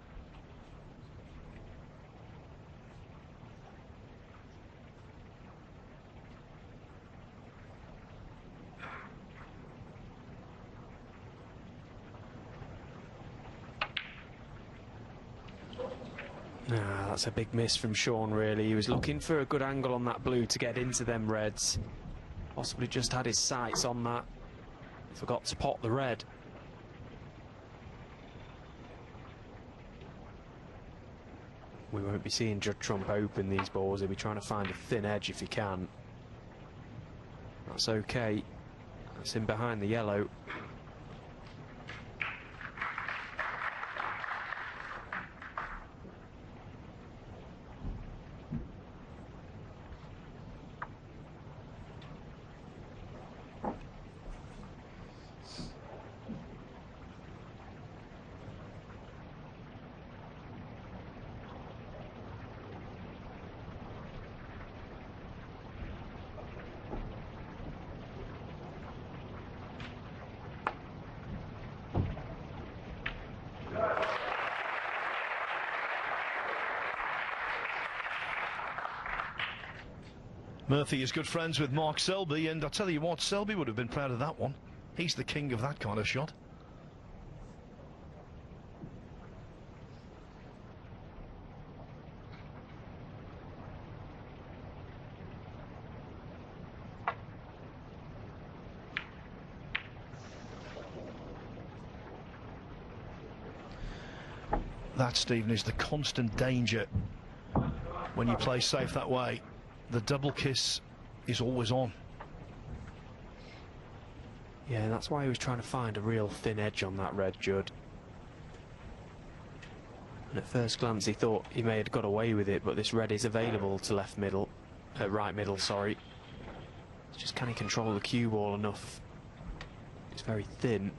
That's a big miss from Shaun, really. He was looking for a good angle on that blue to get into them reds. Possibly just had his sights on that. Forgot to pot the red. We won't be seeing Judd Trump open these balls. He'll be trying to find a thin edge if he can. That's okay. That's him behind the yellow. Murphy is good friends with Mark Selby, and I tell you what, Selby would have been proud of that one. He's the king of that kind of shot. That, Stephen, is the constant danger when you play safe that way. The double kiss is always on. Yeah, that's why he was trying to find a real thin edge on that red, Judd. And at first glance he thought he may have got away with it, but this red is available to left middle, right middle, sorry. It's just, can he control the cue ball enough? It's very thin.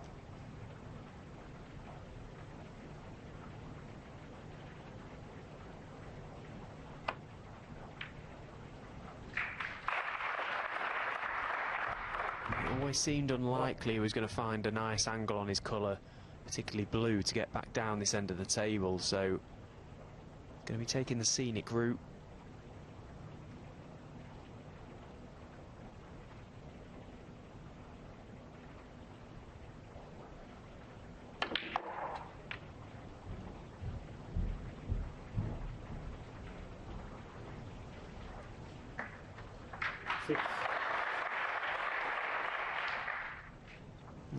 Always seemed unlikely he was going to find a nice angle on his colour, particularly blue, to get back down this end of the table, so going to be taking the scenic route.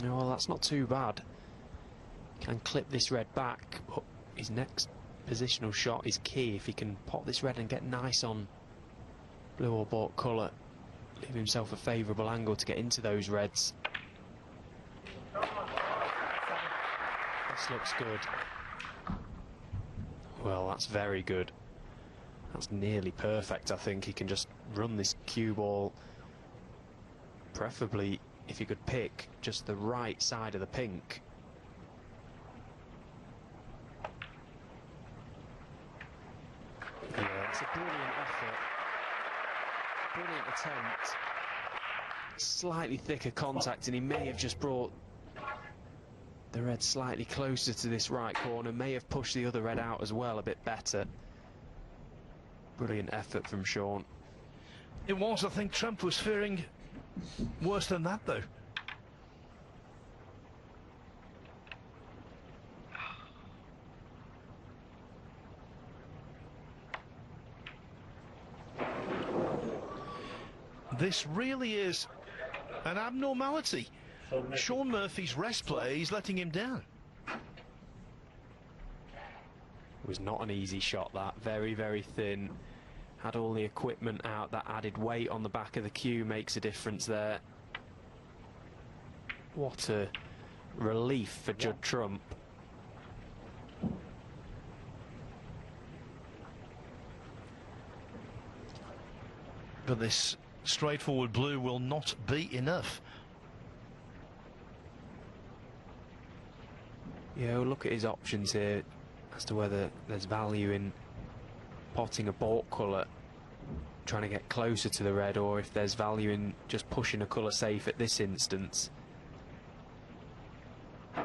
No, well, that's not too bad. Can clip this red back, but his next positional shot is key. If he can pop this red and get nice on blue or bought colour, leave himself a favourable angle to get into those reds. This looks good. Well, that's very good. That's nearly perfect, I think. He can just run this cue ball, preferably if you could pick just the right side of the pink. Yeah, it's a brilliant effort. Brilliant attempt. Slightly thicker contact, and he may have just brought the red slightly closer to this right corner, may have pushed the other red out as well a bit better. Brilliant effort from Shaun. It was, I think Trump was fearing worse than that, though. This really is an abnormality. Shaun Murphy's rest play is letting him down. It was not an easy shot, that. Very, very thin. Had all the equipment out. That added weight on the back of the cue makes a difference there. What a relief for Judd Trump. But this straightforward blue will not be enough. Yeah, we'll look at his options here as to whether there's value in potting a bought colour. trying to get closer to the red, or if there's value in just pushing a colour safe at this instance. If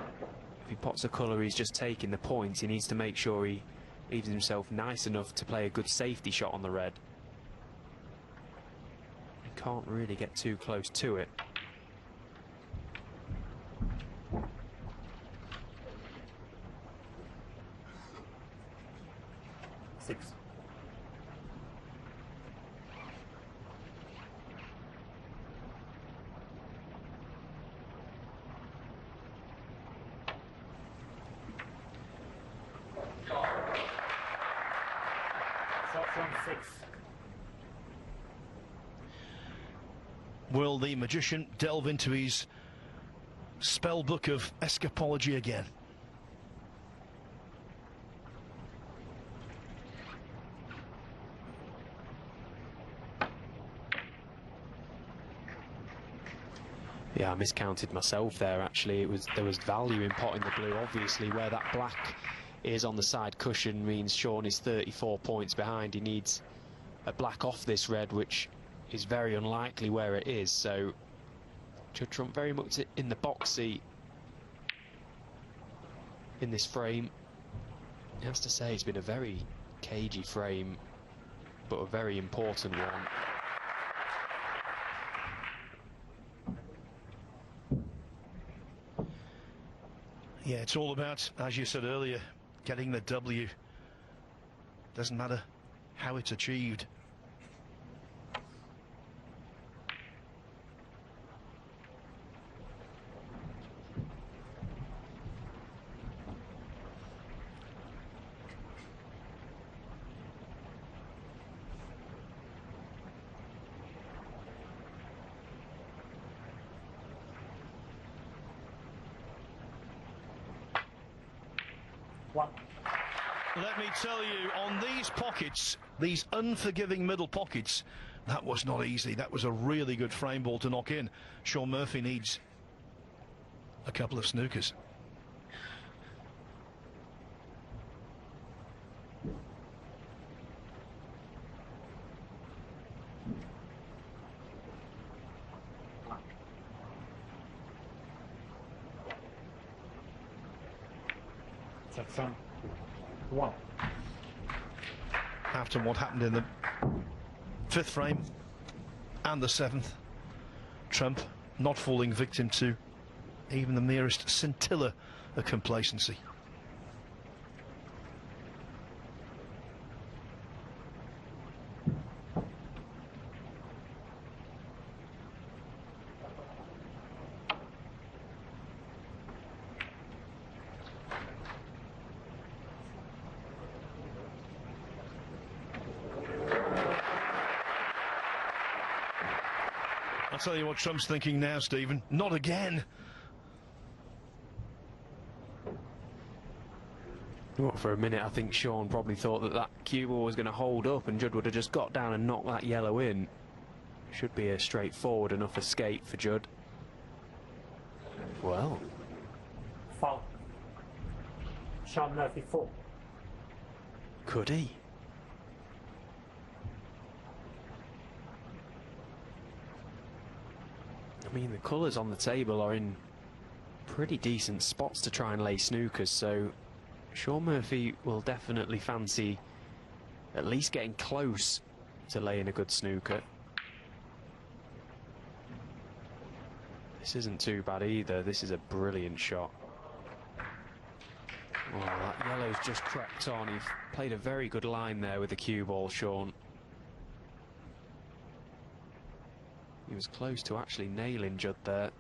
he pots a colour, he's just taking the points. He needs to make sure he leaves himself nice enough to play a good safety shot on the red. He can't really get too close to it. Six. Shot from 6. Will the magician delve into his spell book of escapology again? Yeah, I miscounted myself there actually. There was value in potting the blue. Obviously where that black is on the side cushion means Shaun is 34 points behind. He needs a black off this red, which is very unlikely where it is. So Judd Trump very much in the box seat in this frame. He has to say it's been a very cagey frame, but a very important one. Yeah, it's all about, as you said earlier, getting the W. Doesn't matter how it's achieved. One. Let me tell you, on these pockets, these unforgiving middle pockets, that was not easy. That was a really good frame ball to knock in. Shaun Murphy needs a couple of snookers. Shot from 1. After what happened in the 5th frame and the 7th, Trump not falling victim to even the merest scintilla of complacency. I'll tell you what Trump's thinking now, Stephen. Not again. Well, for a minute, I think Shaun probably thought that that cue ball was going to hold up and Judd would have just got down and knocked that yellow in. Should be a straightforward enough escape for Judd. Well. Foul. Shaun Murphy 4. Could he? I mean, the colours on the table are in pretty decent spots to try and lay snookers, so Shaun Murphy will definitely fancy at least getting close to laying a good snooker. This isn't too bad either. This is a brilliant shot. Oh, that yellow's just crept on. He's played a very good line there with the cue ball, Shaun. He was close to actually nailing Judd there.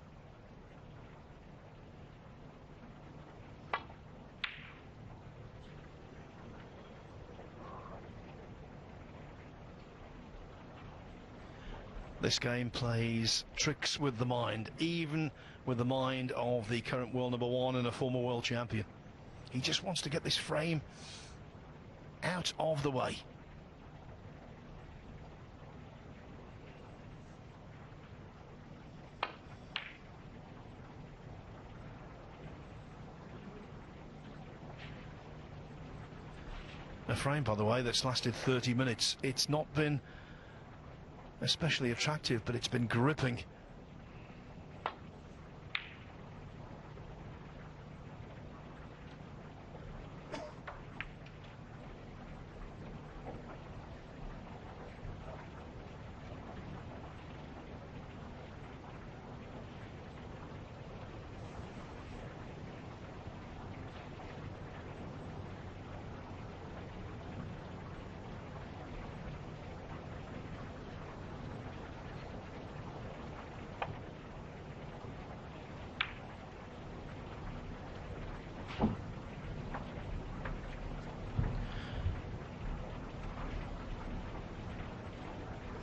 This game plays tricks with the mind, even with the mind of the current world #1 and a former world champion. He just wants to get this frame out of the way. A frame, by the way, that's lasted 30 minutes. It's not been especially attractive, but it's been gripping.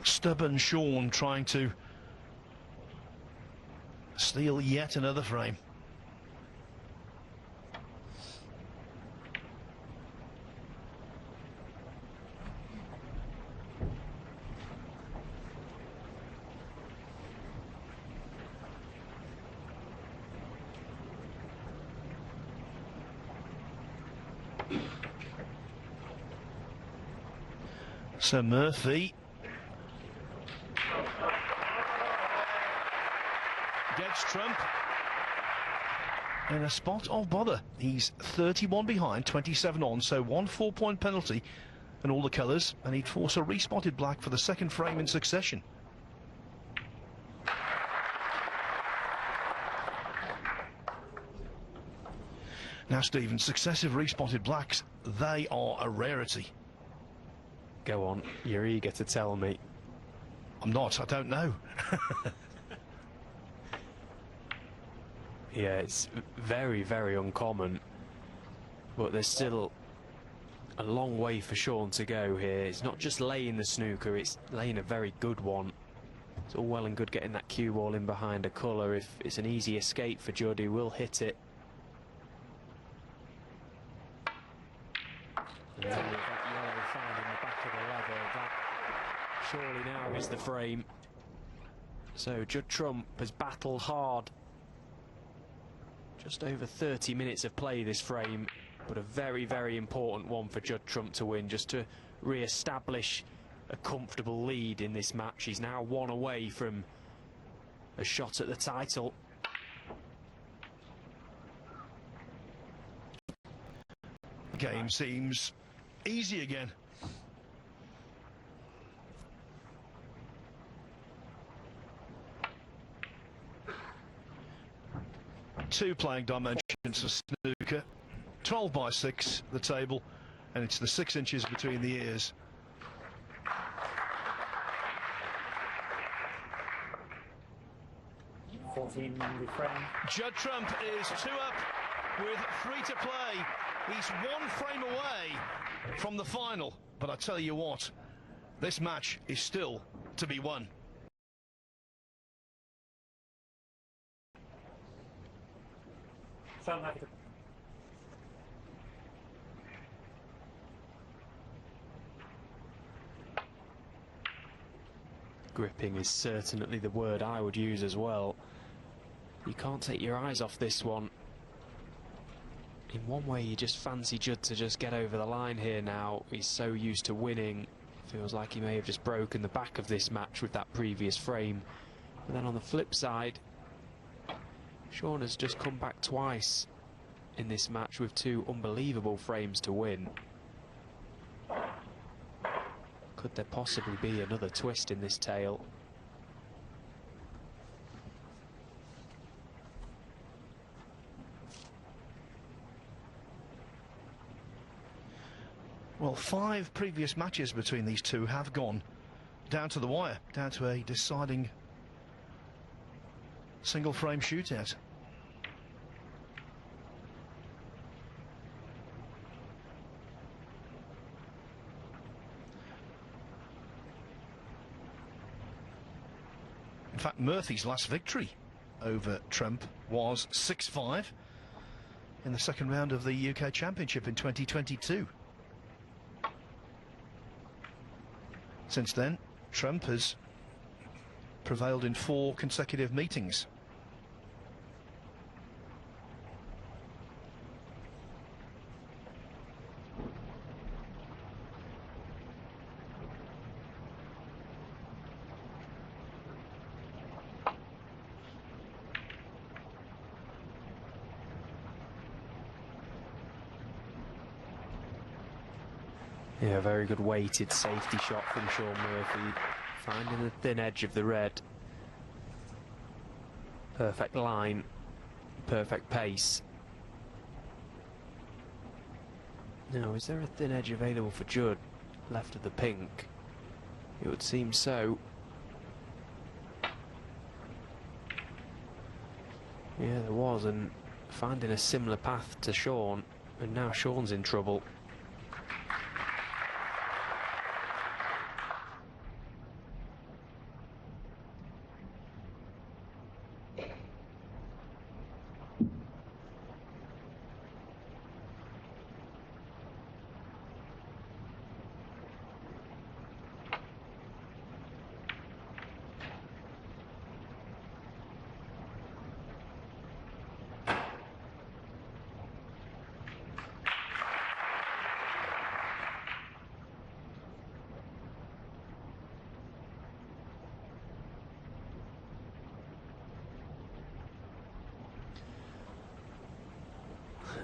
Stubborn Shaun trying to steal yet another frame. So Murphy gets Trump in a spot of bother. He's 31 behind, 27 on, so 1 4-point penalty and all the colours, and he'd force a respotted black for the second frame in succession. Now, Stephen, successive respotted blacks, they are a rarity. Go on, you're eager to tell me. I'm not, I don't know. Yeah, it's very, very uncommon, but there's still a long way for Shaun to go here. It's not just laying the snooker, it's laying a very good one. It's all well and good getting that cue ball in behind a colour. If it's an easy escape for Judd, he will hit it. And then with that yellow found in the back of the leather, that surely now is the frame. So Judd Trump has battled hard. Just over 30 minutes of play this frame, but a very, very important one for Judd Trump to win, just to re-establish a comfortable lead in this match. He's now 1 away from a shot at the title. The game seems easy again. Two playing dimensions for snooker. 12 by 6 the table, and it's the 6 inches between the ears. Judd Trump is 2 up with 3 to play. He's 1 frame away from the final, but I tell you what, this match is still to be won. Shaun, Gripping is certainly the word I would use as well. You can't take your eyes off this one. In one way, you just fancy Judd to just get over the line here now. He's so used to winning. Feels like he may have just broken the back of this match with that previous frame. But then on the flip side, Shaun has just come back twice in this match with 2 unbelievable frames to win. Could there possibly be another twist in this tale? Well, 5 previous matches between these two have gone down to the wire, down to a deciding single frame shootout. In fact, Murphy's last victory over Trump was 6-5 in the second round of the UK Championship in 2022. Since then, Trump has prevailed in 4 consecutive meetings. Yeah, very good weighted safety shot from Shaun Murphy, finding the thin edge of the red. Perfect line, perfect pace. Now, is there a thin edge available for Judd, left of the pink? It would seem so. Yeah, there was, and finding a similar path to Shaun, and now Shaun's in trouble.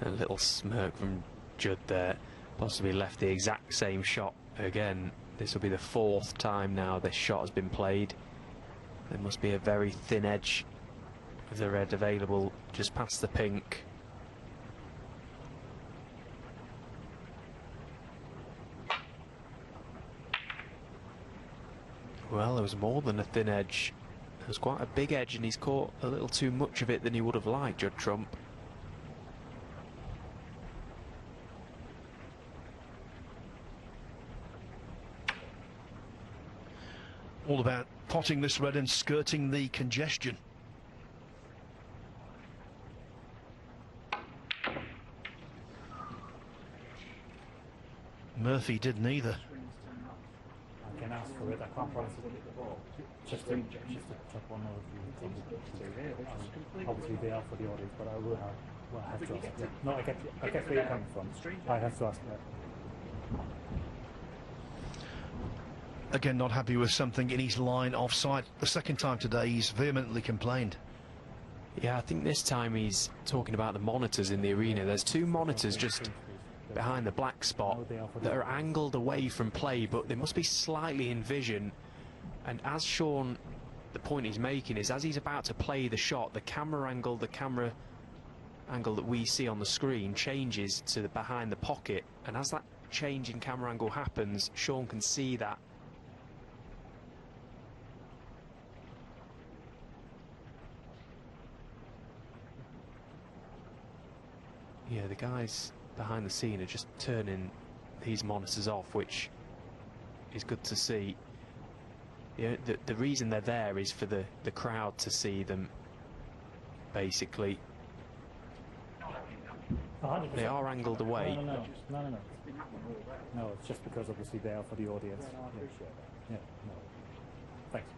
A little smirk from Judd there, possibly left the exact same shot again. This will be the 4th time now this shot has been played. There must be a very thin edge of the red available just past the pink. Well, there was more than a thin edge. There was quite a big edge, and he's caught a little too much of it than he would have liked, Judd Trump. All about potting this red and skirting the congestion. Murphy did neither. I can ask for it. I can't promise it. Just to check one of the obviously they are for the audience, but I will have to ask. Yeah. No, I get where you're coming from. I have to ask that. Again, not happy with something in his line offside. The second time today he's vehemently complained. Yeah, I think this time he's talking about the monitors in the arena. There's 2 monitors just behind the black spot that are angled away from play, but they must be slightly in vision. And as Shaun, the point he's making is, as he's about to play the shot, the camera angle that we see on the screen changes to the behind the pocket, and as that change in camera angle happens, Shaun can see that. Yeah, the guys behind the scene are just turning these monitors off, which is good to see. You know, the reason they're there is for the crowd to see them, basically. 100%. They are angled away. No, it's just because obviously they are for the audience. Yeah, no. Thanks.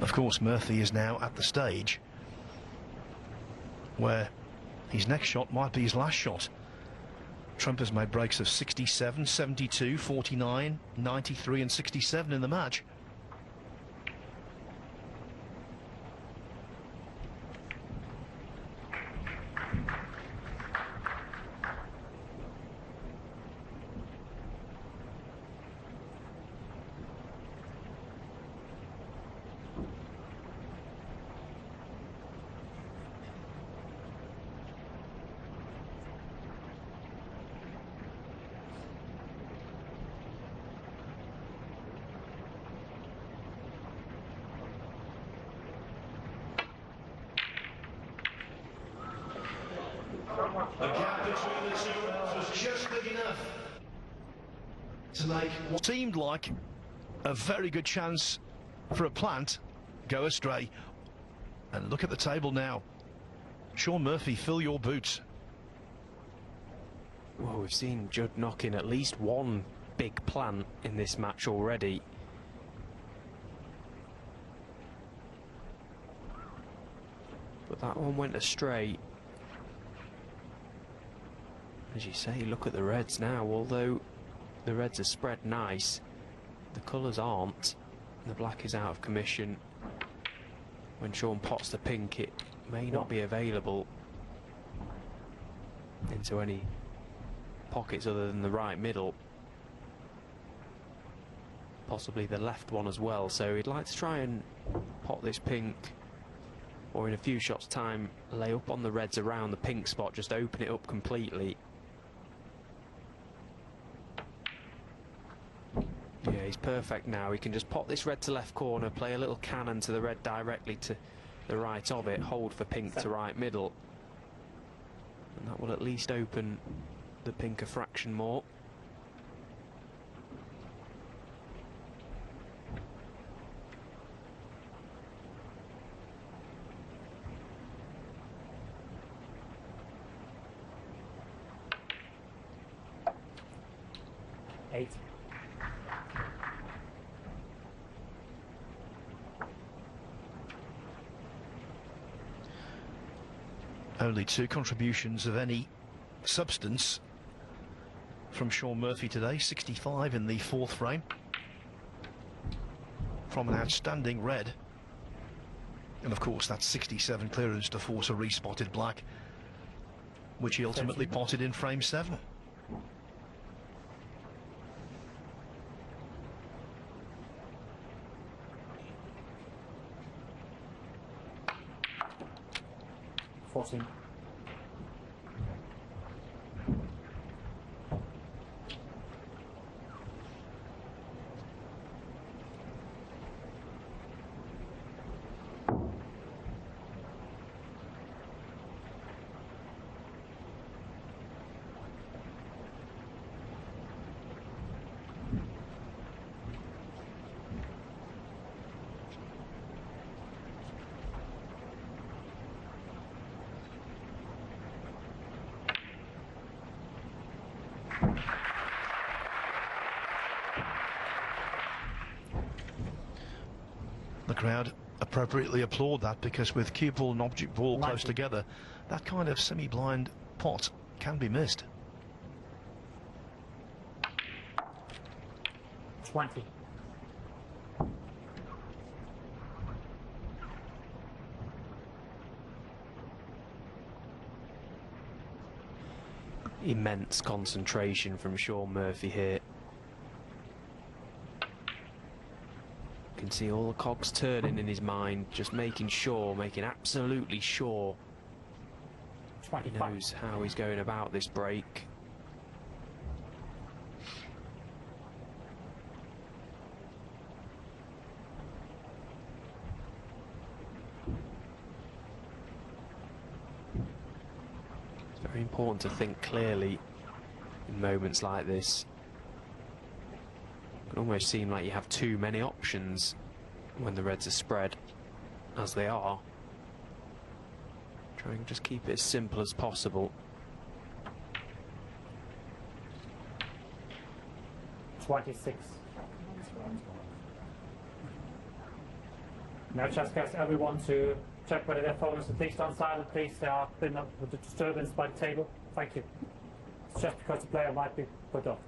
Of course, Murphy is now at the stage where his next shot might be his last shot. Trump has made breaks of 67, 72, 49, 93 and 67 in the match. Just big enough to make what seemed like a very good chance for a plant go astray. And look at the table now. Shaun Murphy, fill your boots. Well, we've seen Judd knock in at least one big plant in this match already. But that one went astray. As you say, look at the reds now. Although the reds are spread nice, the colours aren't. The black is out of commission. When Shaun pots the pink, it may not be available into any pockets other than the right middle. Possibly the left one as well. So he'd like to try and pot this pink, or in a few shots' time, lay up on the reds around the pink spot, just open it up completely. Yeah, he's perfect now. He can just pop this red to left corner, play a little cannon to the red directly to the right of it, hold for pink to right middle. And that will at least open the pink a fraction more. Eight. Only 2 contributions of any substance from Shaun Murphy today. 65 in the 4th frame from an outstanding red, and of course that's 67 clearance to force a respotted black, which he ultimately potted in frame 7. The crowd appropriately applaud that, because with cue ball and object ball close together, that kind of semi-blind pot can be missed. 20. Immense concentration from Shaun Murphy here. You can see all the cogs turning in his mind, just making absolutely sure he knows how he's going about this break. It's very important to think clearly in moments like this. It can almost seem like you have too many options when the reds are spread, as they are. Try and just keep it as simple as possible. 26. Now just ask everyone to check whether their phone is at least on silent, please. They are been up with a disturbance by the table. Thank you. It's just because the player might be put off.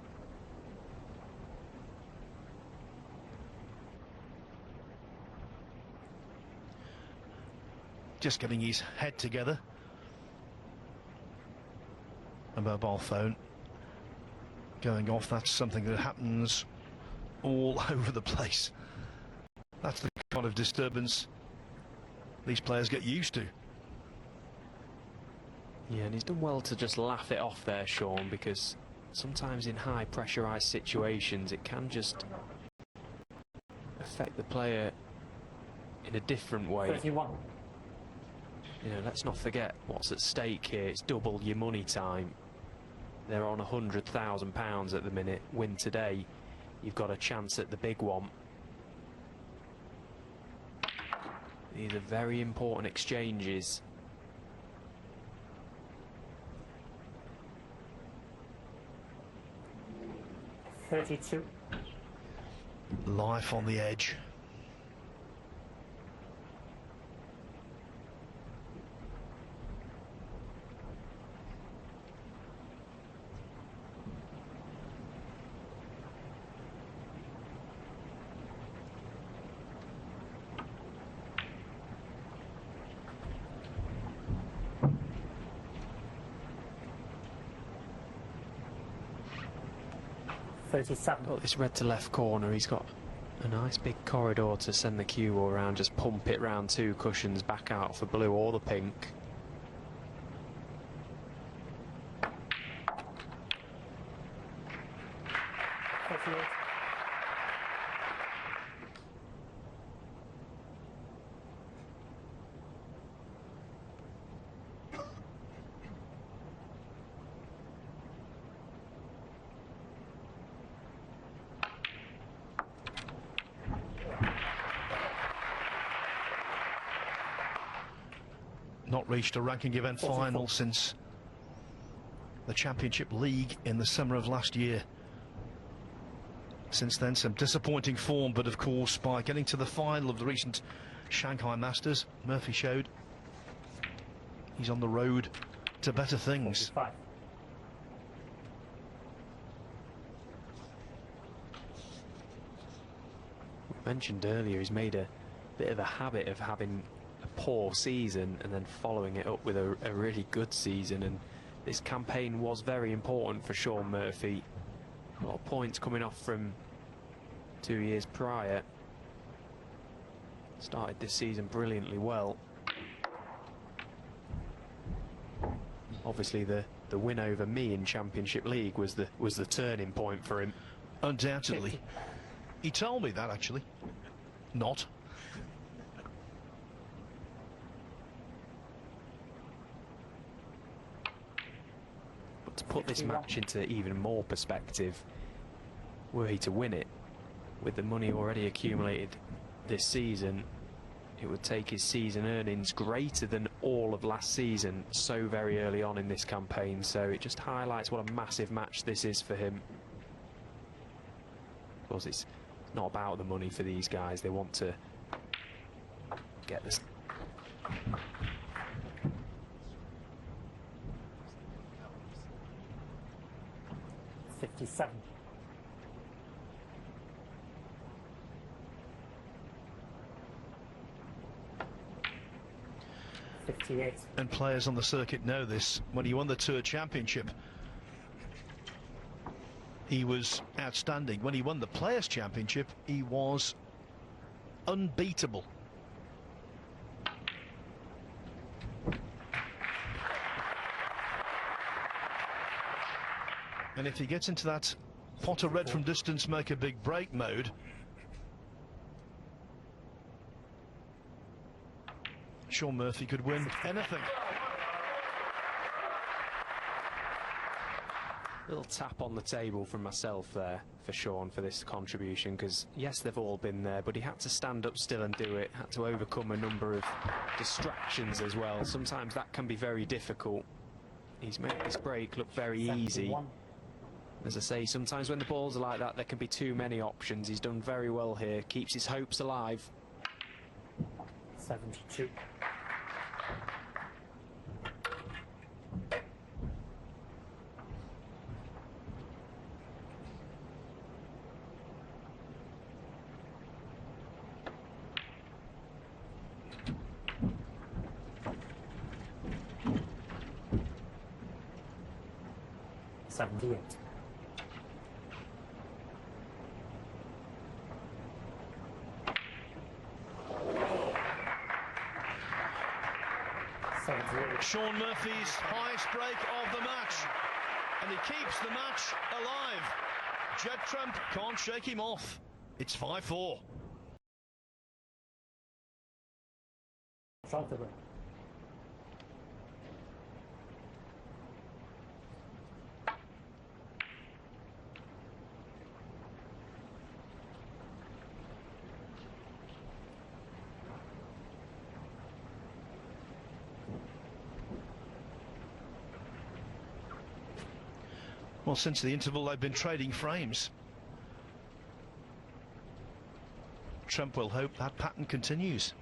Just getting his head together. A mobile phone going off, that's something that happens all over the place. That's the kind of disturbance these players get used to. Yeah, and he's done well to just laugh it off there, Shaun, because sometimes in high pressurised situations it can just affect the player in a different way. 31. You know, let's not forget what's at stake here. It's double your money time. They're on £100,000 at the minute. Win today, you've got a chance at the big one. These are very important exchanges. $32. Life on the edge. Got this red to left corner. He's got a nice big corridor to send the cue ball around. Just pump it round 2 cushions back out for blue or the pink. Not reached a ranking event final since the Championship League in the summer of last year. Since then, some disappointing form, but of course, by getting to the final of the recent Shanghai Masters, Murphy showed he's on the road to better things. 45. We mentioned earlier he's made a bit of a habit of having a poor season and then following it up with a really good season, and this campaign was very important for Shaun Murphy. A lot of points coming off from 2 years prior. Started this season brilliantly well. Obviously the win over me in Championship League was the turning point for him. Undoubtedly. He told me that, actually. Not. To put this match into even more perspective, were he to win it, with the money already accumulated this season, it would take his season earnings greater than all of last season so very early on in this campaign. So it just highlights what a massive match this is for him. Of course, it's not about the money for these guys. They want to get this. 57. And players on the circuit know this. When he won the Tour Championship, he was outstanding. When he won the Players Championship, he was unbeatable. And if he gets into that pot of red from distance, make a big break mode, Shaun Murphy could win anything. Little tap on the table from myself there for Shaun for this contribution, because yes, they've all been there, but he had to stand up still and do it, had to overcome a number of distractions as well. Sometimes that can be very difficult. He's made this break look very easy. As I say, sometimes when the balls are like that, there can be too many options. He's done very well here, keeps his hopes alive. 72. $78. Shaun Murphy's highest break of the match, and he keeps the match alive. Judd can't shake him off. It's 5-4. Well, since the interval, they've been trading frames. Trump will hope that pattern continues.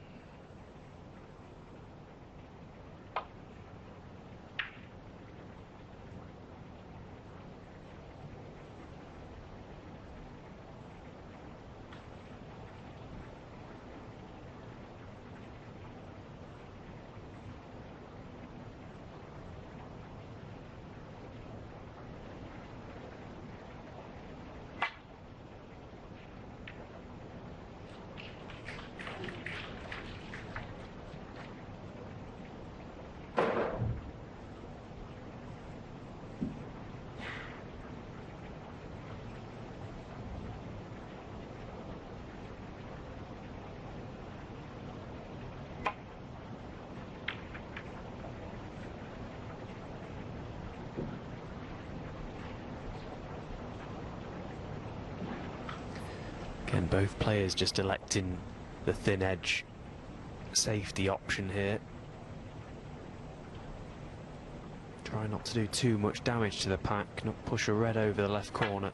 Again, both players just electing the thin edge safety option here. Try not to do too much damage to the pack, not push a red over the left corner.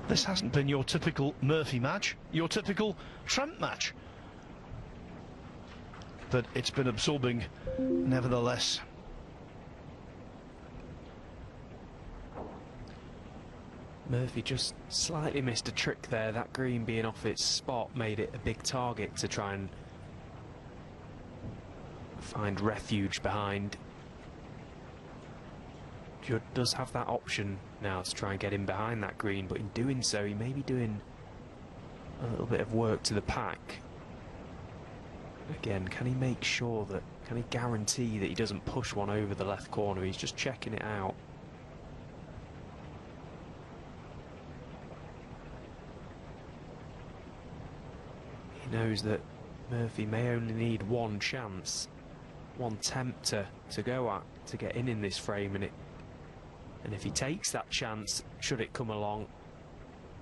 This hasn't been your typical Murphy match, your typical Trump match. But it's been absorbing nevertheless. Murphy just slightly missed a trick there. That green being off its spot made it a big target to try and find refuge behind. Judd does have that option now to try and get in behind that green, but in doing so he may be doing a little bit of work to the pack. Again, can he make sure that, can he guarantee that he doesn't push one over the left corner? He's just checking it out. He knows that Murphy may only need one chance, one tempter to go at to get in this frame, and if he takes that chance, should it come along,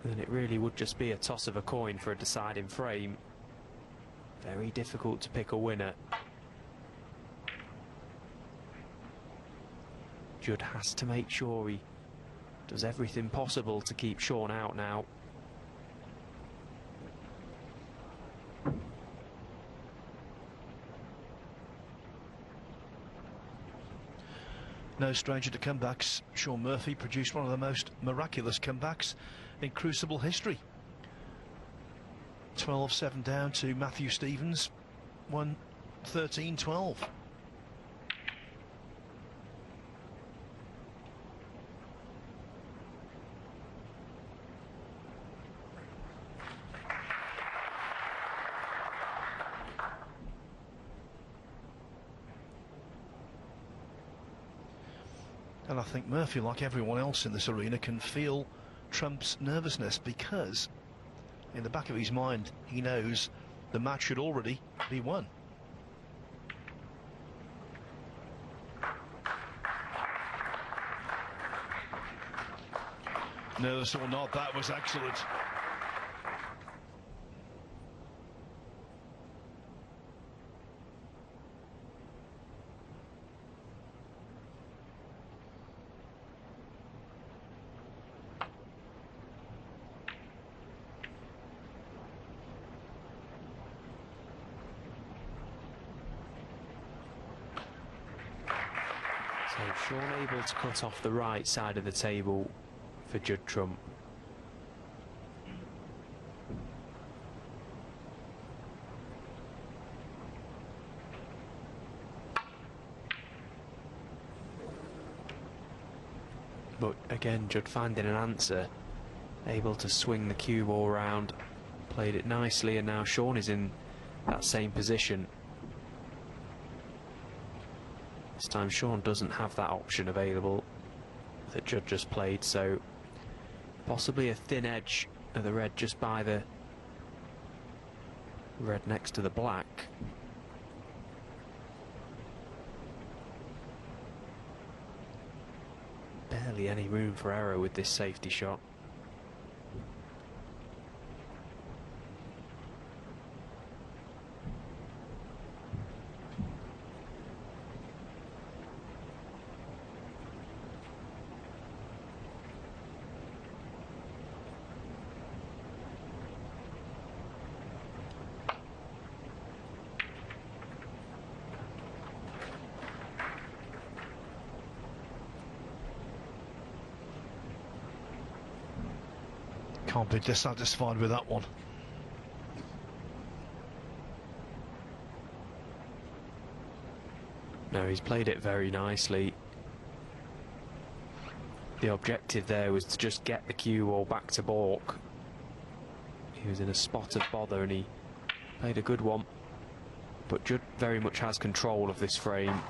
then it really would just be a toss of a coin for a deciding frame. Very difficult to pick a winner. Judd has to make sure he does everything possible to keep Shaun out now. No stranger to comebacks, Shaun Murphy produced one of the most miraculous comebacks in Crucible history. 12-7 down to Matthew Stevens, won 13-12. And I think Murphy, like everyone else in this arena, can feel Trump's nervousness, because in the back of his mind he knows the match should already be won. Nervous or not, that was excellent. So Shaun able to cut off the right side of the table for Judd Trump. But again, Judd finding an answer, able to swing the cue ball round, played it nicely, and now Shaun is in that same position. This time Shaun doesn't have that option available that Judd just played, so possibly a thin edge of the red just by the red next to the black. Barely any room for error with this safety shot. Can't be dissatisfied with that one. No, he's played it very nicely. The objective there was to just get the cue ball back to baulk. He was in a spot of bother and he played a good one. But Judd very much has control of this frame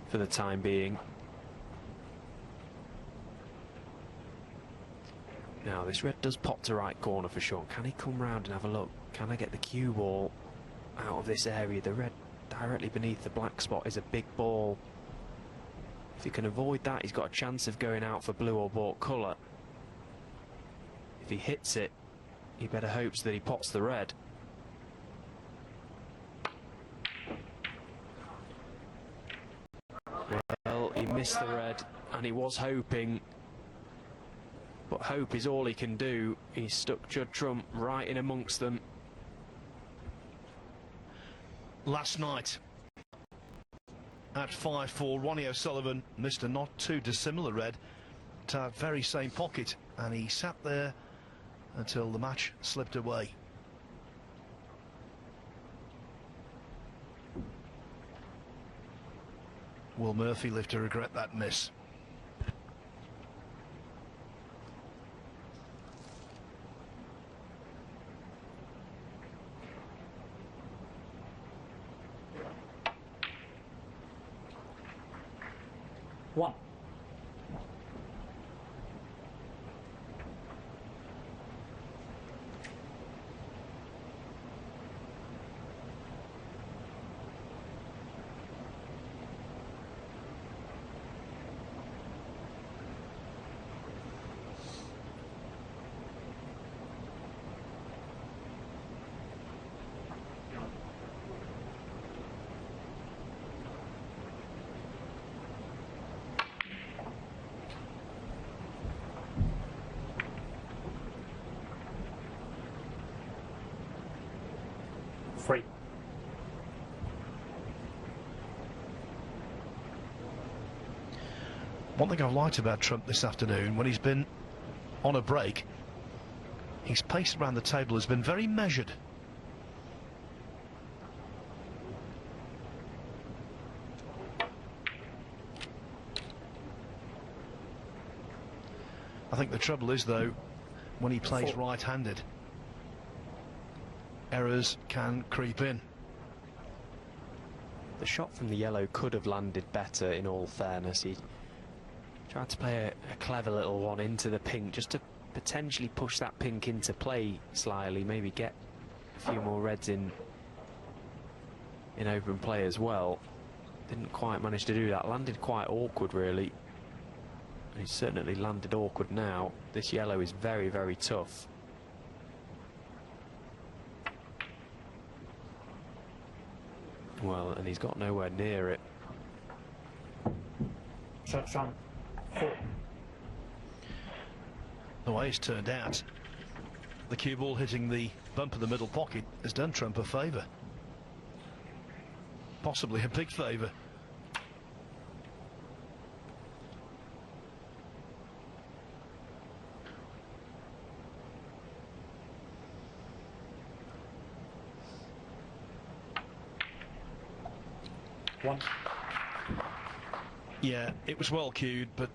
for the time being. Now this red does pop to right corner for Shaun. Can he come round and have a look? Can I get the cue ball out of this area? The red directly beneath the black spot is a big ball. If he can avoid that, he's got a chance of going out for blue or baulk colour. If he hits it, he better hopes that he pots the red. Well, he missed the red and he was hoping. But hope is all he can do. He's stuck Judd Trump right in amongst them. Last night at 5-4, Ronnie O'Sullivan missed a not too dissimilar red to that very same pocket, and he sat there until the match slipped away. Will Murphy live to regret that miss? One. Free. One thing I've liked about Trump this afternoon, when he's been on a break, his pace around the table has been very measured. I think the trouble is, though, when he plays right-handed, errors can creep in. The shot from the yellow could have landed better, in all fairness. He tried to play a clever little one into the pink, just to potentially push that pink into play slightly, maybe get a few more reds in open play as well. Didn't quite manage to do that. Landed quite awkward, really. He's certainly landed awkward now. This yellow is very, very tough. Well, and he's got nowhere near it. Shaun. 4. The way it's turned out, the cue ball hitting the bump of the middle pocket has done Trump a favour. Possibly a big favour. One. Yeah, it was well cued, but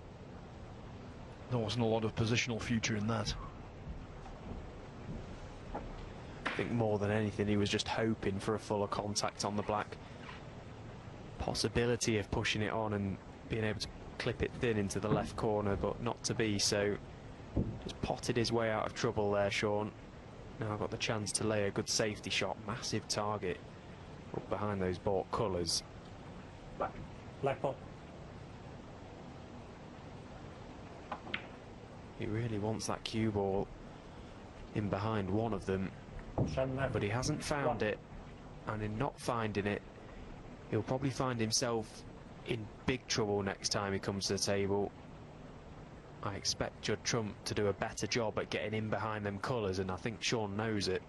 there wasn't a lot of positional future in that. I think more than anything, he was just hoping for a fuller contact on the black. Possibility of pushing it on and being able to clip it thin into the left corner, but not to be. So Just potted his way out of trouble there, Shaun. Now got the chance to lay a good safety shot. Massive target up behind those baulk colours. Black ball. He really wants that cue ball in behind one of them, but he hasn't found it, and in not finding it, he'll probably find himself in big trouble next time he comes to the table. I expect Judd Trump to do a better job at getting in behind them colours, and I think Shaun knows it.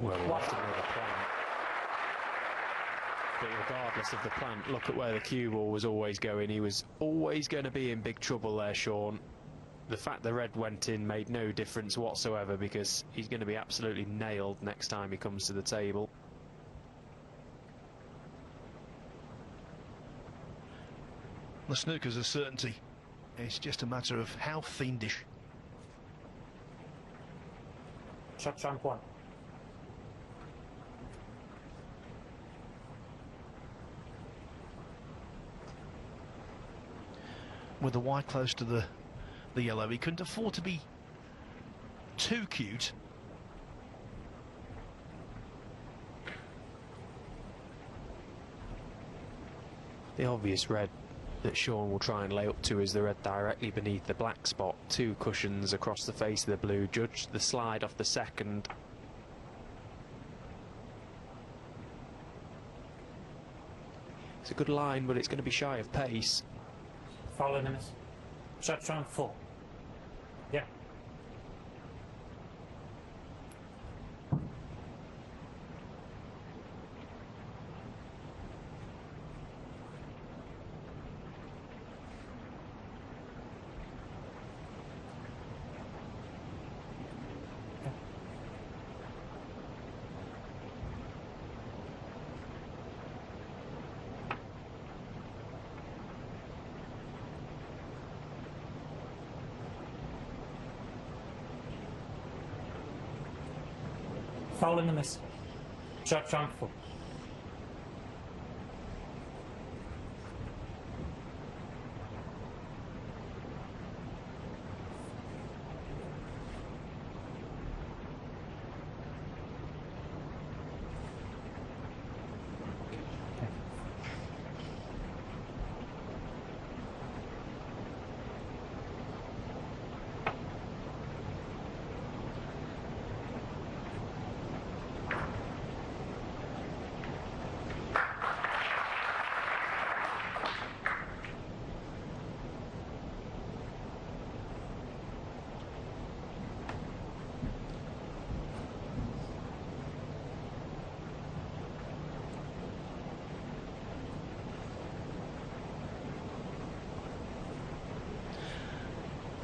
Well, we'll have to know the plan. But regardless of the plan, look at where the cue ball was always going. He was always going to be in big trouble there, Shaun. The fact the red went in made no difference whatsoever, because he's going to be absolutely nailed next time he comes to the table. The snooker's a certainty. It's just a matter of how fiendish. Shot jump 1. With the white close to the yellow, he couldn't afford to be too cute. The obvious red that Shaun will try and lay up to is the red directly beneath the black spot. 2 cushions across the face of the blue. Judge the slide off the second. It's a good line, but it's going to be shy of pace. Foul limits. Shot jump 4. Yeah. Foul in the miss. Shot jump 4.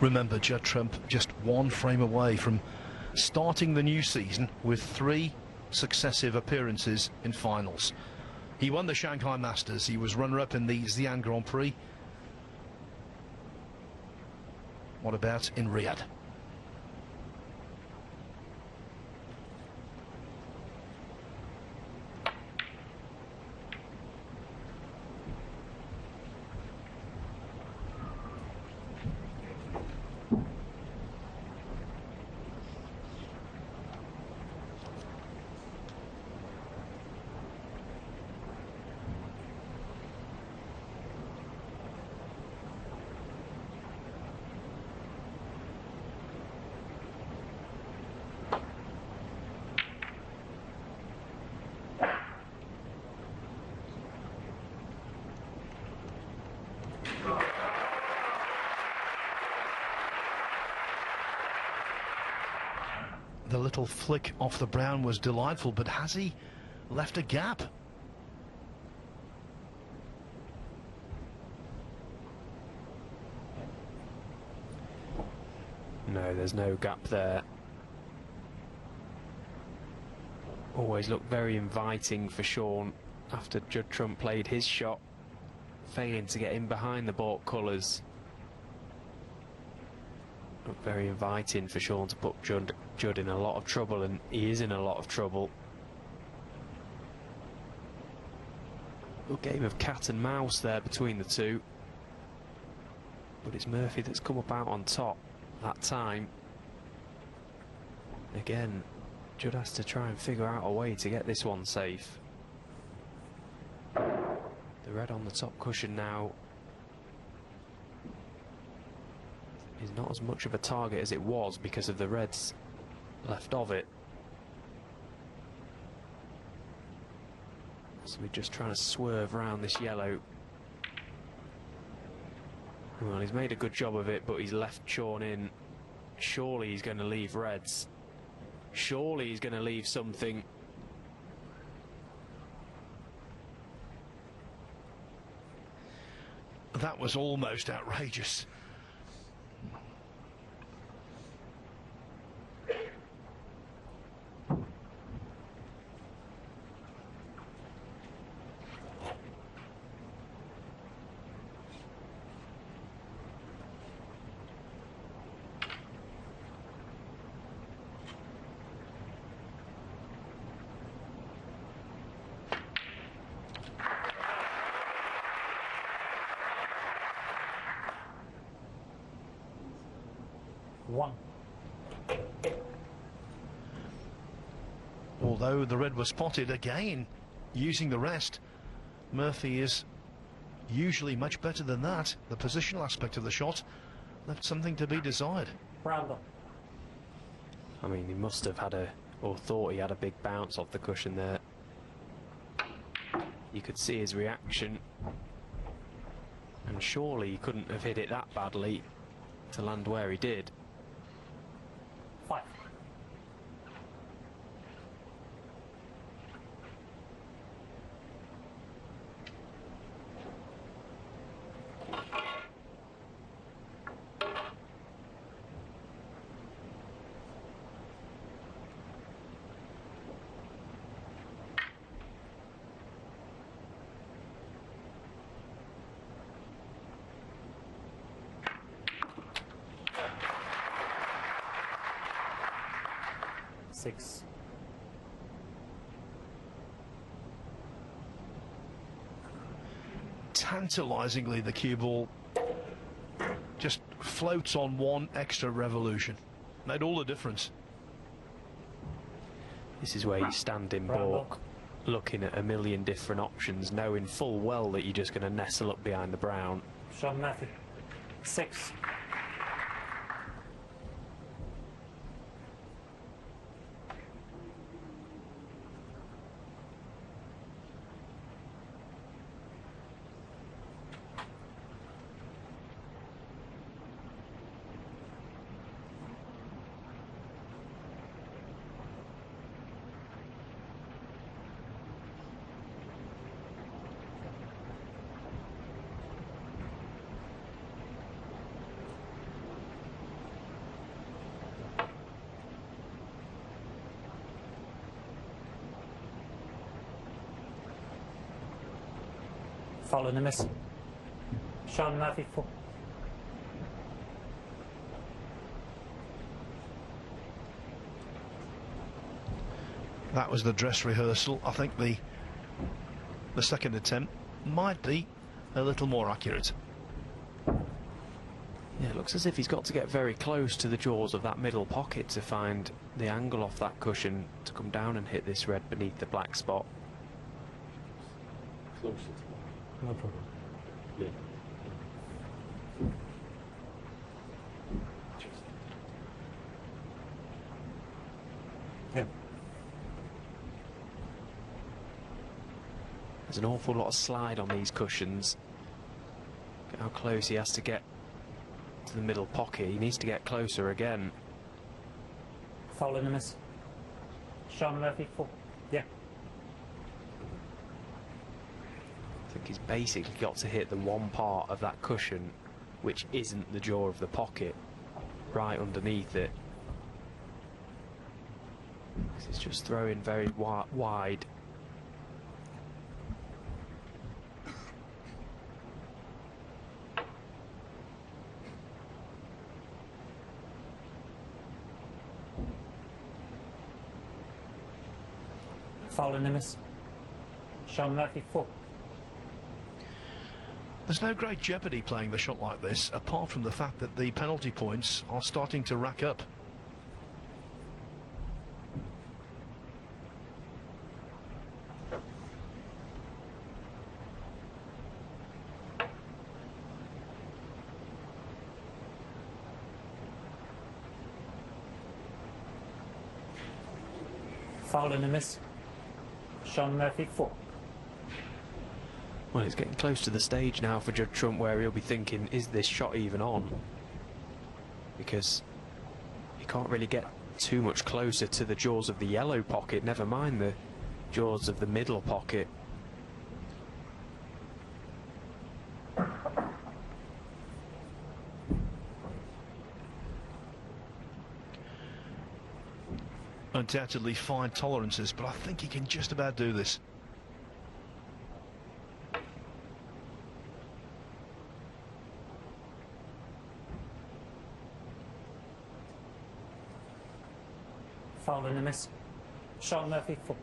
Remember, Judd Trump just 1 frame away from starting the new season with 3 successive appearances in finals. He won the Shanghai Masters, he was runner-up in the Xi'an Grand Prix. What about in Riyadh? The little flick off the brown was delightful, but has he left a gap? No, there's no gap there. Always looked very inviting for Shaun after Judd Trump played his shot, failing to get in behind the baulk colours. Looked very inviting for Shaun to put Judd in a lot of trouble, and he is in a lot of trouble. A game of cat and mouse there between the two. But it's Murphy that's come up out on top that time. Again, Judd has to try and figure out a way to get this one safe. The red on the top cushion now is not as much of a target as it was because of the reds left of it. So we're just trying to swerve around this yellow. Well, he's made a good job of it, but he's left Shaun in. Surely he's going to leave reds. Surely he's going to leave something. That was almost outrageous. One. Although the red was spotted again, using the rest, Murphy is usually much better than that. The positional aspect of the shot left something to be desired. Brando. I mean, he must have had or thought he had a big bounce off the cushion there. You could see his reaction. And surely he couldn't have hit it that badly to land where he did. 5. Six. Tantalizingly, the cue ball just floats on one extra revolution. Made all the difference. This is where you stand in balk, looking at a million different options, knowing full well that you're just going to nestle up behind the brown. Shaun Murphy. 6. Following the miss. Shaun Murphy 4. That was the dress rehearsal. I think the second attempt might be a little more accurate. Yeah, it looks as if he's got to get very close to the jaws of that middle pocket to find the angle off that cushion to come down and hit this red beneath the black spot. Closer. No problem. Yeah. Yeah. There's an awful lot of slide on these cushions. Look at how close he has to get to the middle pocket. He needs to get closer again. Following the miss. Shaun Murphy 4. Yeah. I think he's basically got to hit the one part of that cushion which isn't the jaw of the pocket, right underneath it. It's just throwing very wide. Following the miss. Shaun Murphy 4. There's no great jeopardy playing the shot like this, apart from the fact that the penalty points are starting to rack up. Foul and a miss. Shaun Murphy, 4. Well, it's getting close to the stage now for Judd Trump where he'll be thinking, is this shot even on? Because he can't really get too much closer to the jaws of the yellow pocket, never mind the jaws of the middle pocket. Undoubtedly fine tolerances, but I think he can just about do this. Foul and a miss. Shaun Murphy, 4.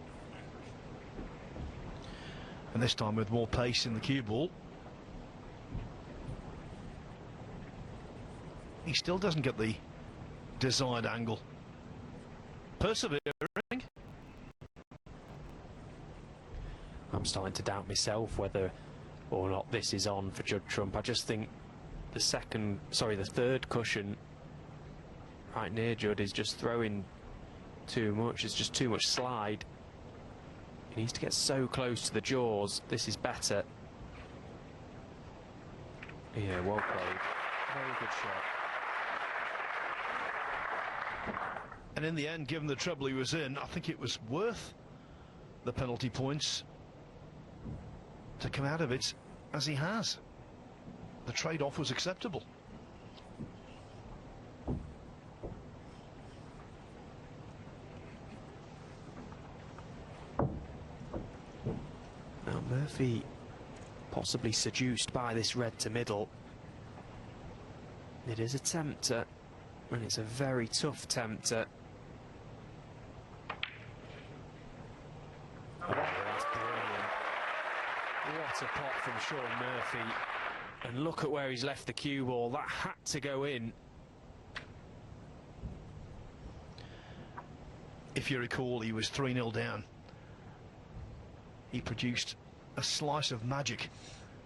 And this time with more pace in the cue ball. He still doesn't get the desired angle. Persevering. I'm starting to doubt myself whether or not this is on for Judd Trump. I just think the third cushion right near Judd is just throwing too much. It's just too much slide. He needs to get so close to the jaws. This is better. Yeah, well played. Very good shot. And in the end, given the trouble he was in, I think it was worth the penalty points to come out of it as he has. The trade-off was acceptable. Now Murphy possibly seduced by this red to middle. It is a tempter, and it's a very tough tempter. Oh, that's brilliant. What a pot from Shaun Murphy. And look at where he's left the cue ball. That had to go in. If you recall, he was 3-0 down. He produced a slice of magic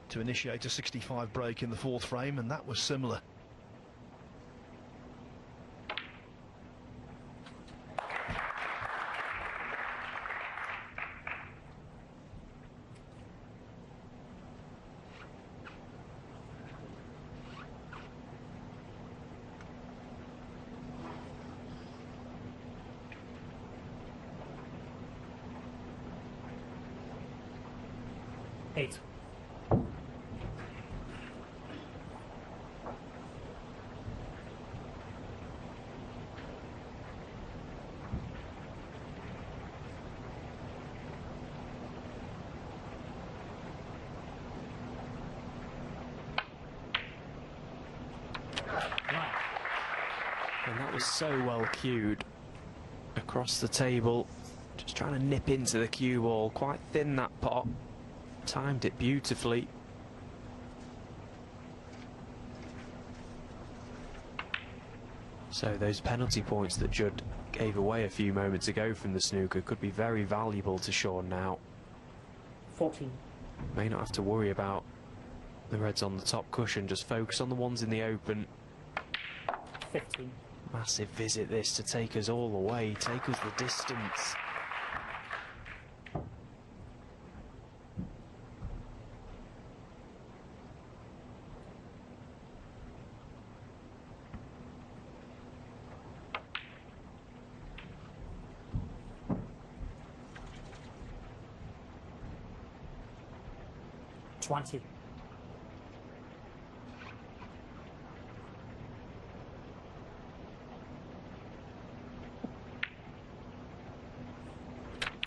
to initiate a 65 break in the 4th frame, and that was similar. Eight. And that was so well cued across the table. Just trying to nip into the cue ball. Quite thin, that pot. Timed it beautifully. So those penalty points that Judd gave away a few moments ago from the snooker could be very valuable to Shaun now. 14. May not have to worry about the reds on the top cushion, just focus on the ones in the open. 15. Massive visit this to take us all the way, take us the distance. $20.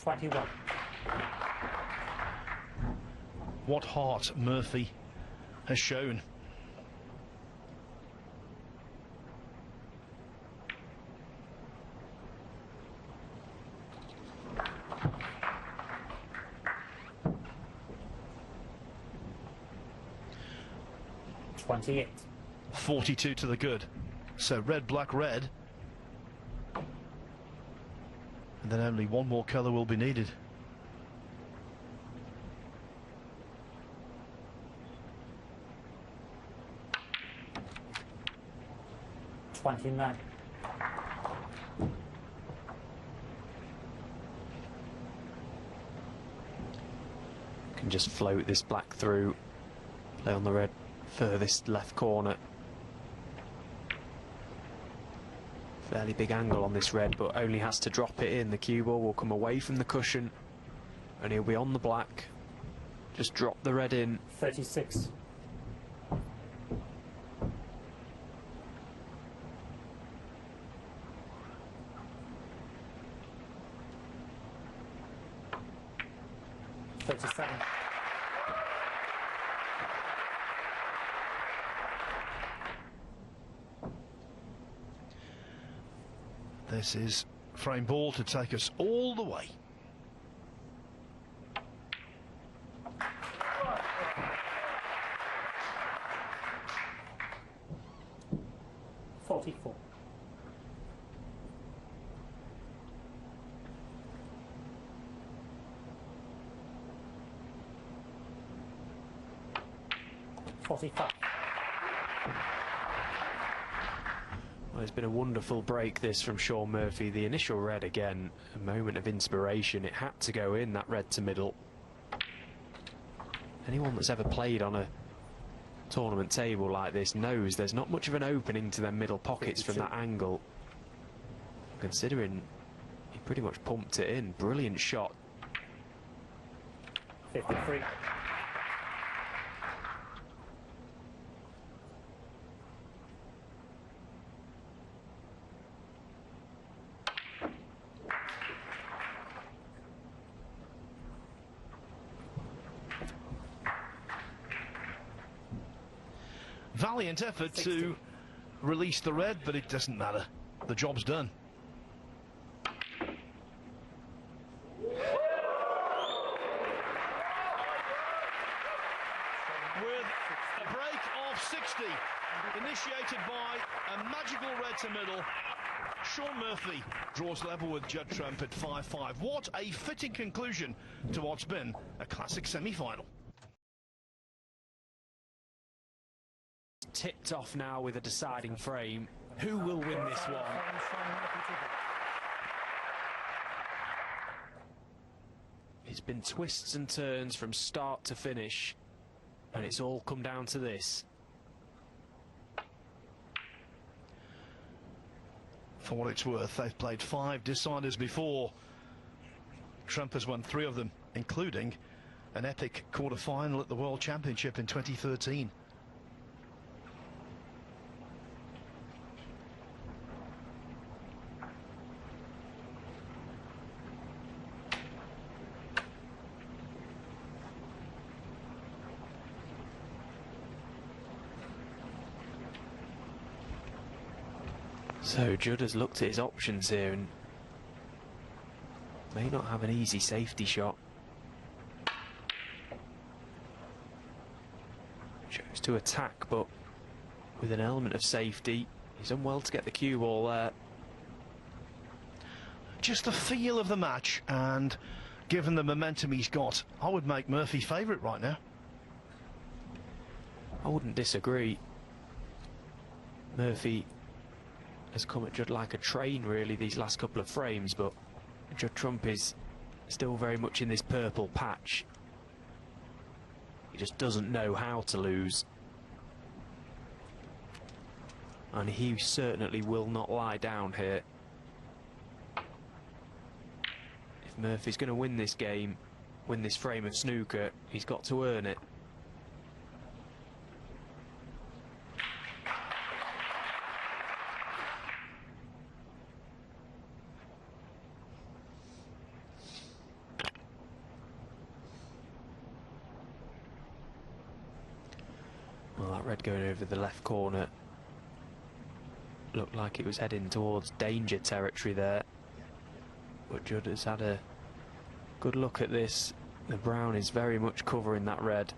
$21. What heart Murphy has shown. 28. 42 to the good. So red, black, red. And then only one more colour will be needed. $29. Can just float this black through, play on the red furthest left corner. Fairly big angle on this red, but only has to drop it in. The cue ball will come away from the cushion and he'll be on the black. Just drop the red in. 36. This is frame ball to take us all the way. $44. $45. Well, it's been a wonderful break this from Shaun Murphy. The initial red again, a moment of inspiration. It had to go in, that red to middle. Anyone that's ever played on a tournament table like this knows there's not much of an opening to their middle pockets from that angle. Considering he pretty much pumped it in. Brilliant shot. 53. Valiant effort 60. to release the red, but it doesn't matter. The job's done. With a break of 60, initiated by a magical red to middle, Shaun Murphy draws level with Judd Trump at 5-5. What a fitting conclusion to what's been a classic semi-final. Tipped off now with a deciding frame. Who will win this one? It's been twists and turns from start to finish, and it's all come down to this. For what it's worth, they've played 5 deciders before. Trump has won 3 of them, including an epic quarter-final at the World Championship in 2013. So Judd has looked at his options here and may not have an easy safety shot. Chose to attack, but with an element of safety. He's done well to get the cue ball there. Just the feel of the match, and given the momentum he's got, I would make Murphy favourite right now. I wouldn't disagree. Murphy has come at Judd like a train really these last couple of frames, but Judd Trump is still very much in this purple patch. He just doesn't know how to lose, and he certainly will not lie down here. If Murphy's going to win this game, win this frame of snooker, he's got to earn it. Well, that red going over the left corner looked like it was heading towards danger territory there, but Judd has had a good look at this. The brown is very much covering that red.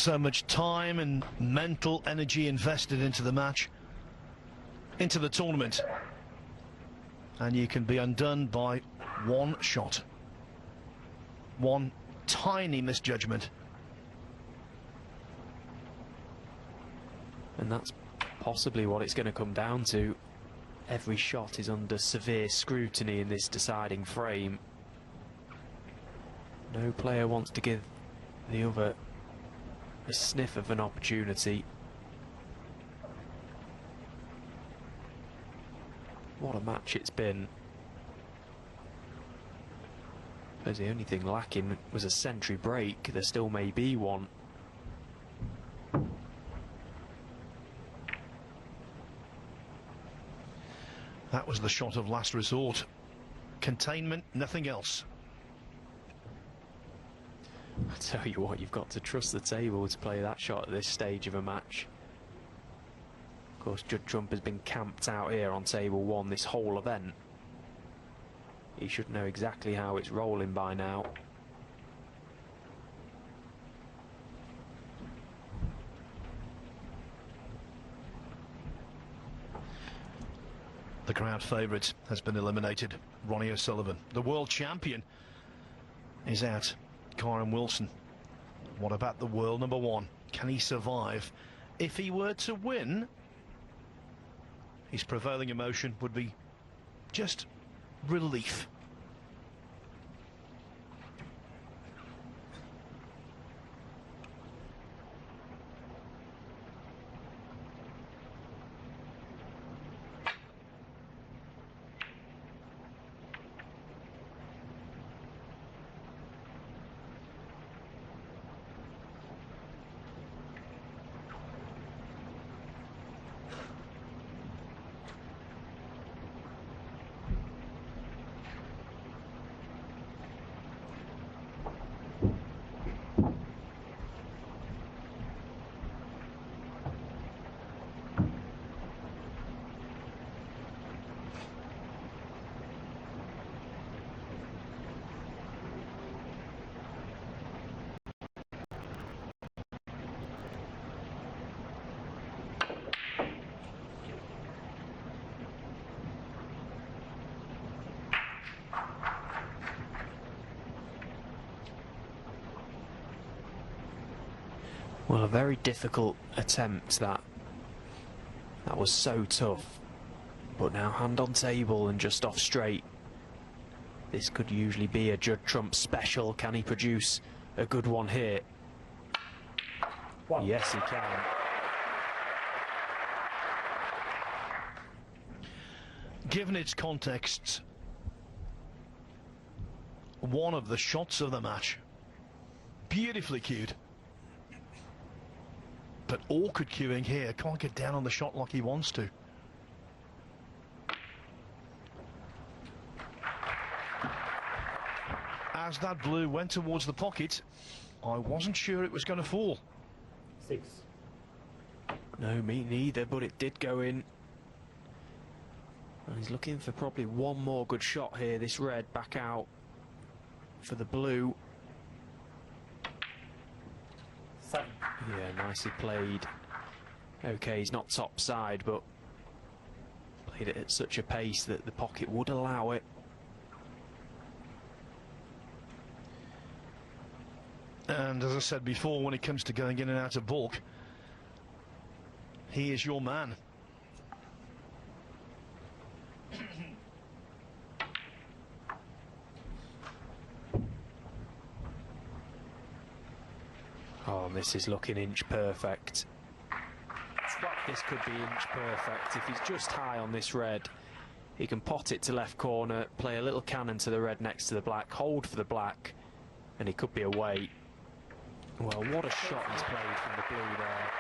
So much time and mental energy invested into the match, into the tournament, and you can be undone by one shot, one tiny misjudgment. And that's possibly what it's going to come down to. Every shot is under severe scrutiny in this deciding frame. No player wants to give the other a sniff of an opportunity. What a match it's been. I suppose the only thing lacking was a century break. There still may be one. That was the shot of last resort. Containment, nothing else. I tell you what, you've got to trust the table to play that shot at this stage of a match. Of course, Judd Trump has been camped out here on table 1 this whole event. He should know exactly how it's rolling by now. The crowd favourite has been eliminated, Ronnie O'Sullivan. The world champion is out, Kyron Wilson. What about the world number 1? Can he survive? If he were to win, his prevailing emotion would be just relief. Well, a very difficult attempt that. That was so tough. But now hand on table and just off straight. This could usually be a Judd Trump special. Can he produce a good one here? Wow. Yes, he can. Given its context, one of the shots of the match. Beautifully cued. But awkward cueing here. Can't get down on the shot like he wants to. As that blue went towards the pocket, I wasn't sure it was going to fall. 6. No, me neither, but it did go in. And he's looking for probably one more good shot here. This red back out for the blue. 7. Yeah, nicely played. Okay, he's not top side, but played it at such a pace that the pocket would allow it. And as I said before, when it comes to going in and out of balk, he is your man. Oh, this is looking inch perfect. This could be inch perfect. If he's just high on this red, he can pot it to left corner, play a little cannon to the red next to the black, hold for the black, and he could be away. Well, what a shot he's played from the blue there.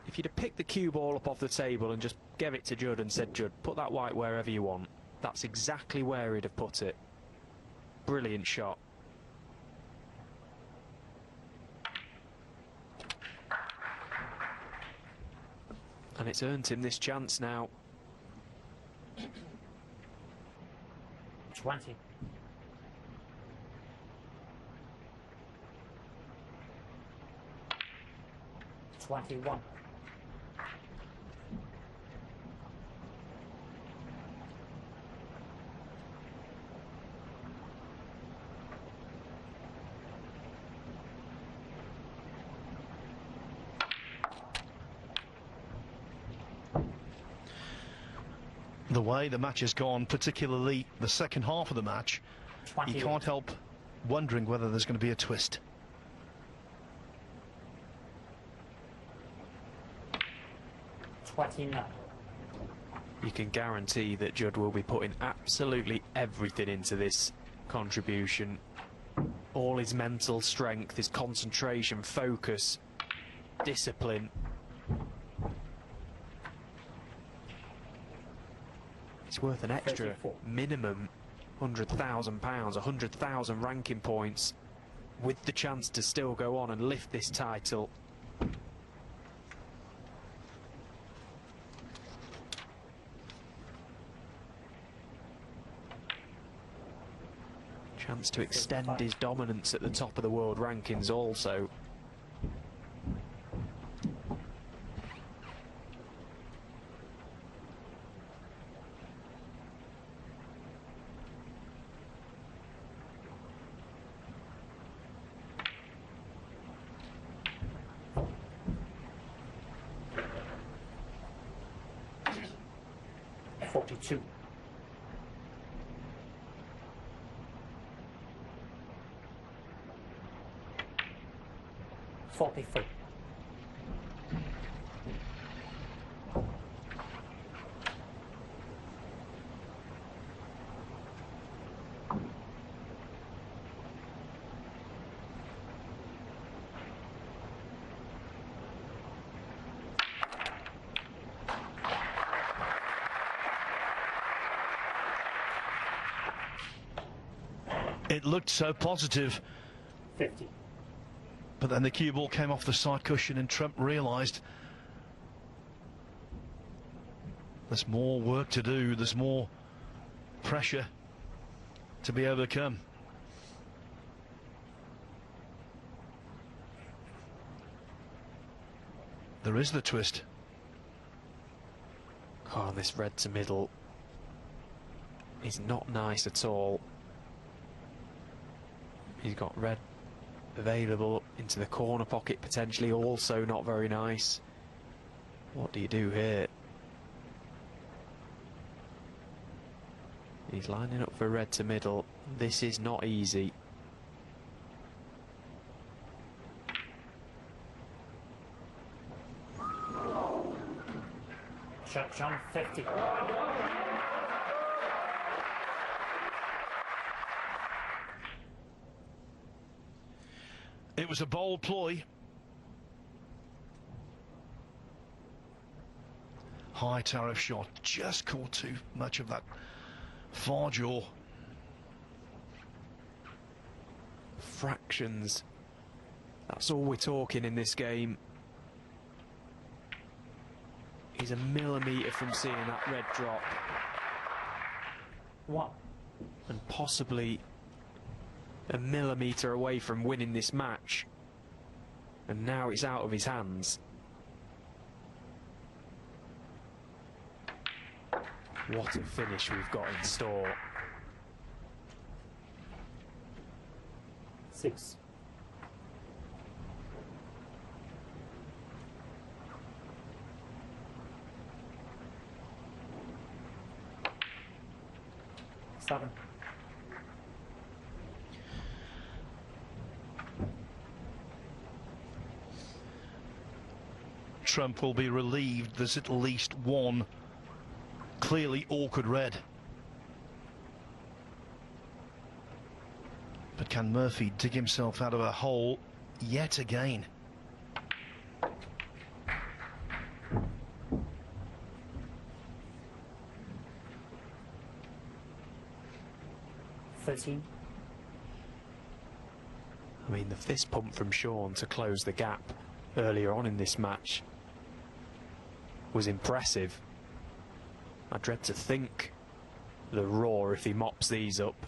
If you'd have picked the cue ball up off the table and just gave it to Judd and said, Judd, put that white wherever you want, that's exactly where he'd have put it. Brilliant shot. And it's earned him this chance now. 20. 21. The way the match has gone, particularly the second half of the match, 28. you can't help wondering whether there's going to be a twist. 29. You can guarantee that Judd will be putting absolutely everything into this contribution. All his mental strength, his concentration, focus, discipline. It's worth an extra 34. minimum £100,000, 100,000 ranking points, with the chance to still go on and lift this title. Chance to extend his dominance at the top of the world rankings also. Forty-two. 43. It looked so positive. 50. But then the cue ball came off the side cushion and Trump realised there's more work to do, there's more pressure to be overcome. There is the twist. Oh, this red to middle is not nice at all. He's got red available into the corner pocket, potentially, also not very nice. What do you do here? He's lining up for red to middle. This is not easy. Shaun 50. It was a bold ploy. High tariff shot, just caught too much of that far jaw. Fractions. That's all we're talking in this game. He's a millimetre from seeing that red drop. 1. And possibly a millimetre away from winning this match. And now it's out of his hands. What a finish we've got in store. 6. 7. Trump will be relieved there's at least one clearly awkward red. But can Murphy dig himself out of a hole yet again? I mean, the fist pump from Shaun to close the gap earlier on in this match was impressive. I dread to think the roar if he mops these up.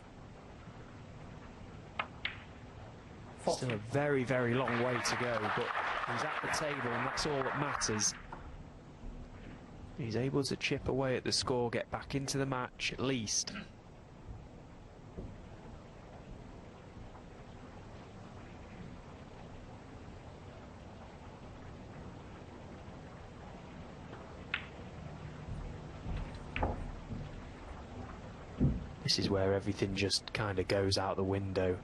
Still a very, very long way to go, but He's at the table, and that's all that matters. He's able to chip away at the score, get back into the match at least. This is where everything just kind of goes out the window.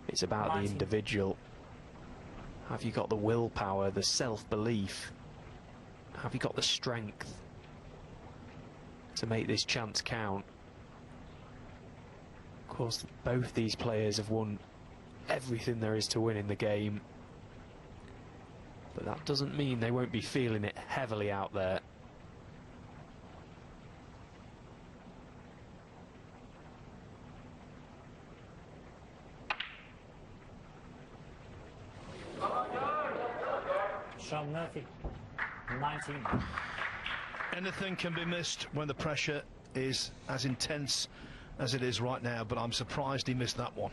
It's about the individual. Have you got the willpower, the self-belief? Have you got the strength to make this chance count? Of course, both these players have won everything there is to win in the game. But that doesn't mean they won't be feeling it heavily out there. Shaun Murphy, 19. Anything can be missed when the pressure is as intense as it is right now, but I'm surprised he missed that one.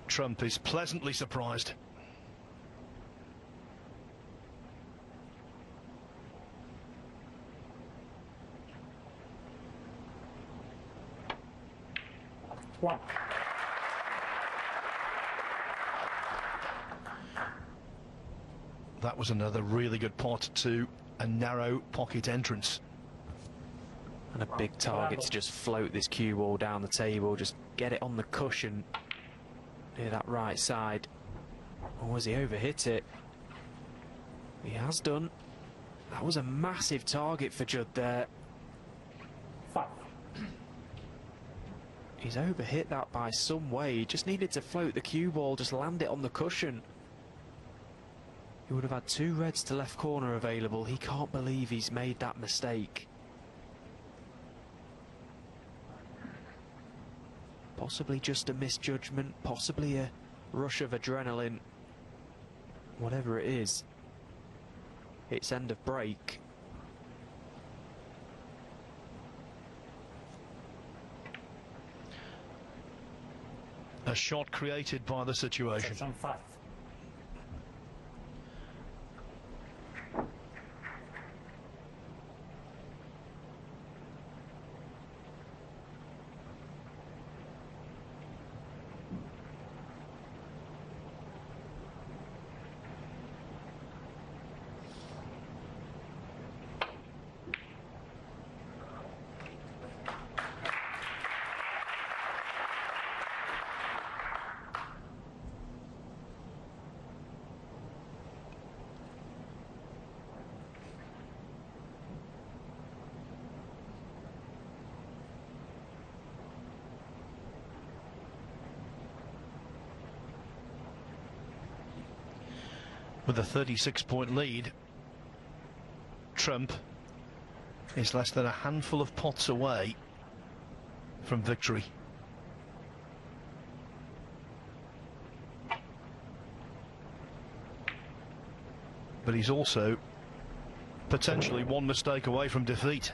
Trump is pleasantly surprised. One. That was another really good pot to a narrow pocket entrance. And a big target to just float this cue ball down the table, just get it on the cushion near that right side. Or has he overhit it? He has done. That was a massive target for Judd there. 5. He's overhit that by some way. He just needed to float the cue ball, just land it on the cushion. He would have had 2 reds to left corner available. He can't believe he's made that mistake. Possibly just a misjudgment, possibly a rush of adrenaline. Whatever it is, it's end of break. A shot created by the situation. Shaun 5. With a 36-point lead, Trump is less than a handful of pots away from victory. But he's also potentially one mistake away from defeat.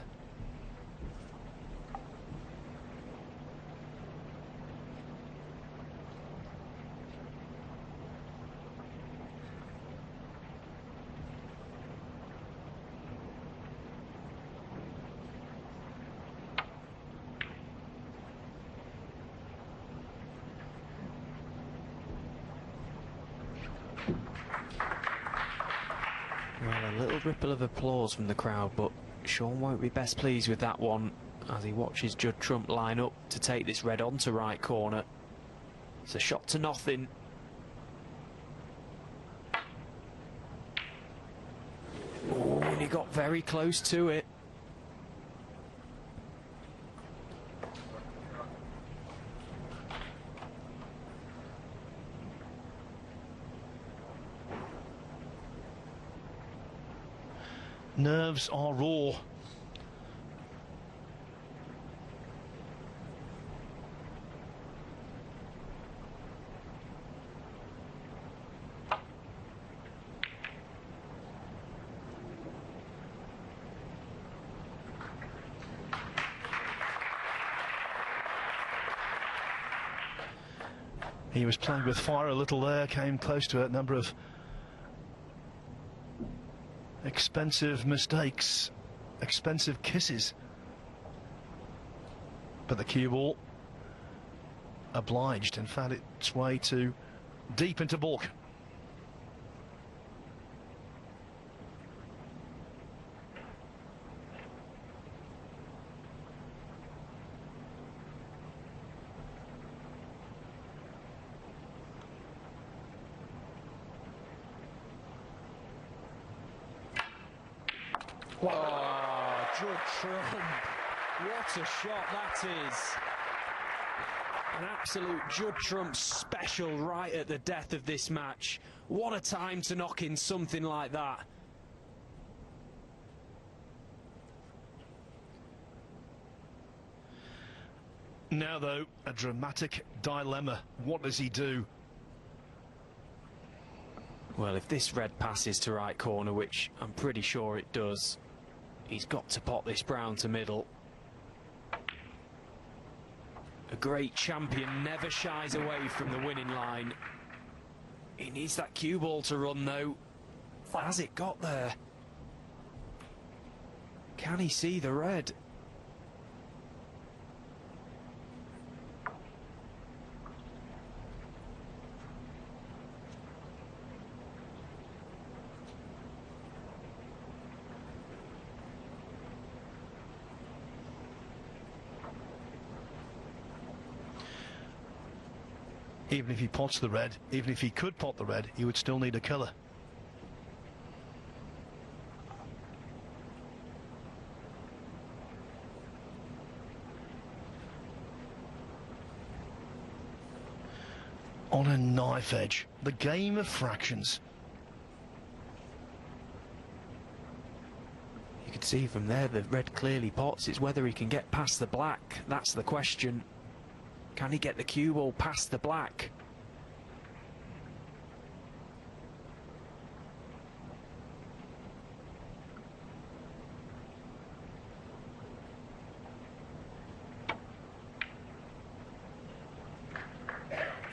Well, a little ripple of applause from the crowd, but Shaun won't be best pleased with that one as he watches Judd Trump line up to take this red onto right corner. It's a shot to nothing. Oh, and he got very close to it. Nerves are raw. He was playing with fire a little there, came close to a number of expensive mistakes, expensive kisses. But the cue ball obliged and found its way to deep into baulk. Oh, Judd Trump. What a shot that is. An absolute Judd Trump special right at the death of this match. What a time to knock in something like that. Now, though, a dramatic dilemma. What does he do? Well, if this red passes to right corner, which I'm pretty sure it does, he's got to pot this brown to middle. A great champion never shies away from the winning line. He needs that cue ball to run, though. Has it got there? Can he see the red? Even if he pots the red, even if he could pot the red, he would still need a colour. On a knife edge, the game of fractions. You can see from there the red clearly pots. It's whether he can get past the black. That's the question. Can he get the cue ball past the black?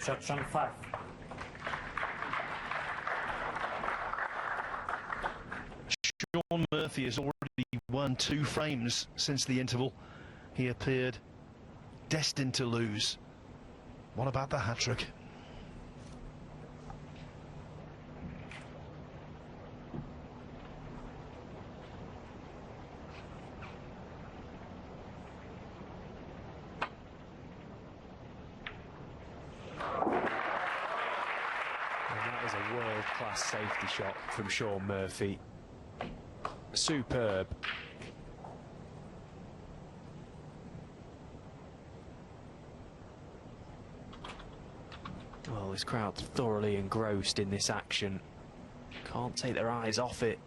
Shot on 5. Shaun Murphy has already won 2 frames since the interval. He appeared destined to lose. What about the hat-trick? That is a world-class safety shot from Shaun Murphy. Superb. Well, this crowd's thoroughly engrossed in this action. Can't take their eyes off it.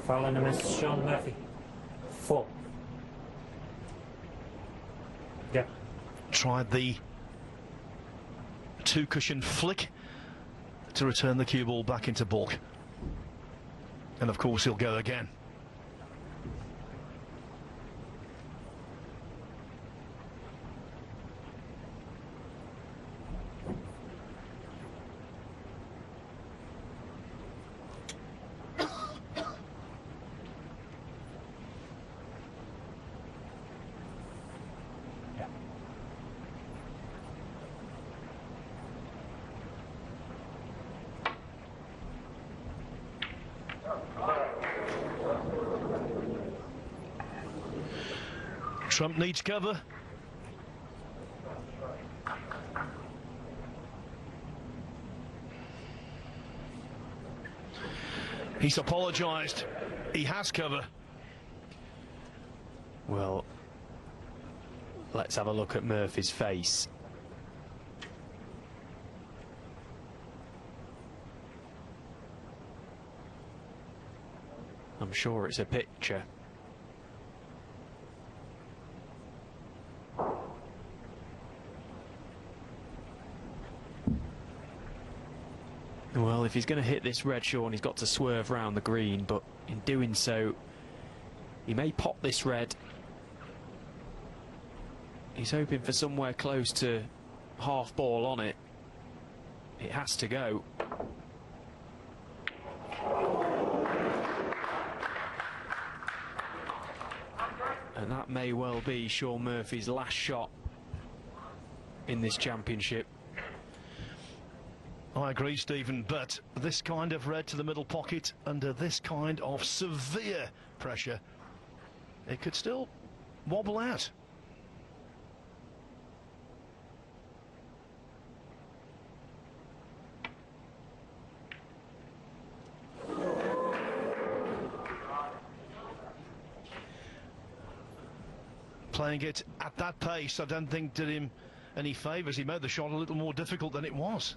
Following him is Shaun Murphy. 4. Yeah. Tried the 2-cushion flick to return the cue ball back into baulk. And of course he'll go again. Trump needs cover. He's apologised. He has cover. Well, Let's have a look at Murphy's face. I'm sure it's a picture. Well, if he's going to hit this red, Shaun, he's got to swerve round the green, but in doing so, he may pop this red. He's hoping for somewhere close to half ball on it. It has to go. And that may well be Shaun Murphy's last shot in this championship. I agree, Stephen, but this kind of red to the middle pocket under this kind of severe pressure, it could still wobble out. Playing it at that pace, I don't think did him any favours. He made the shot a little more difficult than it was.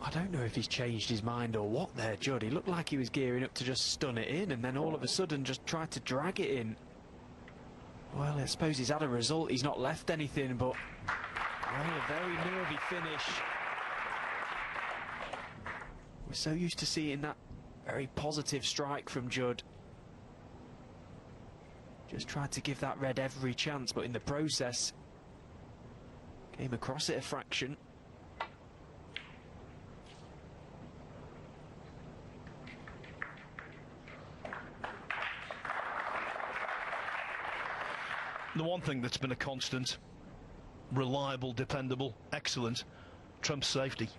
I don't know if he's changed his mind or what there, Judd. He looked like he was gearing up to just stun it in, and then all of a sudden just tried to drag it in. Well, I suppose he's had a result. He's not left anything, but a very nervy finish. We're so used to seeing that very positive strike from Judd. Just tried to give that red every chance, but in the process, came across it a fraction. The one thing that's been a constant, reliable, dependable, excellent, Trump's safety.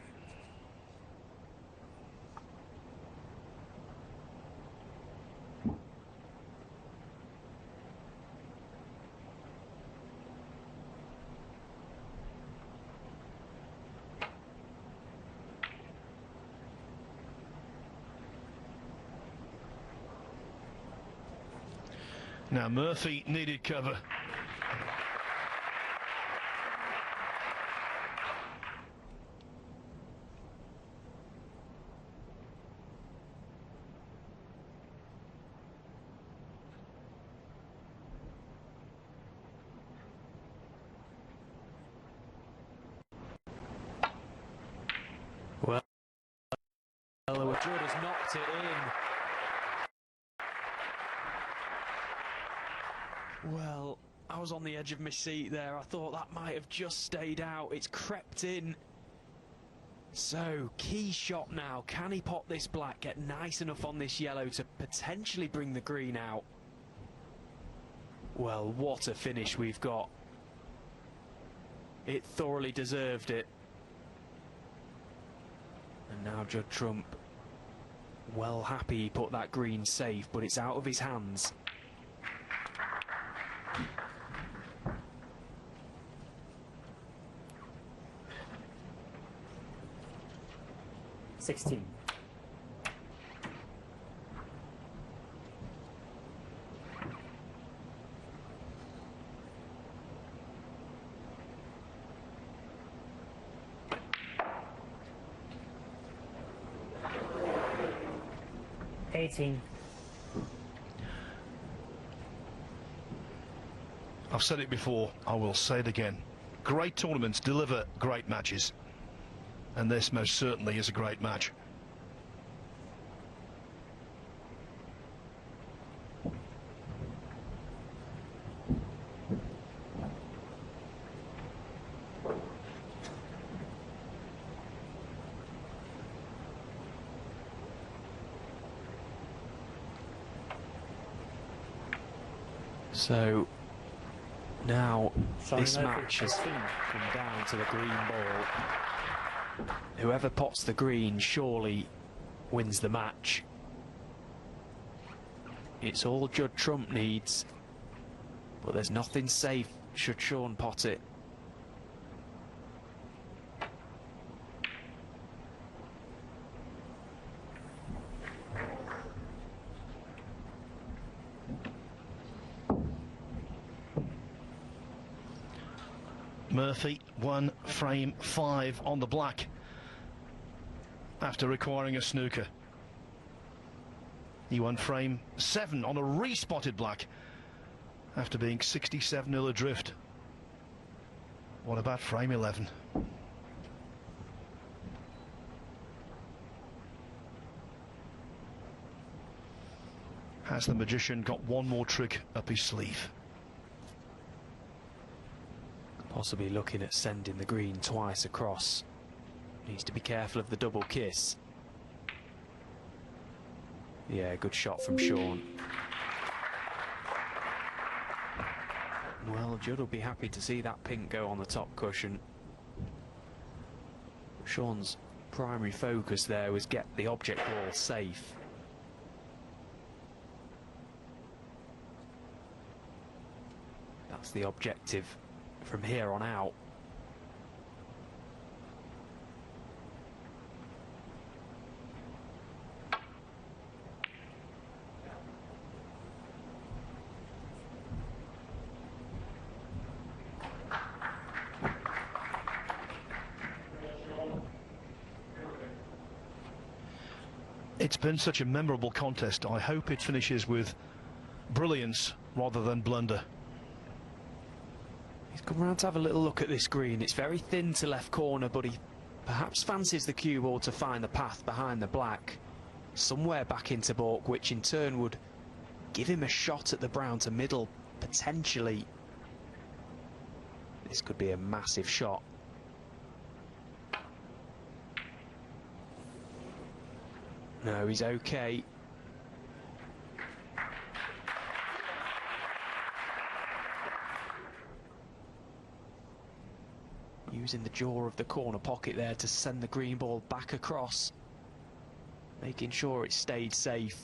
Now Murphy needed cover. Well, Judd has knocked it in. Well, I was on the edge of my seat there. I thought that might have just stayed out. It's crept in. So, key shot now. Can he pop this black, get nice enough on this yellow to potentially bring the green out? Well, what a finish we've got. It thoroughly deserved it. And now Judd Trump, well happy he put that green safe, but it's out of his hands. $16. I've said it before, I will say it again. Great tournaments deliver great matches. And this most certainly is a great match. So now this match has come down to the green ball. Whoever pots the green surely wins the match. It's all Judd Trump needs, but there's nothing safe should Shaun pot it. Murphy won frame 5 on the black after requiring a snooker. He won frame 7 on a re-spotted black after being 67 adrift. What about frame 11? Has the magician got one more trick up his sleeve? Possibly looking at sending the green twice across. Needs to be careful of the double kiss. Yeah, good shot from Shaun. Well, Judd will be happy to see that pink go on the top cushion. Shaun's primary focus there was get the object ball safe. That's the objective from here on out. It's been such a memorable contest. I hope it finishes with brilliance rather than blunder. He's come round to have a little look at this green. It's very thin to left corner, but he perhaps fancies the cue ball to find the path behind the black, somewhere back into baulk, which in turn would give him a shot at the brown to middle, potentially. This could be a massive shot. No, he's okay. Using the jaw of the corner pocket there to send the green ball back across, making sure it stayed safe.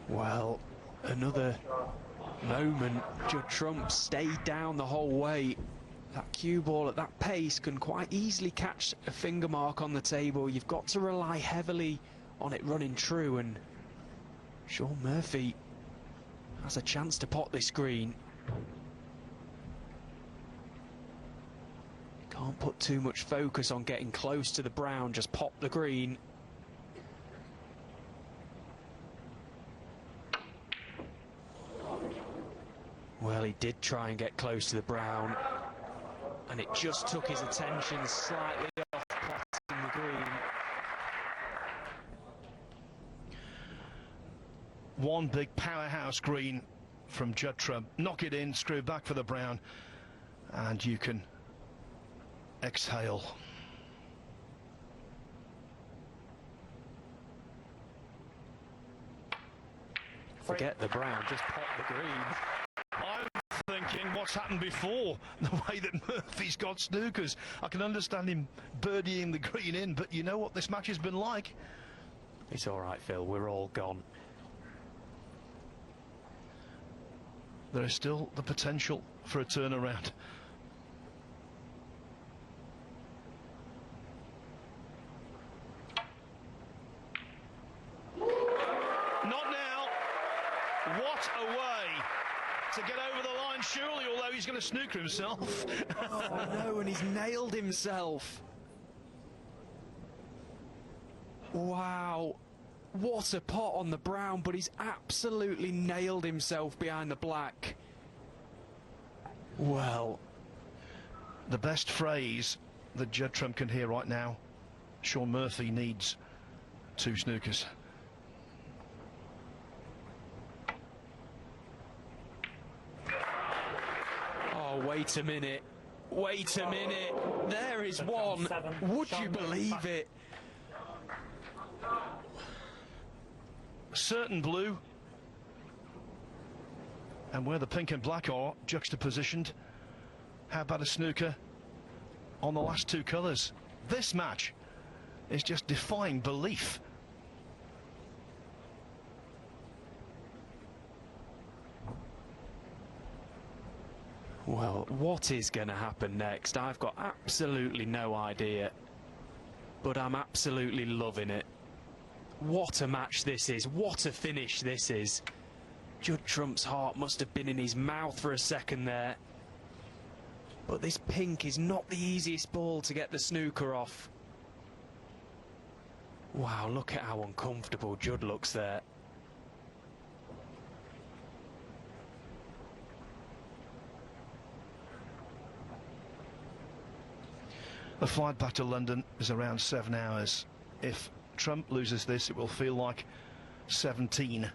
Well, another moment. Judd Trump stayed down the whole way. That cue ball at that pace can quite easily catch a finger mark on the table. You've got to rely heavily on it running true, and Shaun Murphy has a chance to pot this green. Can't put too much focus on getting close to the brown, just pop the green. Well, he did try and get close to the brown, and it just took his attention slightly off potting the green. One big powerhouse green from Judd Trump. Knock it in, screw back for the brown, and you can exhale. Forget the brown, just pop the green. I'm thinking what's happened before, the way that Murphy's got snookers. I can understand him birdieing the green in, but you know what this match has been like. It's all right, Phil, we're all gone. There is still the potential for a turnaround. Not now. What a way to get over the line, surely, although he's going to snooker himself. Oh no, and he's nailed himself. Wow. What a pot on the brown, but he's absolutely nailed himself behind the black. Well, the best phrase that Judd Trump can hear right now, Shaun Murphy needs 2 snookers. oh, wait a minute. Wait a minute. There is one. Would you believe it? Certain blue, and where the pink and black are juxtapositioned, how about a snooker on the last 2 colours? This match is just defying belief. Well, what is going to happen next? I've got absolutely no idea. but I'm absolutely loving it. What a match this is. What a finish this is. Judd Trump's heart must have been in his mouth for a second there. But this pink is not the easiest ball to get the snooker off. Wow, look at how uncomfortable Judd looks there. The flight back to London is around 7 hours. If Trump loses this, it will feel like 17.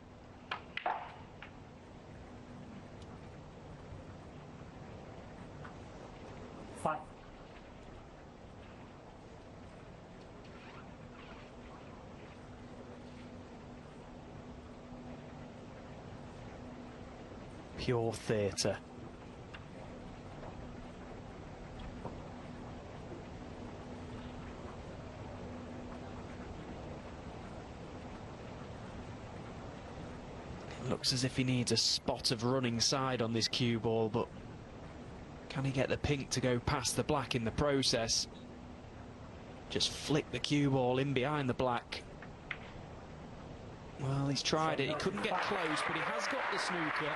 Five. Pure theatre. Looks as if he needs a spot of running side on this cue ball, but can he get the pink to go past the black in the process? Just flick the cue ball in behind the black. Well, he's tried it. He couldn't get close, but he has got the snooker.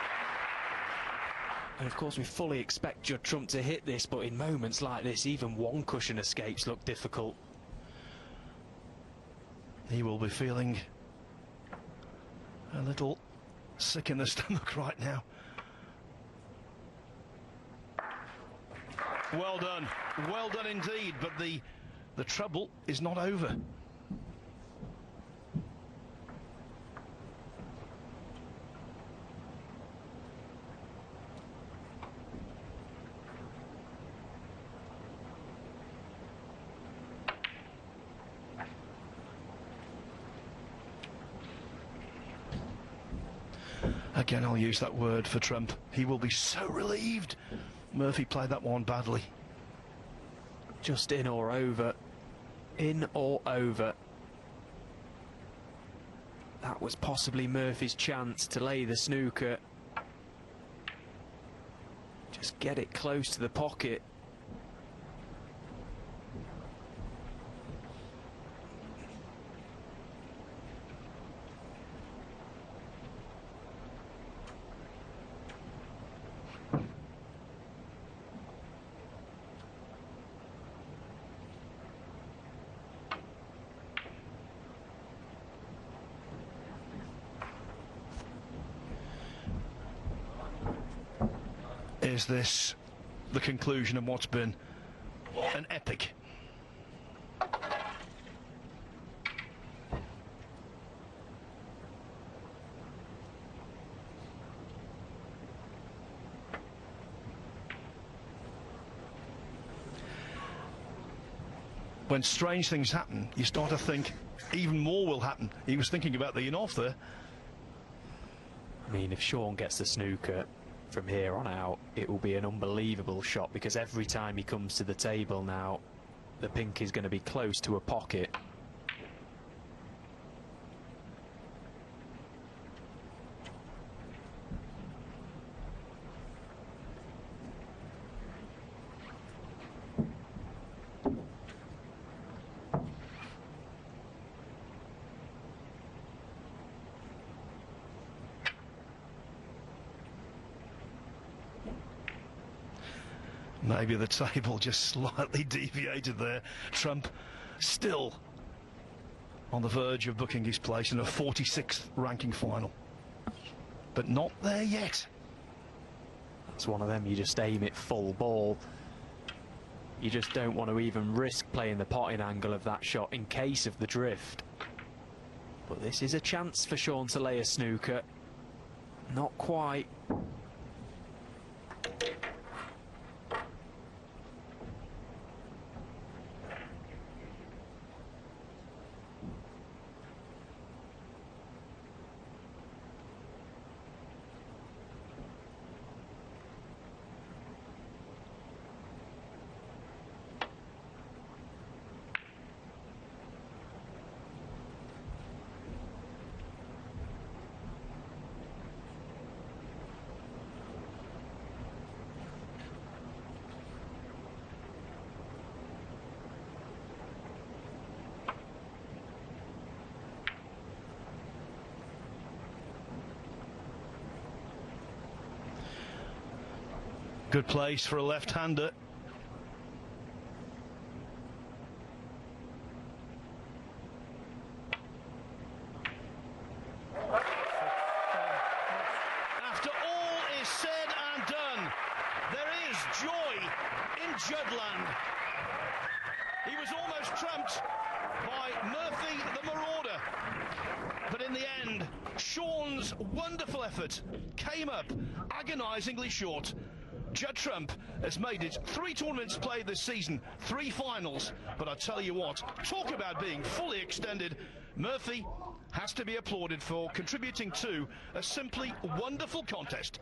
And of course we fully expect Judd Trump to hit this, but in moments like this, even one cushion escapes look difficult. He will be feeling a little sick in the stomach right now. Well done indeed, but the trouble is not over. Again, I'll use that word for Trump. He will be so relieved. Murphy played that one badly. Just in or over. In or over. That was possibly Murphy's chance to lay the snooker. Just get it close to the pocket. Is this the conclusion of what's been an epic? When strange things happen, you start to think even more will happen. He was thinking about the in-off there. I mean, if Shaun gets the snooker from here on out, it will be an unbelievable shot, because every time he comes to the table now, the pink is going to be close to a pocket. Maybe the table just slightly deviated there. Trump still on the verge of booking his place in a 46th ranking final. But not there yet. That's one of them, you just aim it full ball. You just don't want to even risk playing the potting angle of that shot in case of the drift. But this is a chance for Shaun to lay a snooker. Not quite. Good place for a left-hander. After all is said and done, there is joy in Juddland. He was almost trumped by Murphy the Marauder, but in the end, Shaun's wonderful effort came up agonisingly short. Judd Trump has made it 3 tournaments played this season, 3 finals, but I tell you what, talk about being fully extended. Murphy has to be applauded for contributing to a simply wonderful contest.